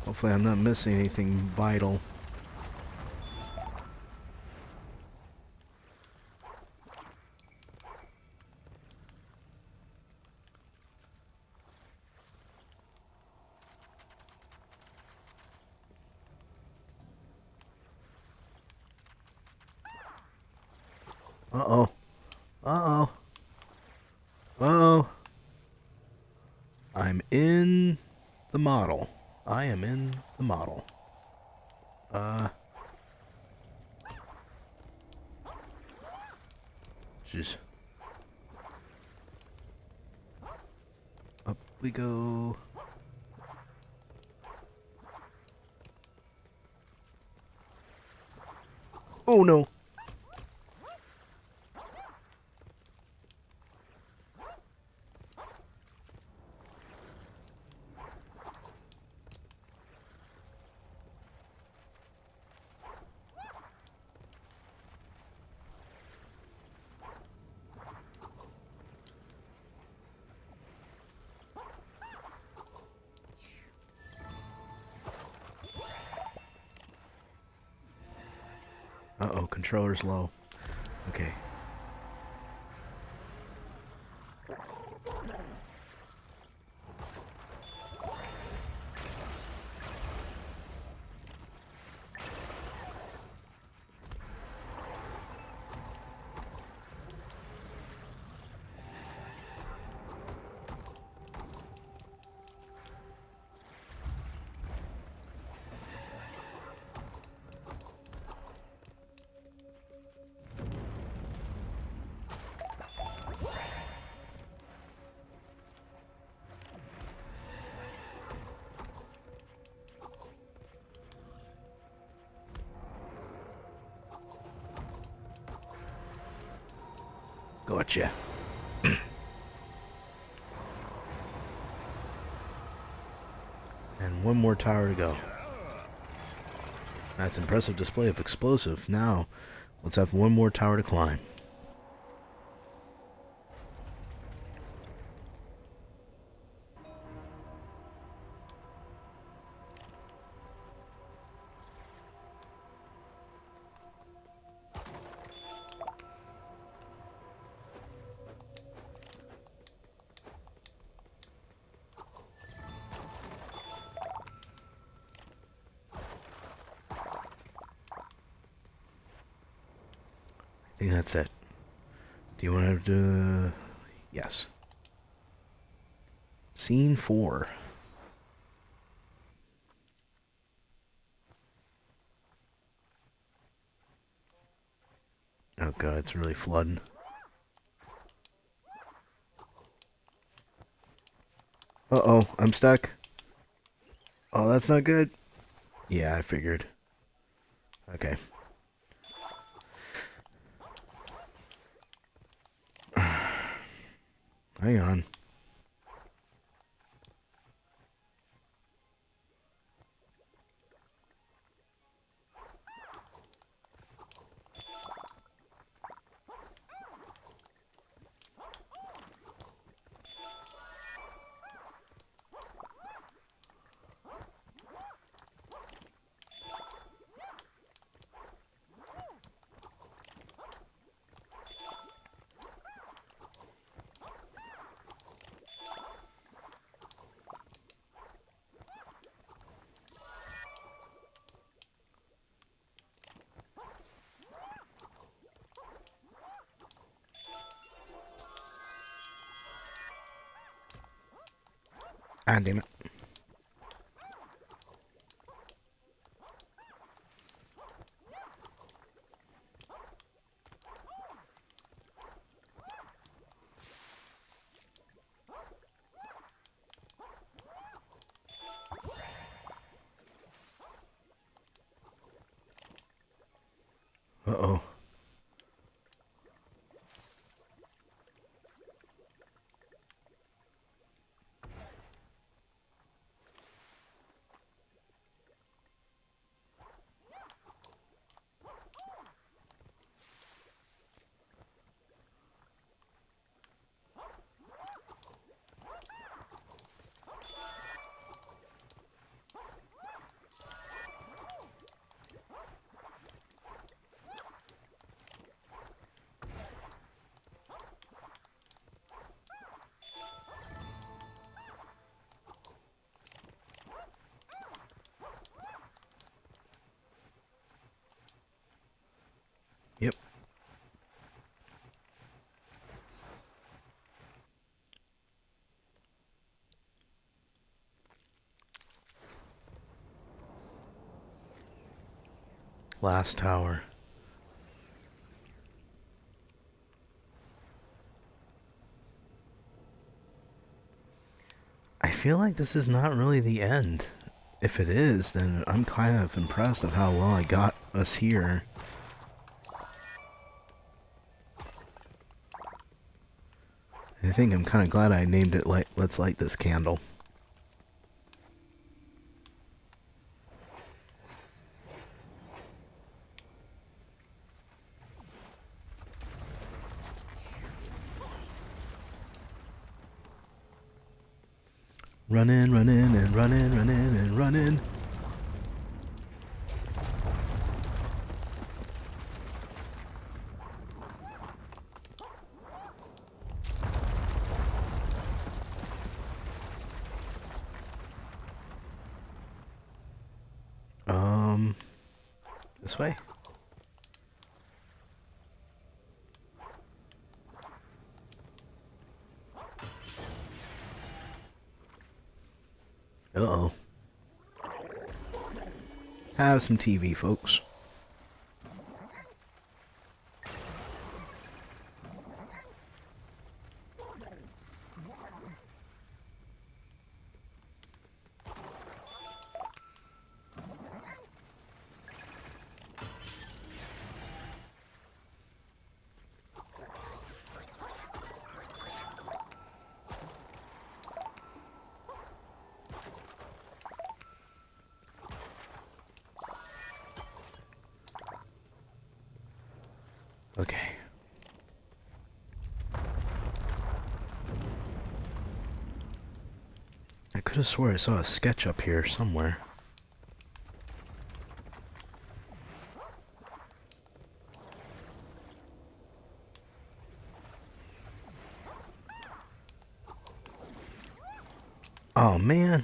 Hopefully I'm not missing anything vital. Uh-oh. Uh-oh. Uh-oh. I'm in the model. I am in the model. Jeez. Up we go. Oh no. Uh-oh, controller's low. Okay. Gotcha. And one more tower to go. That's impressive display of explosive. Now, let's have one more tower to climb. I think that's it. Do you want to do... Yes. Scene 4. Oh god, it's really flooding. Uh-oh, I'm stuck. Oh, that's not good. Yeah, I figured. Okay. Hang on. Ah, damn it. Uh-oh. Yep. Last tower. I feel like this is not really the end. If it is, then I'm kind of impressed of how well I got us here. I think I'm kind of glad I named it like Let's Light This Candle. Run in, run in, and run in, run in, and run in. This way? Uh-oh. Have some TV, folks. Okay. I could have swore I saw a sketch up here somewhere. Oh, man.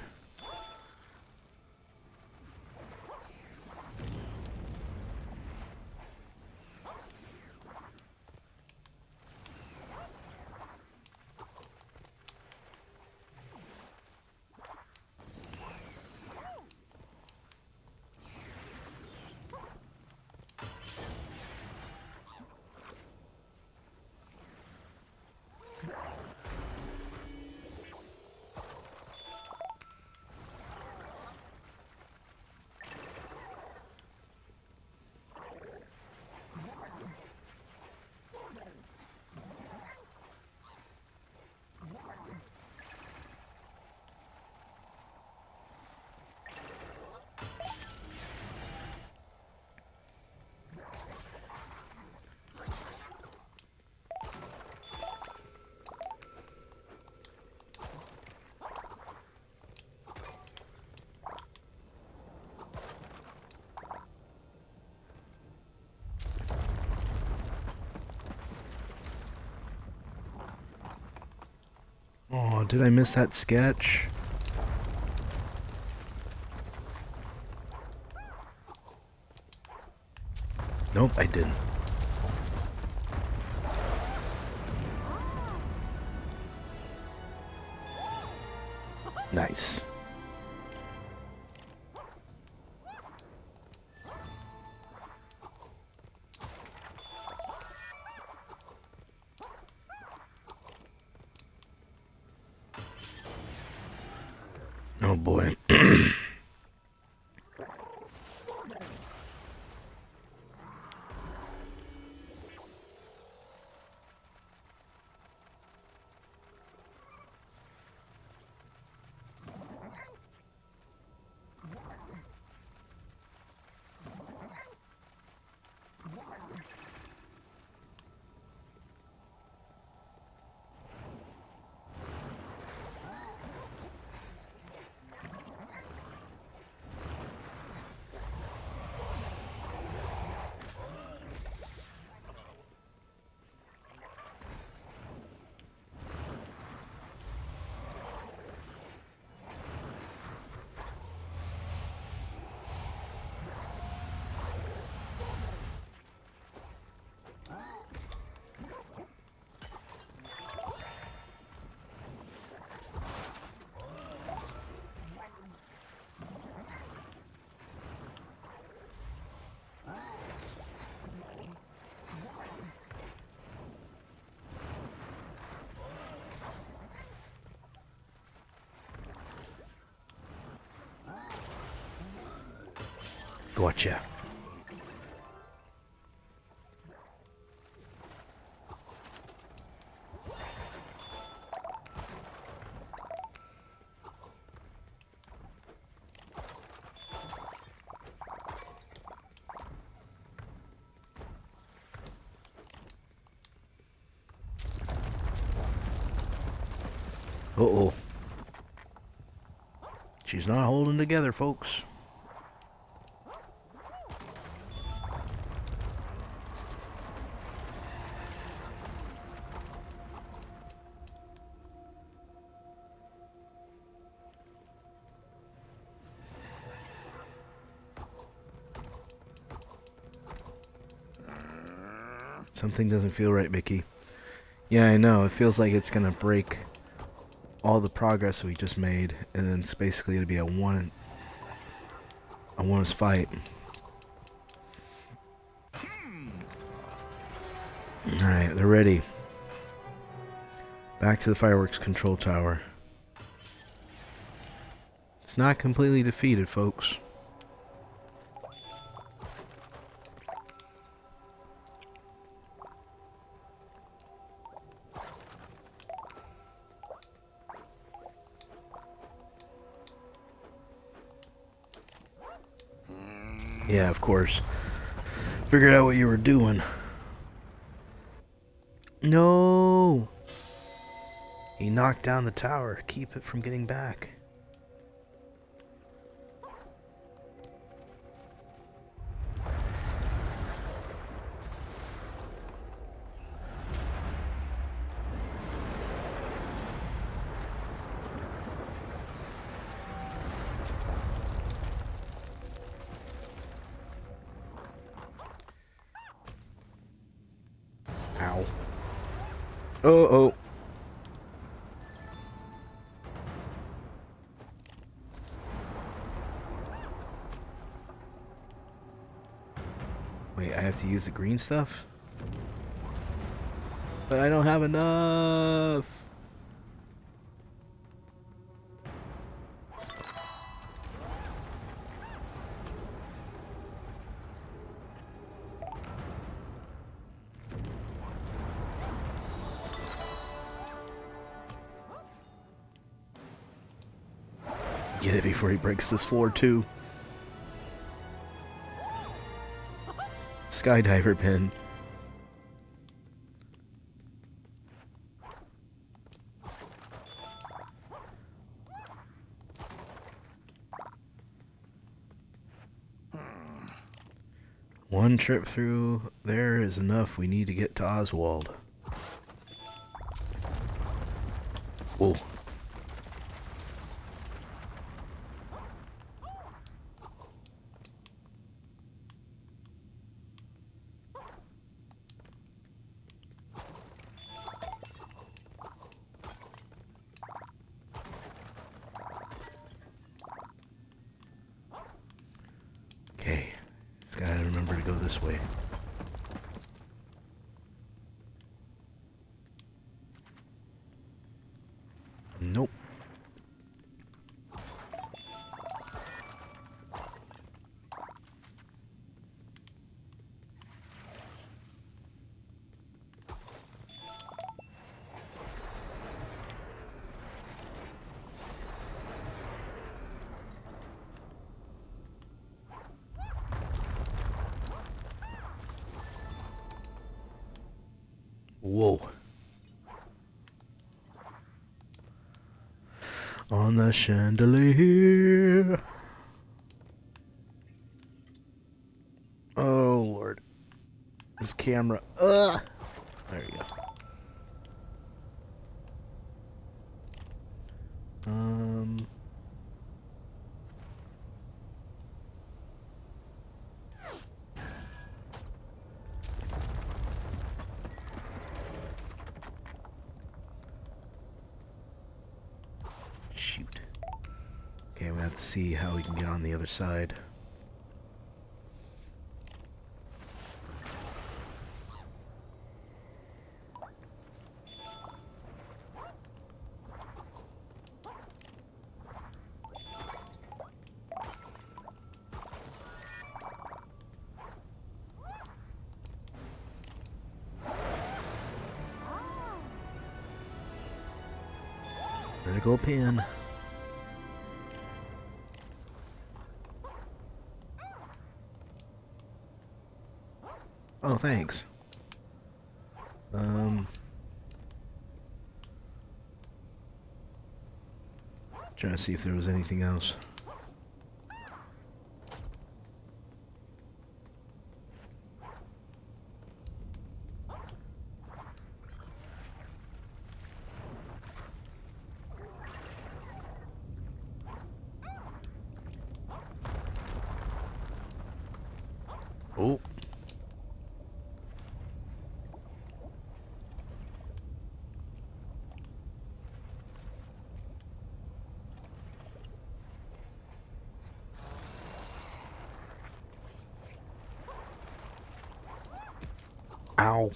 Oh, did I miss that sketch? Nope, I didn't. Nice. Oh boy. Gotcha. Uh-oh. She's not holding together, folks. Something doesn't feel right, Mickey. Yeah, I know. It feels like it's gonna break all the progress we just made, and then it's basically gonna be a one-us fight. Alright, they're ready. Back to the fireworks control tower. It's not completely defeated, folks. Yeah, of course. Figured out what you were doing. No! He knocked down the tower. Keep it from getting back. Ow. Uh-oh. Wait, I have to use the green stuff? But I don't have enough. Get it before he breaks this floor too. Skydiver pin. One trip through there is enough. We need to get to Oswald. Whoa. Gotta remember to go this way. Nope. Whoa. On the chandelier. Oh, Lord. This camera. Ugh. There you go. Shoot. Okay, we have to see how we can get on the other side. Critical pin. Oh, thanks. Trying to see if there was anything else. Oh. Ow.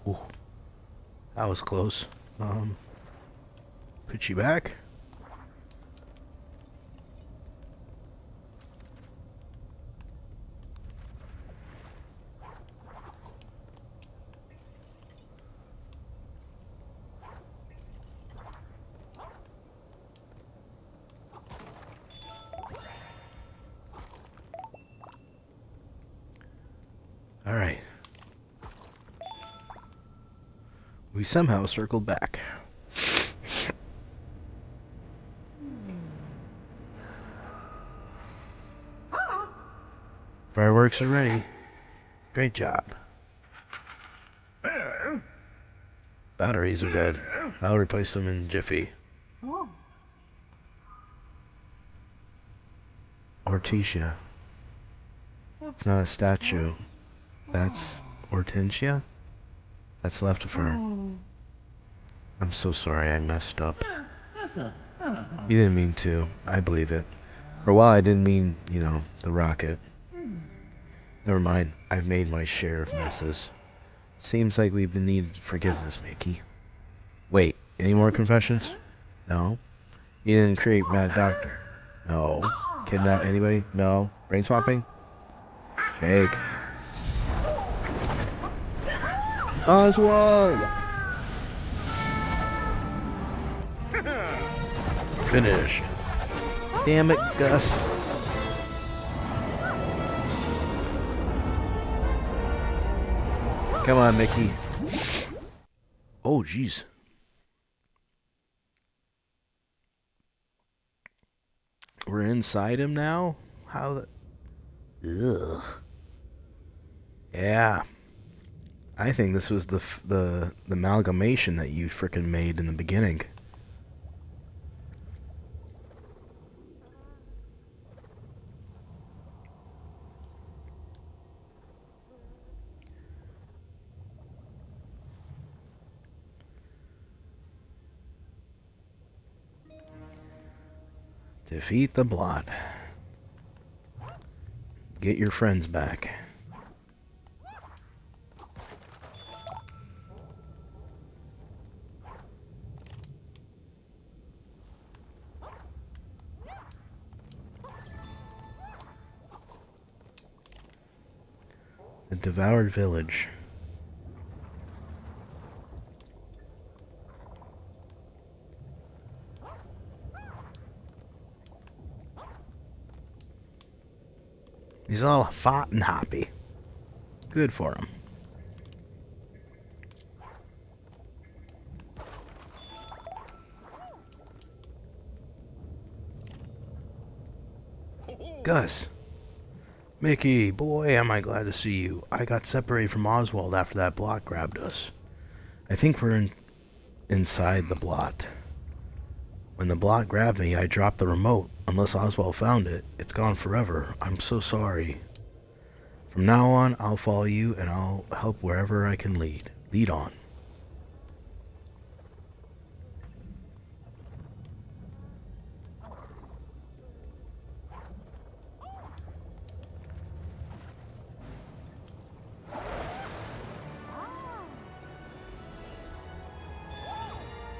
Ooh. That was close. Put you back. All right. We somehow circled back. Fireworks are ready. Great job. Batteries are dead. I'll replace them in jiffy. Hortensia. It's not a statue. That's Hortensia? That's left of her. I'm so sorry I messed up. You didn't mean to. I believe it. For a while I didn't mean, you know, the rocket. Never mind. I've made my share of messes. Seems like we've been needed forgiveness, Mickey. Wait, any more confessions? No? You didn't create Mad Doctor? No. Kidnap anybody? No. Brain swapping? Fake. Oswald! Finished. Damn it, Gus. Come on, Mickey. Oh, jeez. We're inside him now? How the... Ugh. Yeah. I think this was the amalgamation that you frickin' made in the beginning. Defeat the Blot. Get your friends back. The devoured village. He's all fat and happy. Good for him. Gus. Mickey, boy, am I glad to see you. I got separated from Oswald after that Blot grabbed us. I think we're inside the Blot. When the Blot grabbed me, I dropped the remote. Unless Oswald found it, it's gone forever. I'm so sorry. From now on, I'll follow you and I'll help wherever I can lead. Lead on.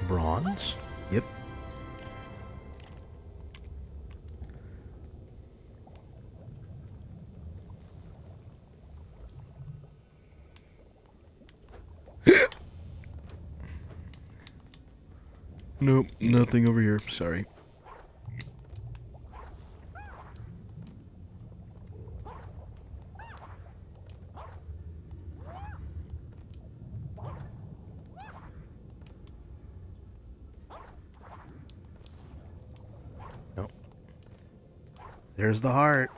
Bronze? Yep. Nope, nothing over here. Sorry. Nope. There's the heart.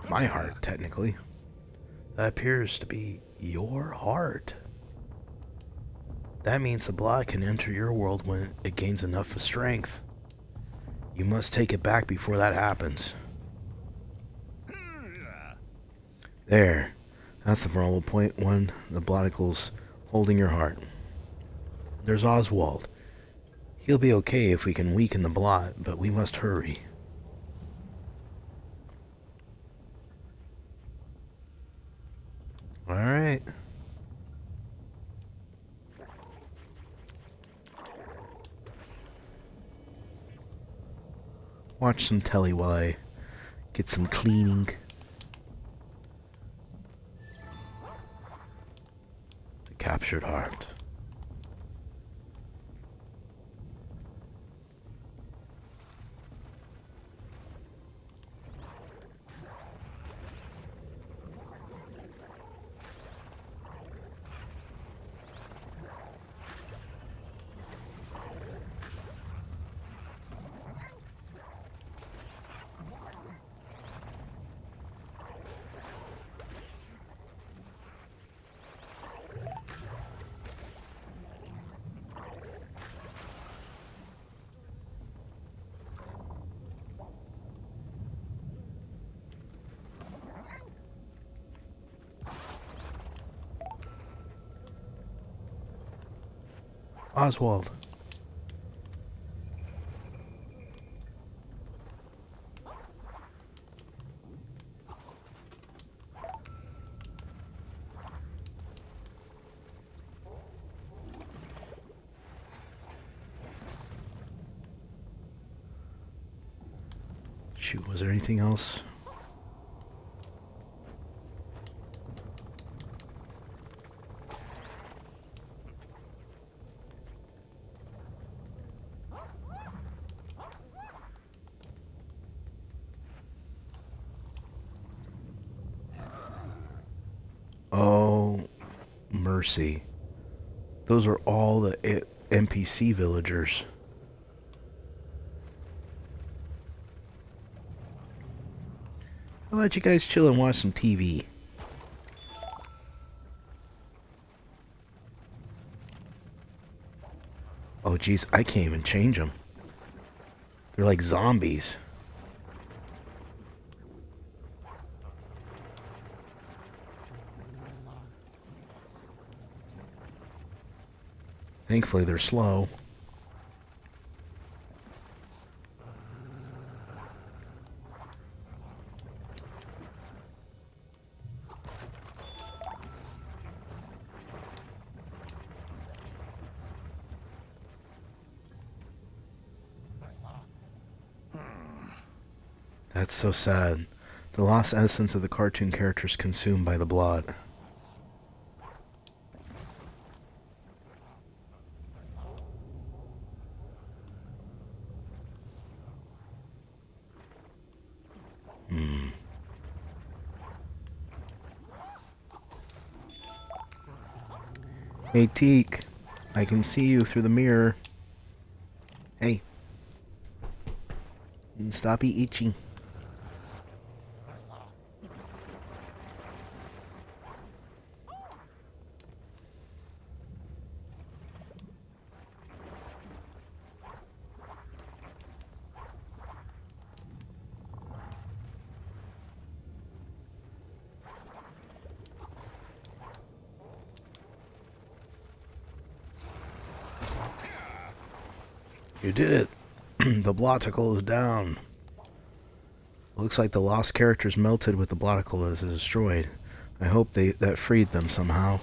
My heart, technically. That appears to be your heart. That means the Blot can enter your world when it gains enough strength. You must take it back before that happens. There. That's the vulnerable point when the Bloticle's holding your heart. There's Oswald. He'll be okay if we can weaken the Blot, but we must hurry. Alright. Watch some telly while I get some cleaning. The captured heart. Oswald. Shoot, was there anything else? Oh, mercy. Those are all the NPC villagers. How about you guys chill and watch some TV? Oh jeez, I can't even change them. They're like zombies. Thankfully they're slow. That's so sad. The lost essence of the cartoon characters consumed by the Blot. Hey Teak, I can see you through the mirror. Hey. Stop itching. You did it. The bloticle is down. Looks like the lost characters melted with the bloticle as it is destroyed. I hope that freed them somehow.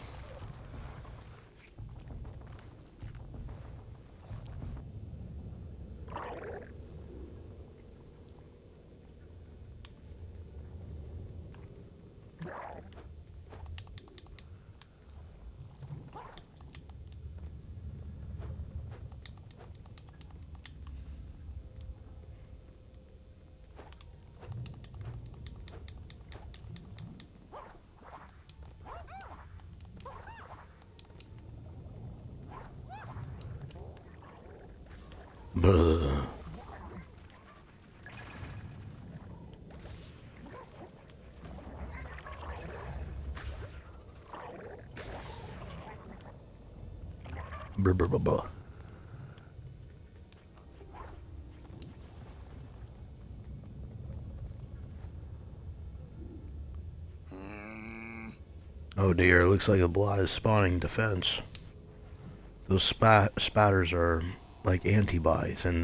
Buh. Buh, buh, buh, buh. Oh dear, looks like a Blot is spawning defense. Those spatters are like antibodies, and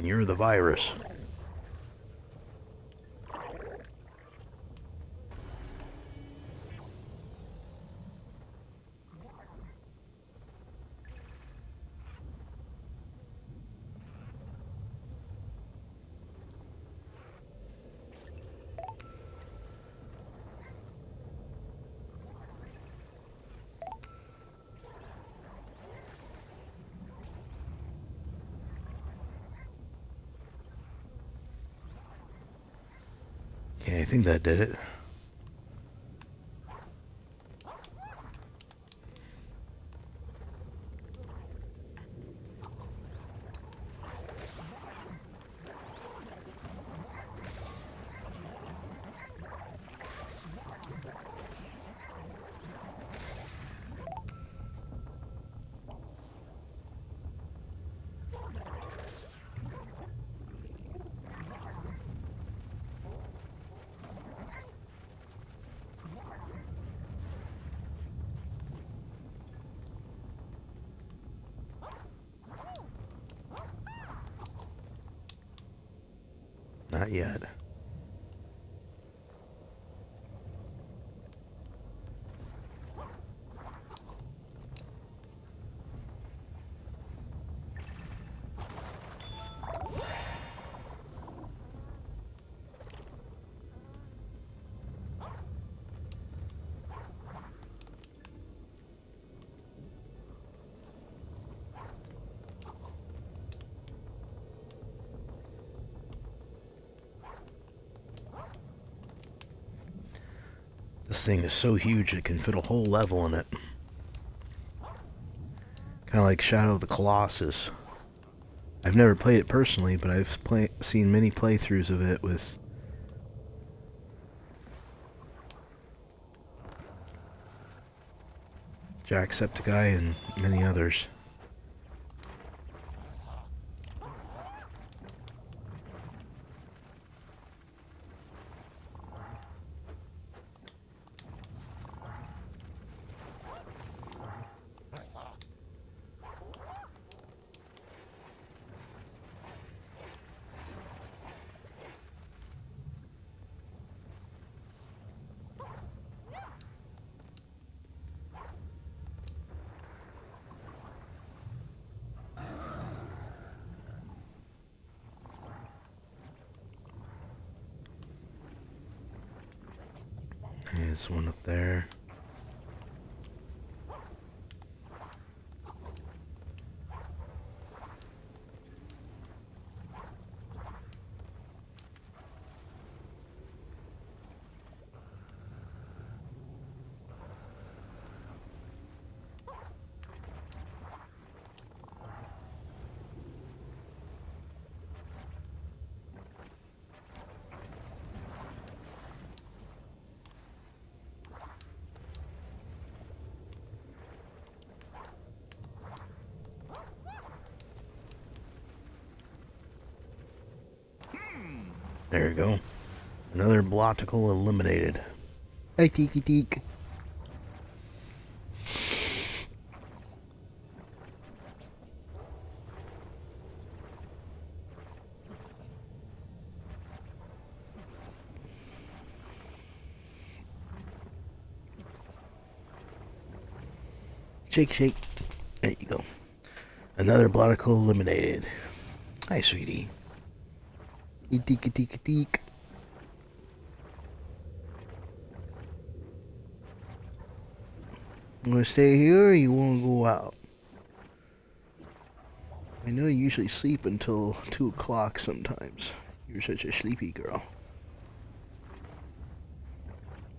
you're the virus. Okay, I think that did it. Not yet. This thing is so huge it can fit a whole level in it. Kind of like Shadow of the Colossus. I've never played it personally, but I've seen many playthroughs of it with Jacksepticeye and many others. There's one up there. There you go. Another bloticle eliminated. Hey, Tiki Teek. Shake, shake. There you go. Another bloticle eliminated. Hi, sweetie. Tiki Tiki Teek. You want to stay here or you want to go out? I know you usually sleep until 2 o'clock sometimes. You're such a sleepy girl.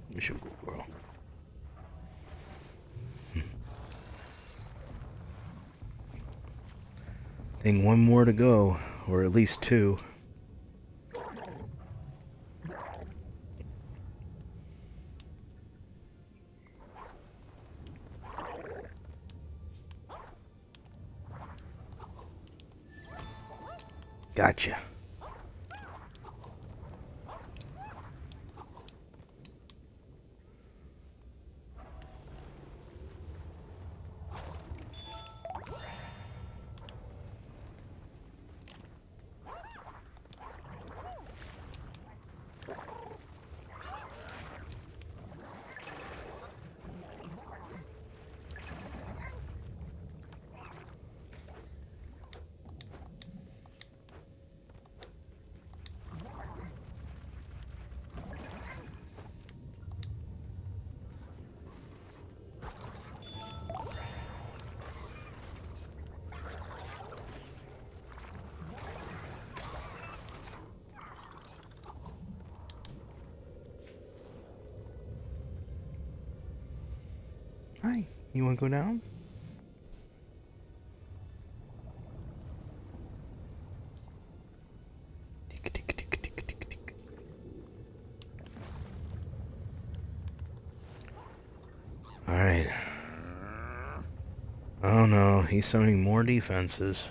You're such a good girl. Think one more to go, or at least 2. Gotcha. Hi, you want to go down? Tick, tick, tick, tick, tick, tick. Alright. Oh no, he's summoning more defenses.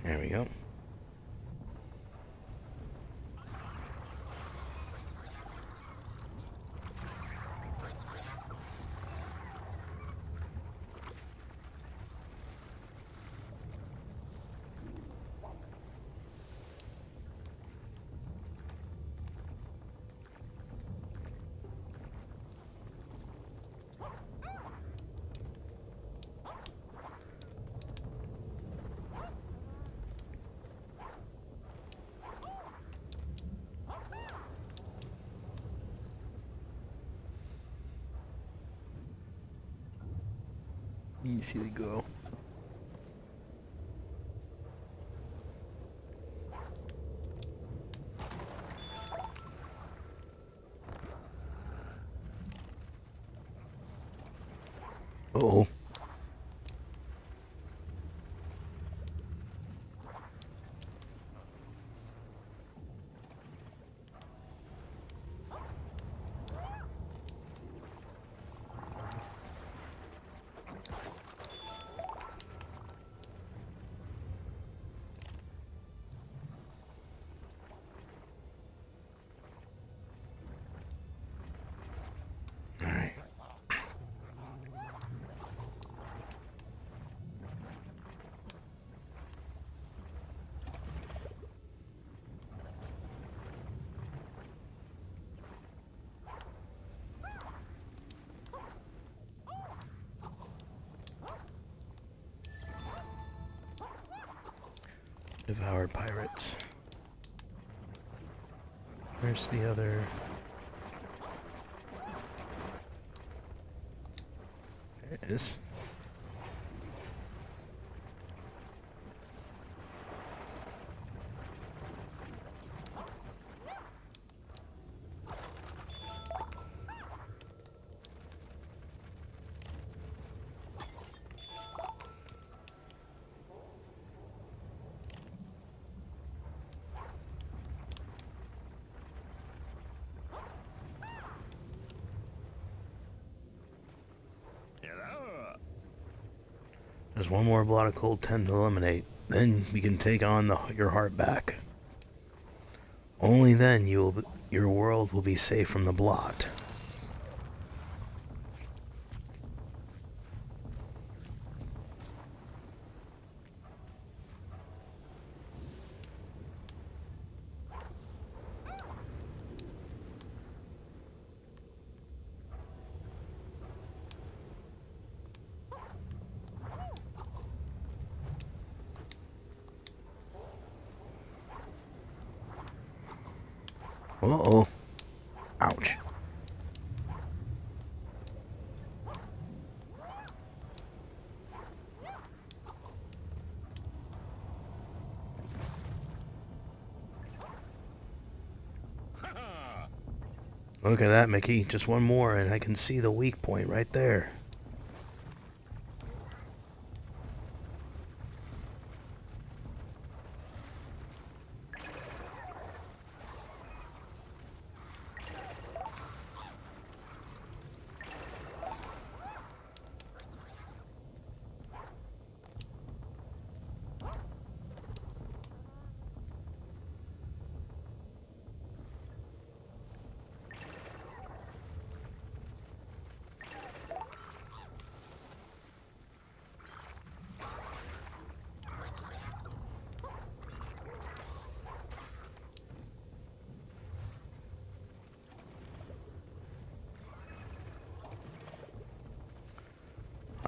There we go. You see the girl. Uh-oh. Alright. Devoured pirates. Where's the other? There it is. There's one more blot of cold 10 to eliminate. Then we can take on your heart back. Only then your world will be safe from the blot. Uh-oh. Ouch. Look at that, Mickey. Just one more and I can see the weak point right there.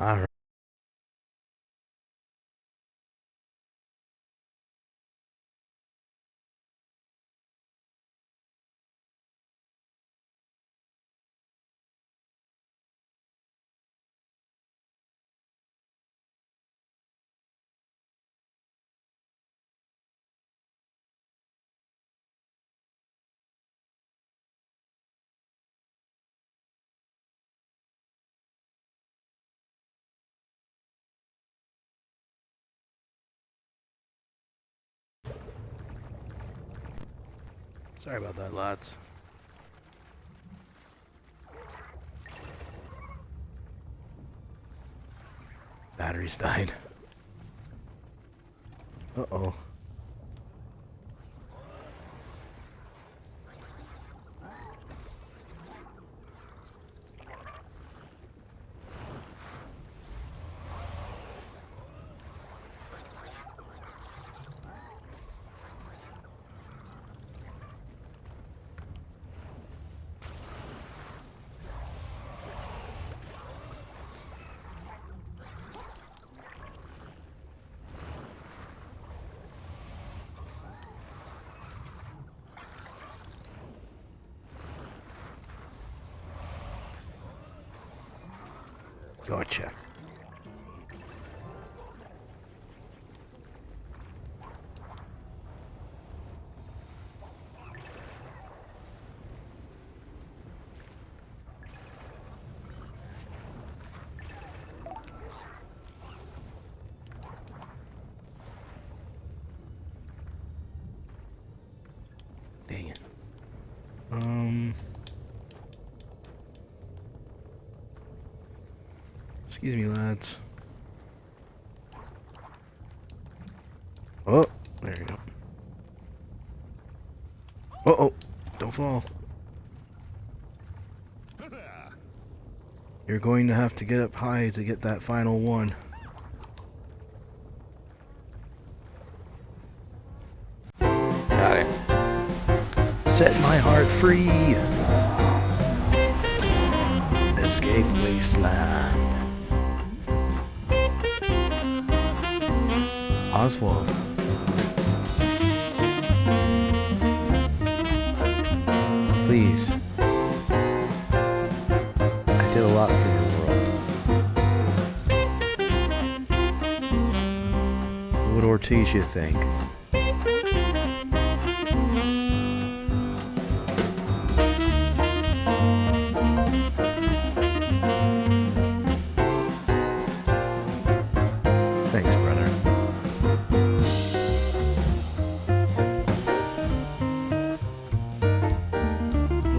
Alright. Sorry about that, lads. Batteries died. Uh-oh. Gotcha. Excuse me, lads. Oh, there you go. Uh-oh, don't fall. You're going to have to get up high to get that final one. Got it. Set my heart free. Escape wasteland. Oswald. Please. I did a lot for your world. What would Ortesia think? Thanks, brother.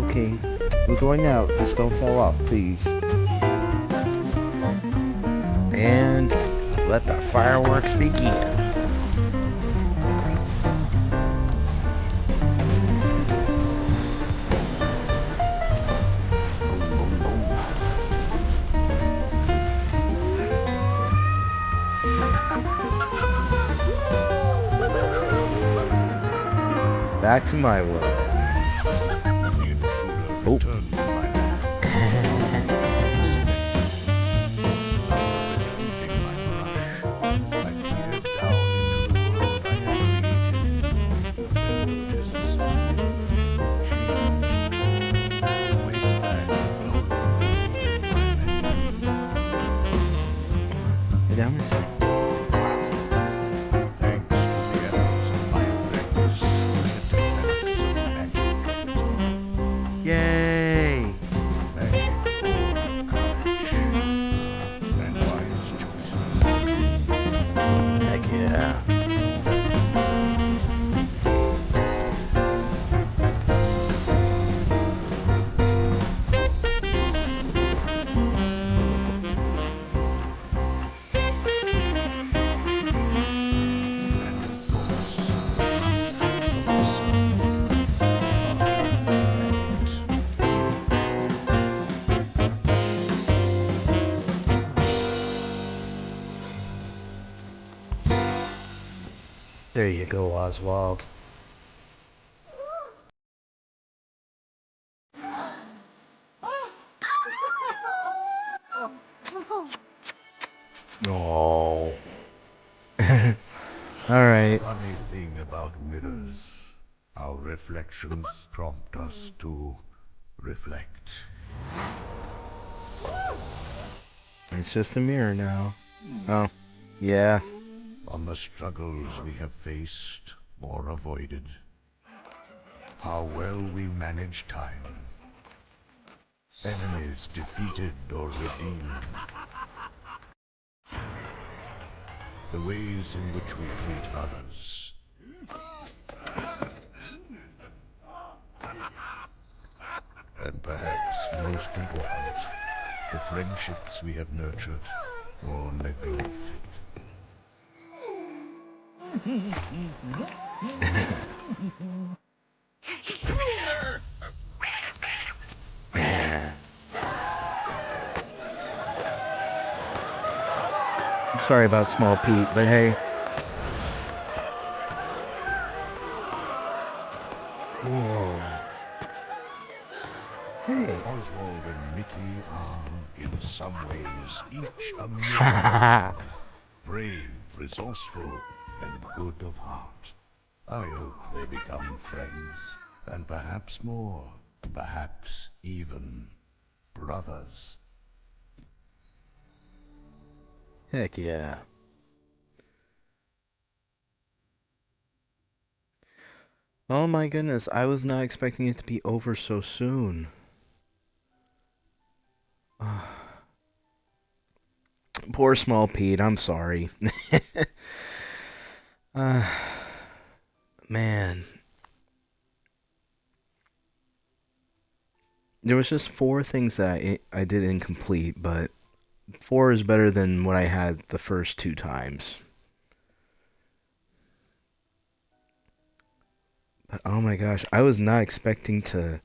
Okay, we're going out. Just don't fall off, please. And let the fireworks begin. Back to my world. Oh. Go down this way. Yay! Heck yeah. There you go, Oswald. Oh. Alright. Funny thing about mirrors, our reflections prompt us to reflect. It's just a mirror now. Oh. Yeah. On the struggles we have faced or avoided, how well we manage time, enemies defeated or redeemed, the ways in which we treat others. And perhaps most important, the friendships we have nurtured or neglected. Sorry about Small Pete, but hey. Whoa. Hey. Oswald and Mickey are, in some ways, each a mirror. Brave, resourceful, and good of heart. I hope they become friends, and perhaps more, perhaps even brothers. Heck yeah. Oh my goodness, I was not expecting it to be over so soon. Poor Small Pete, I'm sorry. Man. There was just 4 things that I did incomplete, but 4 is better than what I had the first 2 times. But oh my gosh, I was not expecting to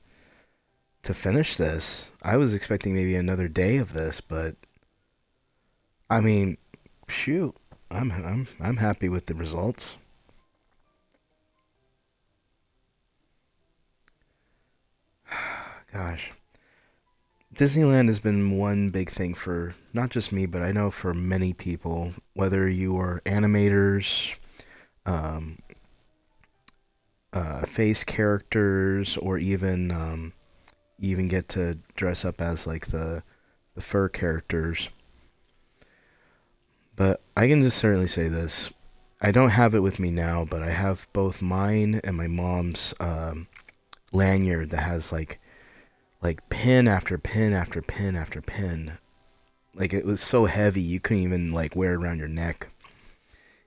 finish this. I was expecting maybe another day of this, but I mean, shoot, I'm happy with the results. Gosh. Disneyland has been one big thing for not just me, but I know for many people, whether you are animators, um, face characters, or even you even get to dress up as like the fur characters. But I can just certainly say this. I don't have it with me now, but I have both mine and my mom's lanyard that has like pin after pin after pin after pin. Like it was so heavy you couldn't even like wear it around your neck.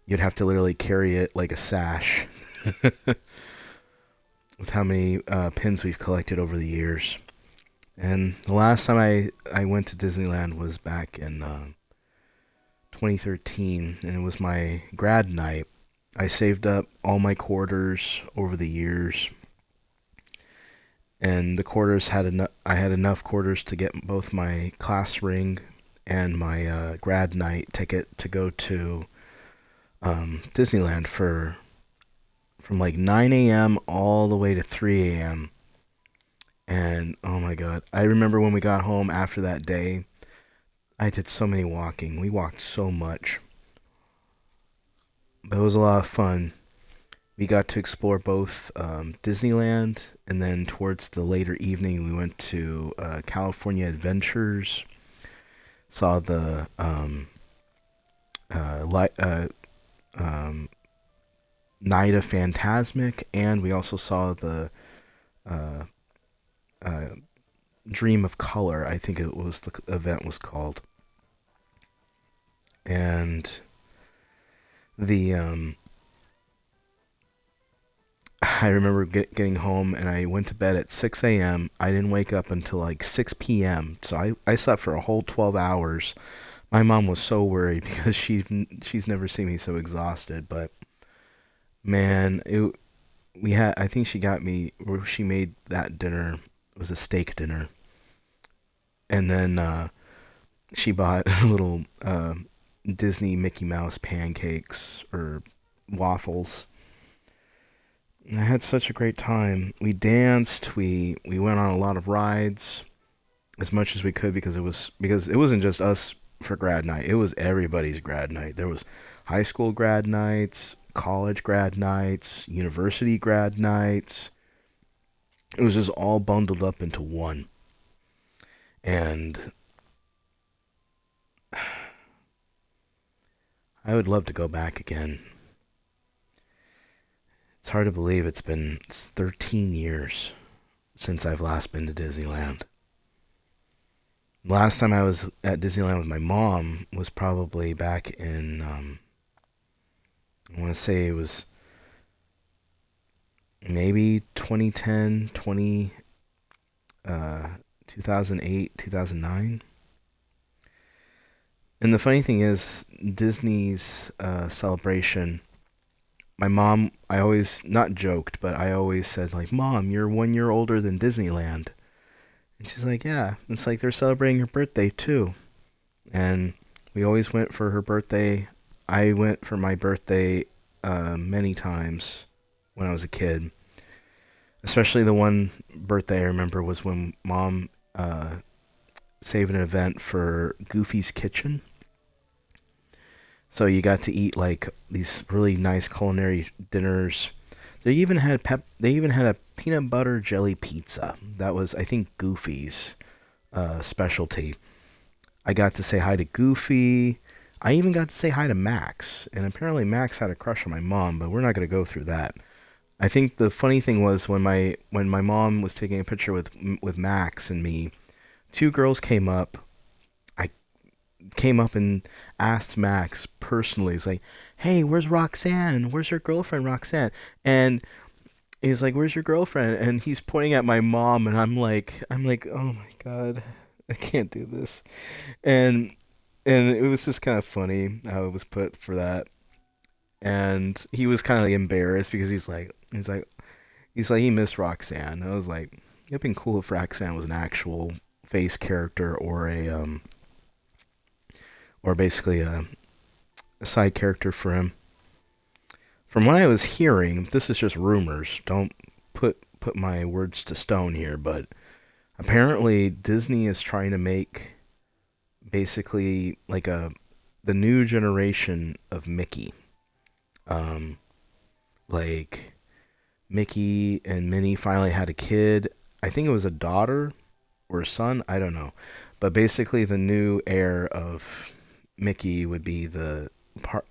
You'd have to literally carry it like a sash. With how many pins we've collected over the years. And the last time I went to Disneyland was back in 2013, and it was my grad night. I saved up all my quarters over the years, and the quarters had I had enough quarters to get both my class ring and my grad night ticket to go to Disneyland from like 9 a.m. all the way to 3 a.m. And oh my god, I remember when we got home after that day, I did so many walking. We walked so much. But it was a lot of fun. We got to explore both Disneyland, and then towards the later evening, we went to California Adventures. Saw the Night of Phantasmic, and we also saw the Dream of Color, I think it was the event was called. And the I remember getting home, and I went to bed at 6 a.m. I didn't wake up until like 6 p.m. So I slept for a whole 12 hours. My mom was so worried because she's never seen me so exhausted. But man, I think she got me, or she made that dinner. It was a steak dinner. And then she bought little Disney Mickey Mouse pancakes or waffles. And I had such a great time. We danced. We went on a lot of rides, as much as we could, because it wasn't just us for grad night. It was everybody's grad night. There was high school grad nights, college grad nights, university grad nights. It was just all bundled up into one. And I would love to go back again. It's hard to believe it's been 13 years since I've last been to Disneyland. The last time I was at Disneyland with my mom was probably back in, I want to say it was maybe 2010, 2008, 2009. And the funny thing is, Disney's celebration, my mom, I always, not joked, but I always said, like, Mom, you're 1 year older than Disneyland. And she's like, yeah, it's like they're celebrating her birthday too. And we always went for her birthday. I went for my birthday many times when I was a kid. Especially the one birthday I remember was when Mom saved an event for Goofy's Kitchen. So you got to eat like these really nice culinary dinners. They even had a peanut butter jelly pizza. That was, I think, Goofy's specialty. I got to say hi to Goofy. I even got to say hi to Max. And apparently Max had a crush on my mom, but we're not going to go through that. I think the funny thing was when my mom was taking a picture with Max and me, 2 girls came up. I came up and asked Max personally. It's like, hey, where's Roxanne? Where's your girlfriend, Roxanne? And he's like, where's your girlfriend? And he's pointing at my mom, and I'm like, oh my god, I can't do this. And And it was just kind of funny how it was put for that. And he was kind of like embarrassed because he missed Roxanne. I was like, it'd been cool if Roxanne was an actual face character or basically a side character for him. From what I was hearing, this is just rumors. Don't put my words to stone here, but apparently Disney is trying to make basically like the new generation of Mickey. Like Mickey and Minnie finally had a kid. I think it was a daughter or a son, I don't know. But basically the new heir of Mickey would be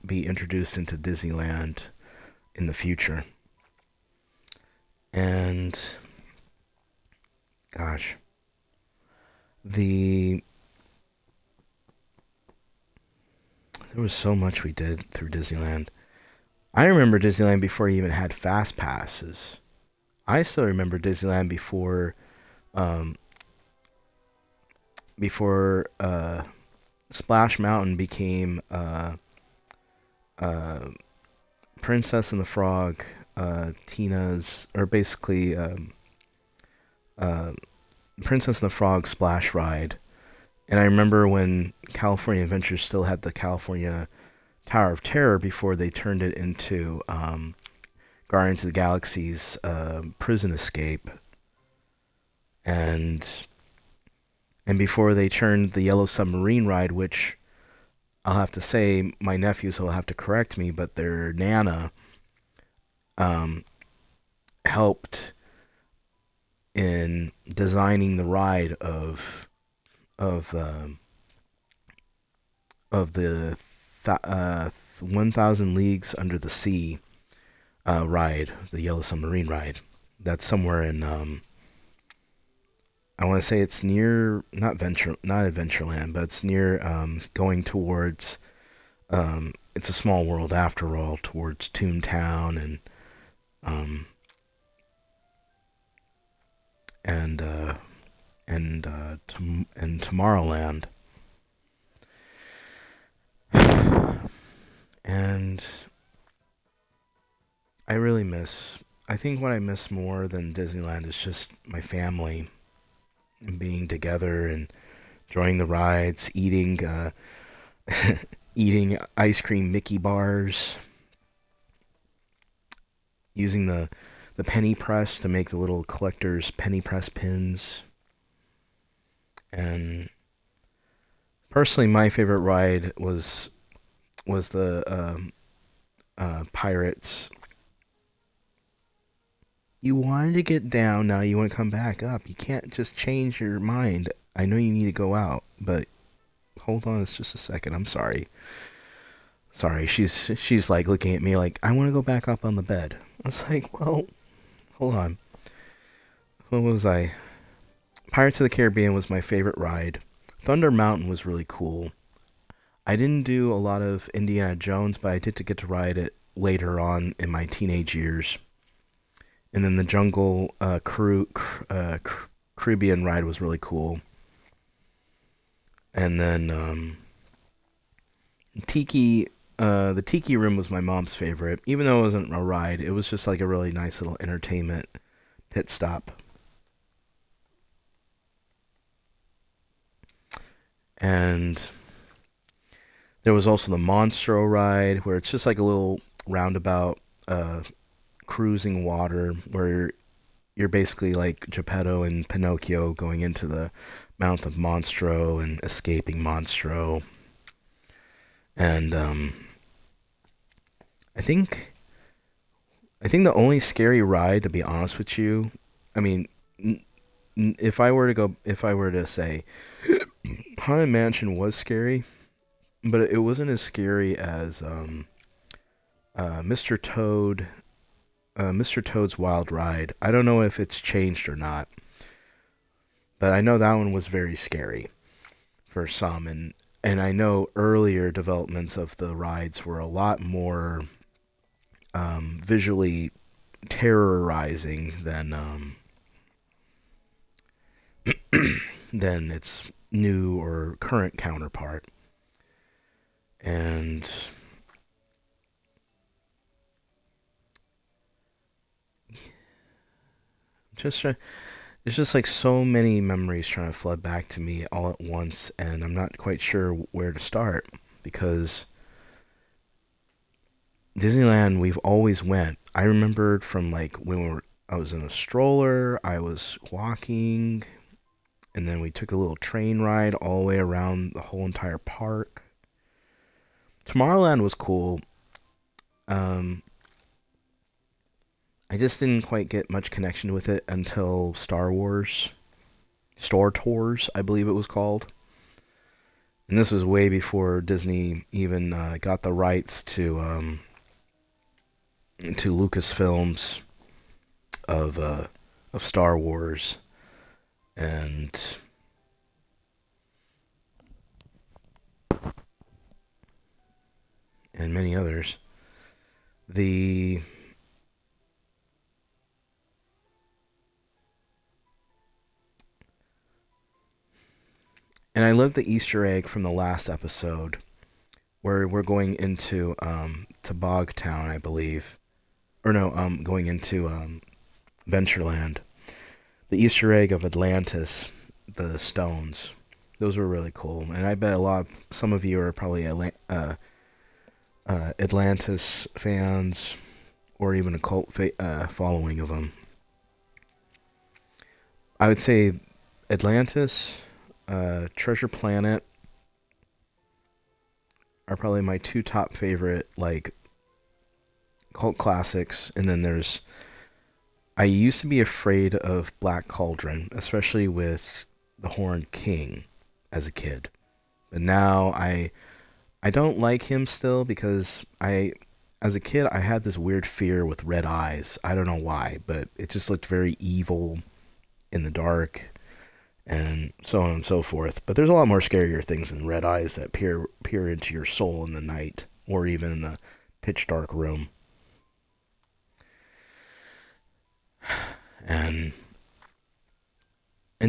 be introduced into Disneyland in the future. And gosh, there was so much we did through Disneyland. I remember Disneyland before you even had fast passes. I still remember Disneyland before Splash Mountain became Princess and the Frog, Tina's, or basically Princess and the Frog Splash Ride. And I remember when California Adventures still had the California Tower of Terror before they turned it into Guardians of the Galaxy's Prison Escape. And before they turned the Yellow Submarine ride, which I'll have to say, my nephews will have to correct me, but their Nana helped in designing the ride of the 1,000 Leagues Under the Sea ride, the Yellow Submarine ride. That's somewhere in I want to say it's near not Adventureland, but it's near going towards It's a Small World after all, towards Toontown and Tomorrowland. And I think what I miss more than Disneyland is just my family and being together and enjoying the rides, eating eating ice cream Mickey bars, using the penny press to make the little collector's penny press pins. And personally, my favorite ride was the Pirates. You wanted to get down, now you want to come back up. You can't just change your mind. I know you need to go out, but hold on, it's just a second. I'm sorry. Sorry, she's like looking at me like, I want to go back up on the bed. I was like, well, hold on. What was I? Pirates of the Caribbean was my favorite ride. Thunder Mountain was really cool. I didn't do a lot of Indiana Jones, but I did get to ride it later on in my teenage years. And then the Jungle Caribbean ride was really cool. And then the Tiki Room was my mom's favorite. Even though it wasn't a ride, it was just like a really nice little entertainment pit stop. And there was also the Monstro ride, where it's just like a little roundabout cruising water, where you're basically like Geppetto and Pinocchio going into the mouth of Monstro and escaping Monstro. And I think the only scary ride, to be honest with you, I mean, if I were to say Haunted Mansion was scary, but it wasn't as scary as Mr. Toad's Wild Ride. I don't know if it's changed or not, but I know that one was very scary for some, and I know earlier developments of the rides were a lot more visually terrorizing than its new or current counterpart. And just it's just like so many memories trying to flood back to me all at once, and I'm not quite sure where to start because Disneyland we've always went. I remembered from like when I was in a stroller, I was walking, and then we took a little train ride all the way around the whole entire park. Tomorrowland was cool. I just didn't quite get much connection with it until Star Wars Star Tours, I believe it was called. And this was way before Disney even got the rights to Lucasfilms of Star Wars and many others. And I love the Easter egg from the last episode where we're going into to Bogtown, I believe. Or no, going into Ventureland. The Easter egg of Atlantis, the stones. Those were really cool. And I bet some of you are probably Atlantis fans or even a cult following of them. I would say Atlantis, Treasure Planet are probably my two top favorite like cult classics. And then I used to be afraid of Black Cauldron, especially with the Horned King as a kid. But now I don't like him still because as a kid I had this weird fear with red eyes. I don't know why, but it just looked very evil in the dark. And so on and so forth. But there's a lot more scarier things than red eyes that peer into your soul in the night, or even in the pitch dark room. And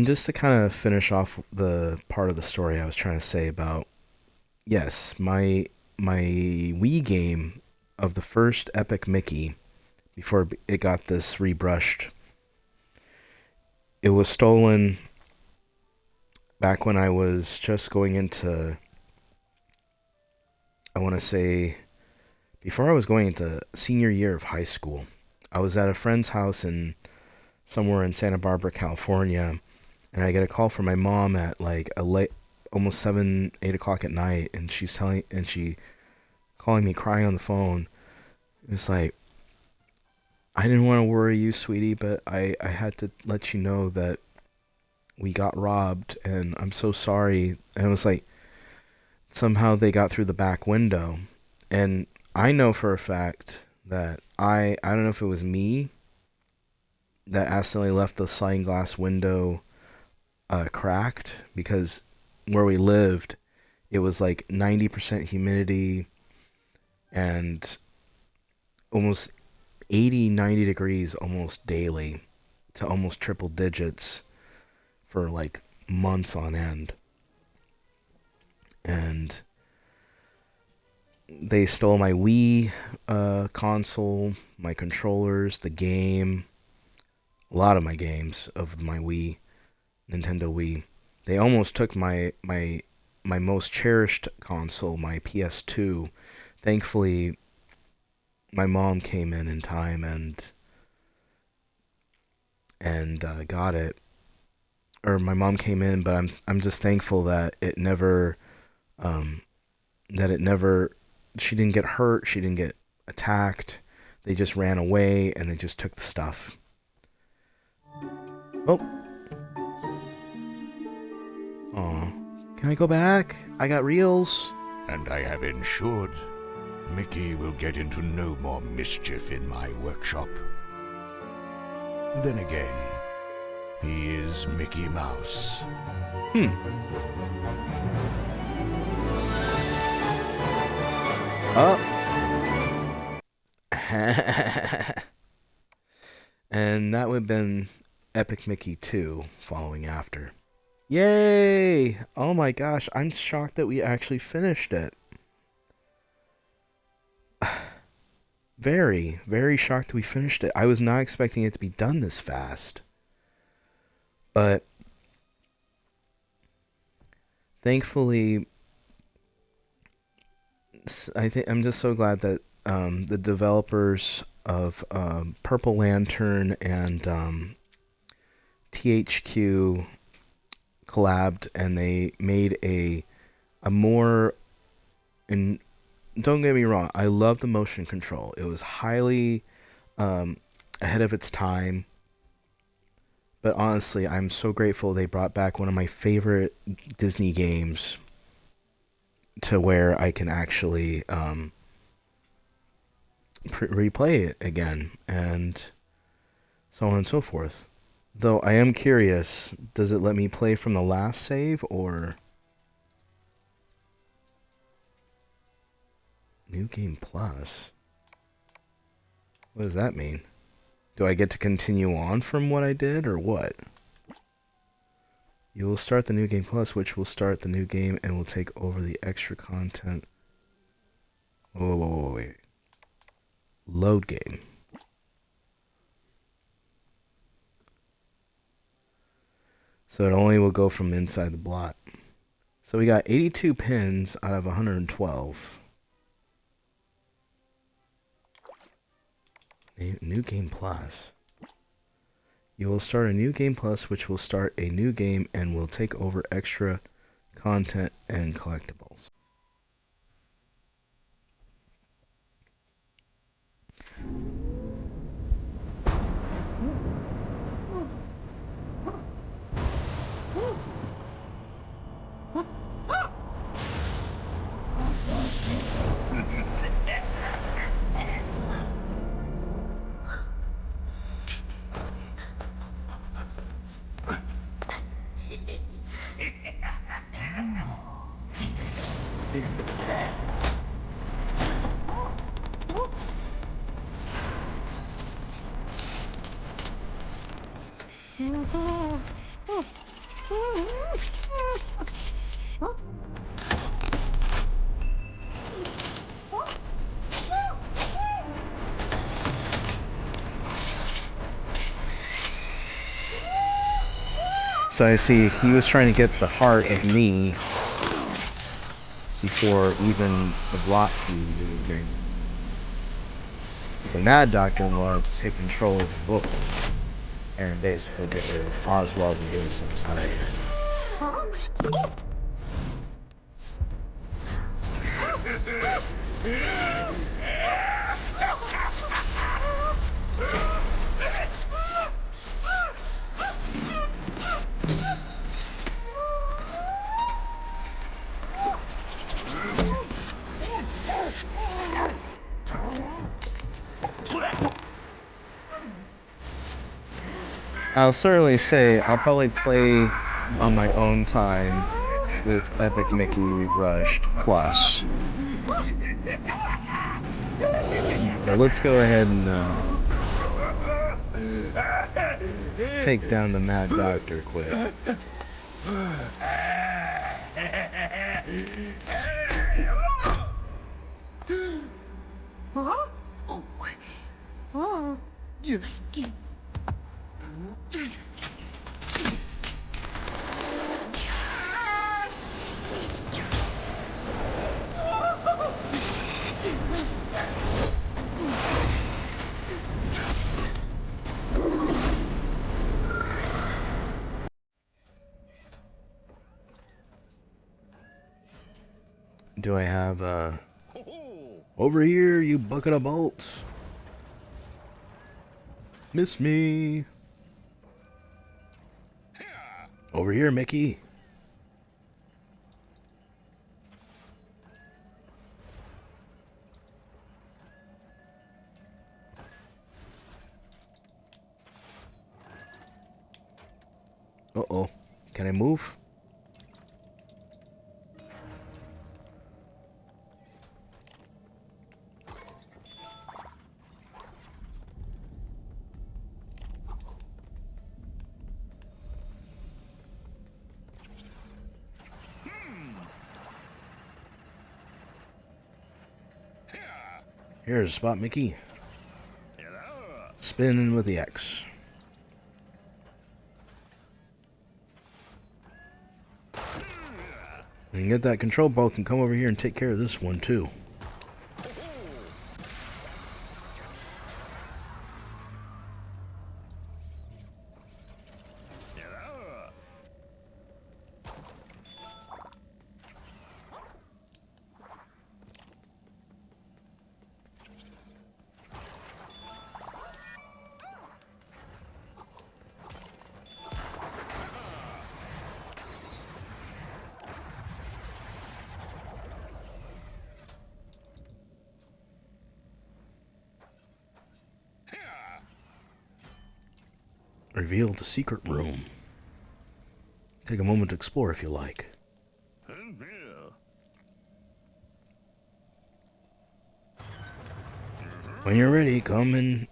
just to kind of finish off the part of the story I was trying to say about, yes, my Wii game of the first Epic Mickey, before it got this rebrushed, it was stolen back when I was just going into, I want to say, before I was going into senior year of high school. I was at a friend's house somewhere in Santa Barbara, California, and I get a call from my mom at like almost 7, 8 o'clock at night, and she calling me crying on the phone. It was like, I didn't want to worry you, sweetie, but I had to let you know that we got robbed, and I'm so sorry. And it was like, somehow they got through the back window. And I know for a fact that I don't know if it was me that accidentally left the sliding glass window cracked, because where we lived, it was like 90% humidity and almost 80, 90 degrees almost daily to almost triple digits for like months on end. And they stole my Wii console, my controllers, the game, a lot of my games of my Wii, Nintendo Wii. They almost took my most cherished console, my PS2. Thankfully, my mom came in time and got it. Or my mom came in, but I'm just thankful that it never she didn't get hurt, she didn't get attacked. They just ran away and they just took the stuff. Oh. Aw. Can I go back? I got reels. And I have ensured Mickey will get into no more mischief in my workshop. Then again, he is Mickey Mouse. Oh. And that would have been Epic Mickey 2 following after. Yay! Oh my gosh, I'm shocked that we actually finished it. very, very shocked we finished it. I was not expecting it to be done this fast. But thankfully, I'm just so glad that the developers of Purple Lantern and THQ collabed, and they made a more, and don't get me wrong, I love the motion control. It was highly ahead of its time. But honestly, I'm so grateful they brought back one of my favorite Disney games to where I can actually replay it again, and so on and so forth. Though I am curious, does it let me play from the last save, or... New Game Plus? What does that mean? Do I get to continue on from what I did, or what? You will start the New Game Plus, which will start the new game and will take over the extra content. Whoa, wait. Load game. So it only will go from inside the Blot. So we got 82 pins out of 112. New Game Plus. You will start a New Game Plus, which will start a new game and will take over extra content and collectibles. So I see he was trying to get the heart of me before even the Blot game. So Mad Doctor wanted to take control of the book and basically get rid of Oswald and give us some time. I'll certainly say I'll probably play on my own time with Epic Mickey Rebrushed Plus. But let's go ahead and take down the Mad Doctor quick. Do I have over here, you bucket of bolts? Miss me. Over here, Mickey. Uh-oh. Can I move? Here's a spot, Mickey. Spinning with the X. And get that control ball can come over here and take care of this one too. Reveal the secret room. Take a moment to explore if you like. When you're ready, come and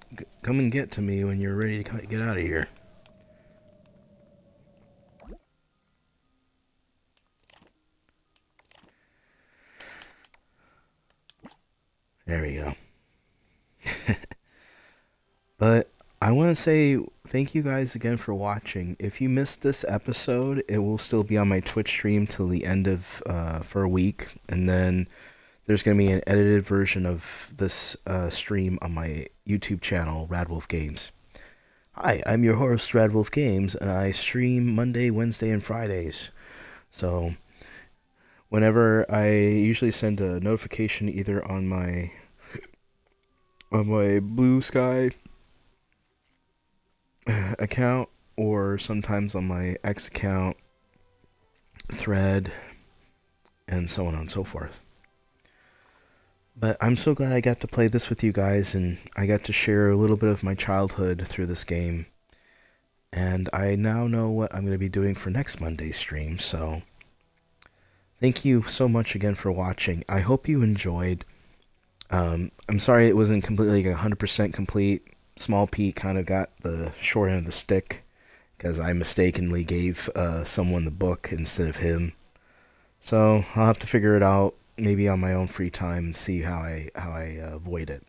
get to me when you're ready to get out of here. There we go. But I want to say thank you guys again for watching. If you missed this episode, it will still be on my Twitch stream till the end of for a week, and then there's going to be an edited version of this stream on my YouTube channel, RadWolfeGames. Hi, I'm your host, RadWolfeGames, and I stream Monday, Wednesday, and Fridays. So whenever I usually send a notification either on my Blue Sky account or sometimes on my X account, Thread, and so on and so forth. But I'm so glad I got to play this with you guys, and I got to share a little bit of my childhood through this game. And I now know what I'm going to be doing for next Monday's stream, so thank you so much again for watching. I hope you enjoyed. I'm sorry it wasn't completely 100% complete. Small Pete kind of got the short end of the stick because I mistakenly gave someone the book instead of him. So I'll have to figure it out maybe on my own free time and see how I avoid it.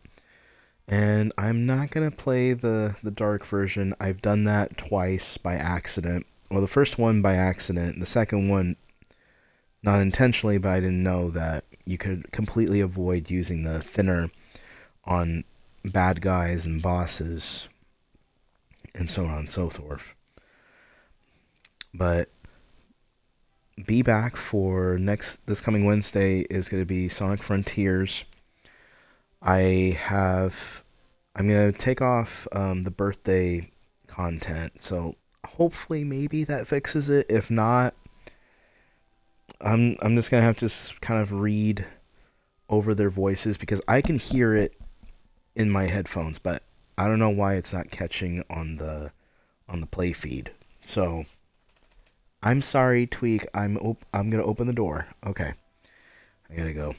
And I'm not going to play the dark version. I've done that twice by accident. Well, the first one by accident. The second one not intentionally, but I didn't know that you could completely avoid using the thinner on bad guys and bosses and so on and so forth. But be back for this coming Wednesday is going to be Sonic Frontiers. I'm going to take off the birthday content, so hopefully maybe that fixes it. If not, I'm just going to have to kind of read over their voices because I can hear it in my headphones, but I don't know why it's not catching on the play feed. So I'm sorry, Tweak. I'm gonna open the door. Okay, I gotta go.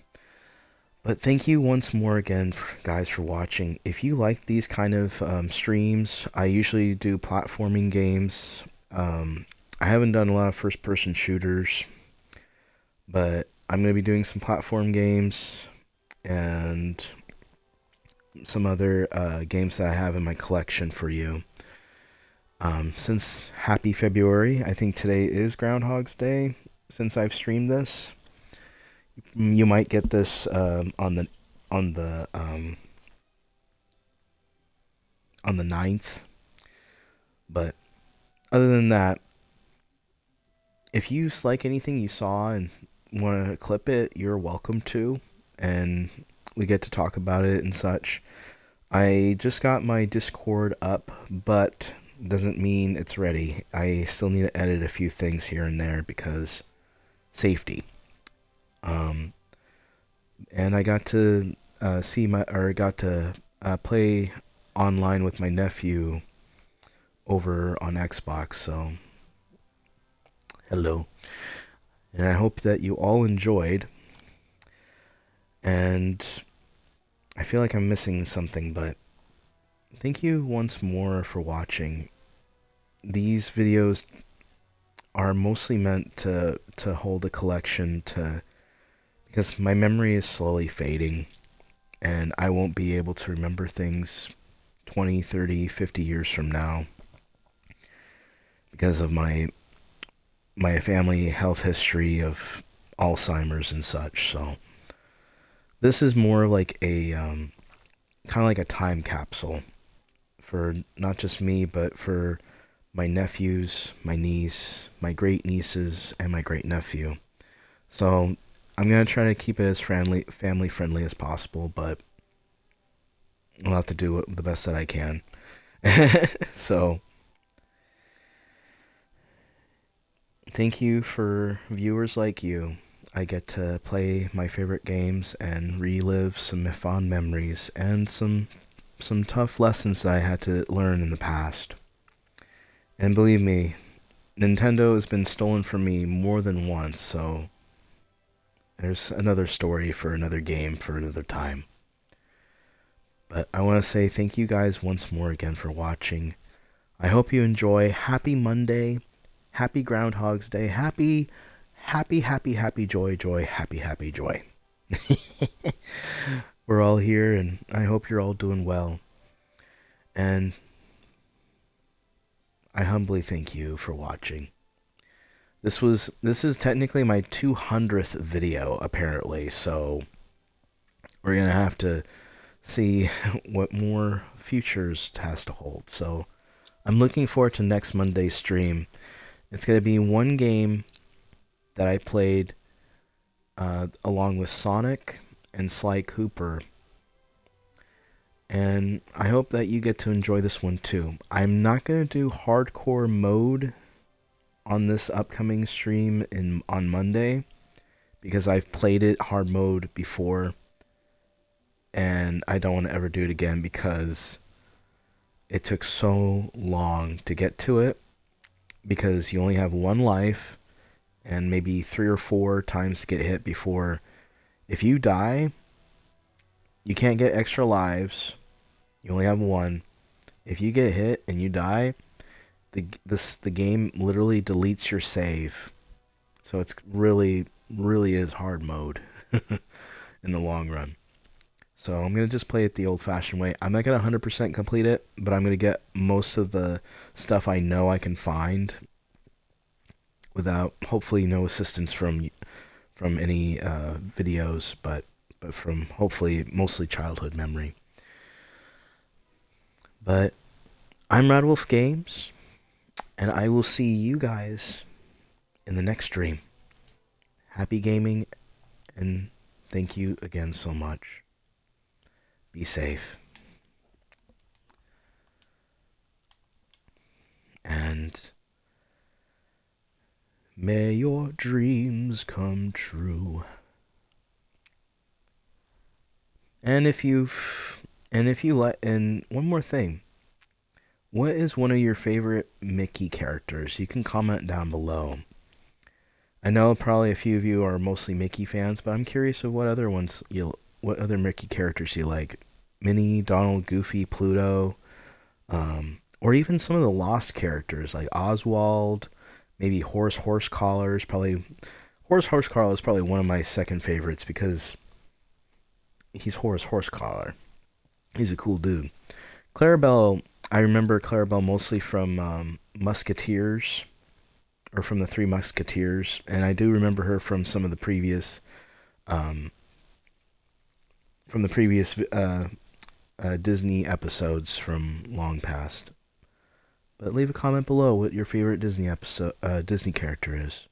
But thank you once more again, guys, for watching. If you like these kind of streams, I usually do platforming games. I haven't done a lot of first-person shooters, but I'm gonna be doing some platform games and some other games that I have in my collection for you. Since happy February, I think today is Groundhog's Day, since I've streamed this. You might get this on the 9th. But other than that, if you like anything you saw and want to clip it, you're welcome to, and we get to talk about it and such. I just got my Discord up, but doesn't mean it's ready. I still need to edit a few things here and there because safety. And I got to play online with my nephew over on Xbox, so hello. And I hope that you all enjoyed. And I feel like I'm missing something, but thank you once more for watching. These videos are mostly meant to hold a collection because my memory is slowly fading and I won't be able to remember things 20, 30, 50 years from now because of my family health history of Alzheimer's and such. So this is more like a kind of like a time capsule for not just me, but for my nephews, my niece, my great nieces, and my great nephew. So I'm gonna try to keep it as family friendly as possible, but I'll have to do the best that I can. So thank you for viewers like you. I get to play my favorite games and relive some fond memories and some tough lessons that I had to learn in the past. And believe me, Nintendo has been stolen from me more than once, so there's another story for another game for another time. But I want to say thank you guys once more again for watching. I hope you enjoy. Happy Monday. Happy Groundhog's Day. Happy joy, happy joy. We're all here, and I hope you're all doing well. And I humbly thank you for watching. This is technically my 200th video, apparently, so we're gonna have to see what more futures has to hold. So I'm looking forward to next Monday's stream. It's gonna be one game that I played along with Sonic and Sly Cooper, and I hope that you get to enjoy this one too. I'm not gonna do hardcore mode on this upcoming stream on Monday because I've played it hard mode before, and I don't want to ever do it again because it took so long to get to it, because you only have one life and maybe 3 or 4 times to get hit before, if you die, you can't get extra lives. You only have one. If you get hit and you die, the game literally deletes your save. So it's really is hard mode in the long run. So I'm going to just play it the old-fashioned way. I'm not going to 100% complete it, but I'm going to get most of the stuff I know I can find without, hopefully, no assistance from any videos, but from, hopefully, mostly childhood memory. But I'm RadWolfeGames, and I will see you guys in the next stream. Happy gaming, and thank you again so much. Be safe. And may your dreams come true. And one more thing. What is one of your favorite Mickey characters? You can comment down below. I know probably a few of you are mostly Mickey fans, but I'm curious of what other Mickey characters you like. Minnie, Donald, Goofy, Pluto, or even some of the lost characters like Oswald, maybe Horsecollar is probably one of my second favorites because he's Horsecollar. He's a cool dude. Clarabelle, I remember Clarabelle mostly from Musketeers, or from the Three Musketeers, and I do remember her from some of the previous Disney episodes from long past. But leave a comment below what your favorite Disney character is.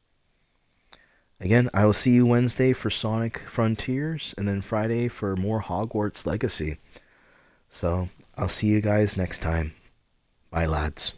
Again, I will see you Wednesday for Sonic Frontiers, and then Friday for more Hogwarts Legacy. So, I'll see you guys next time. Bye, lads.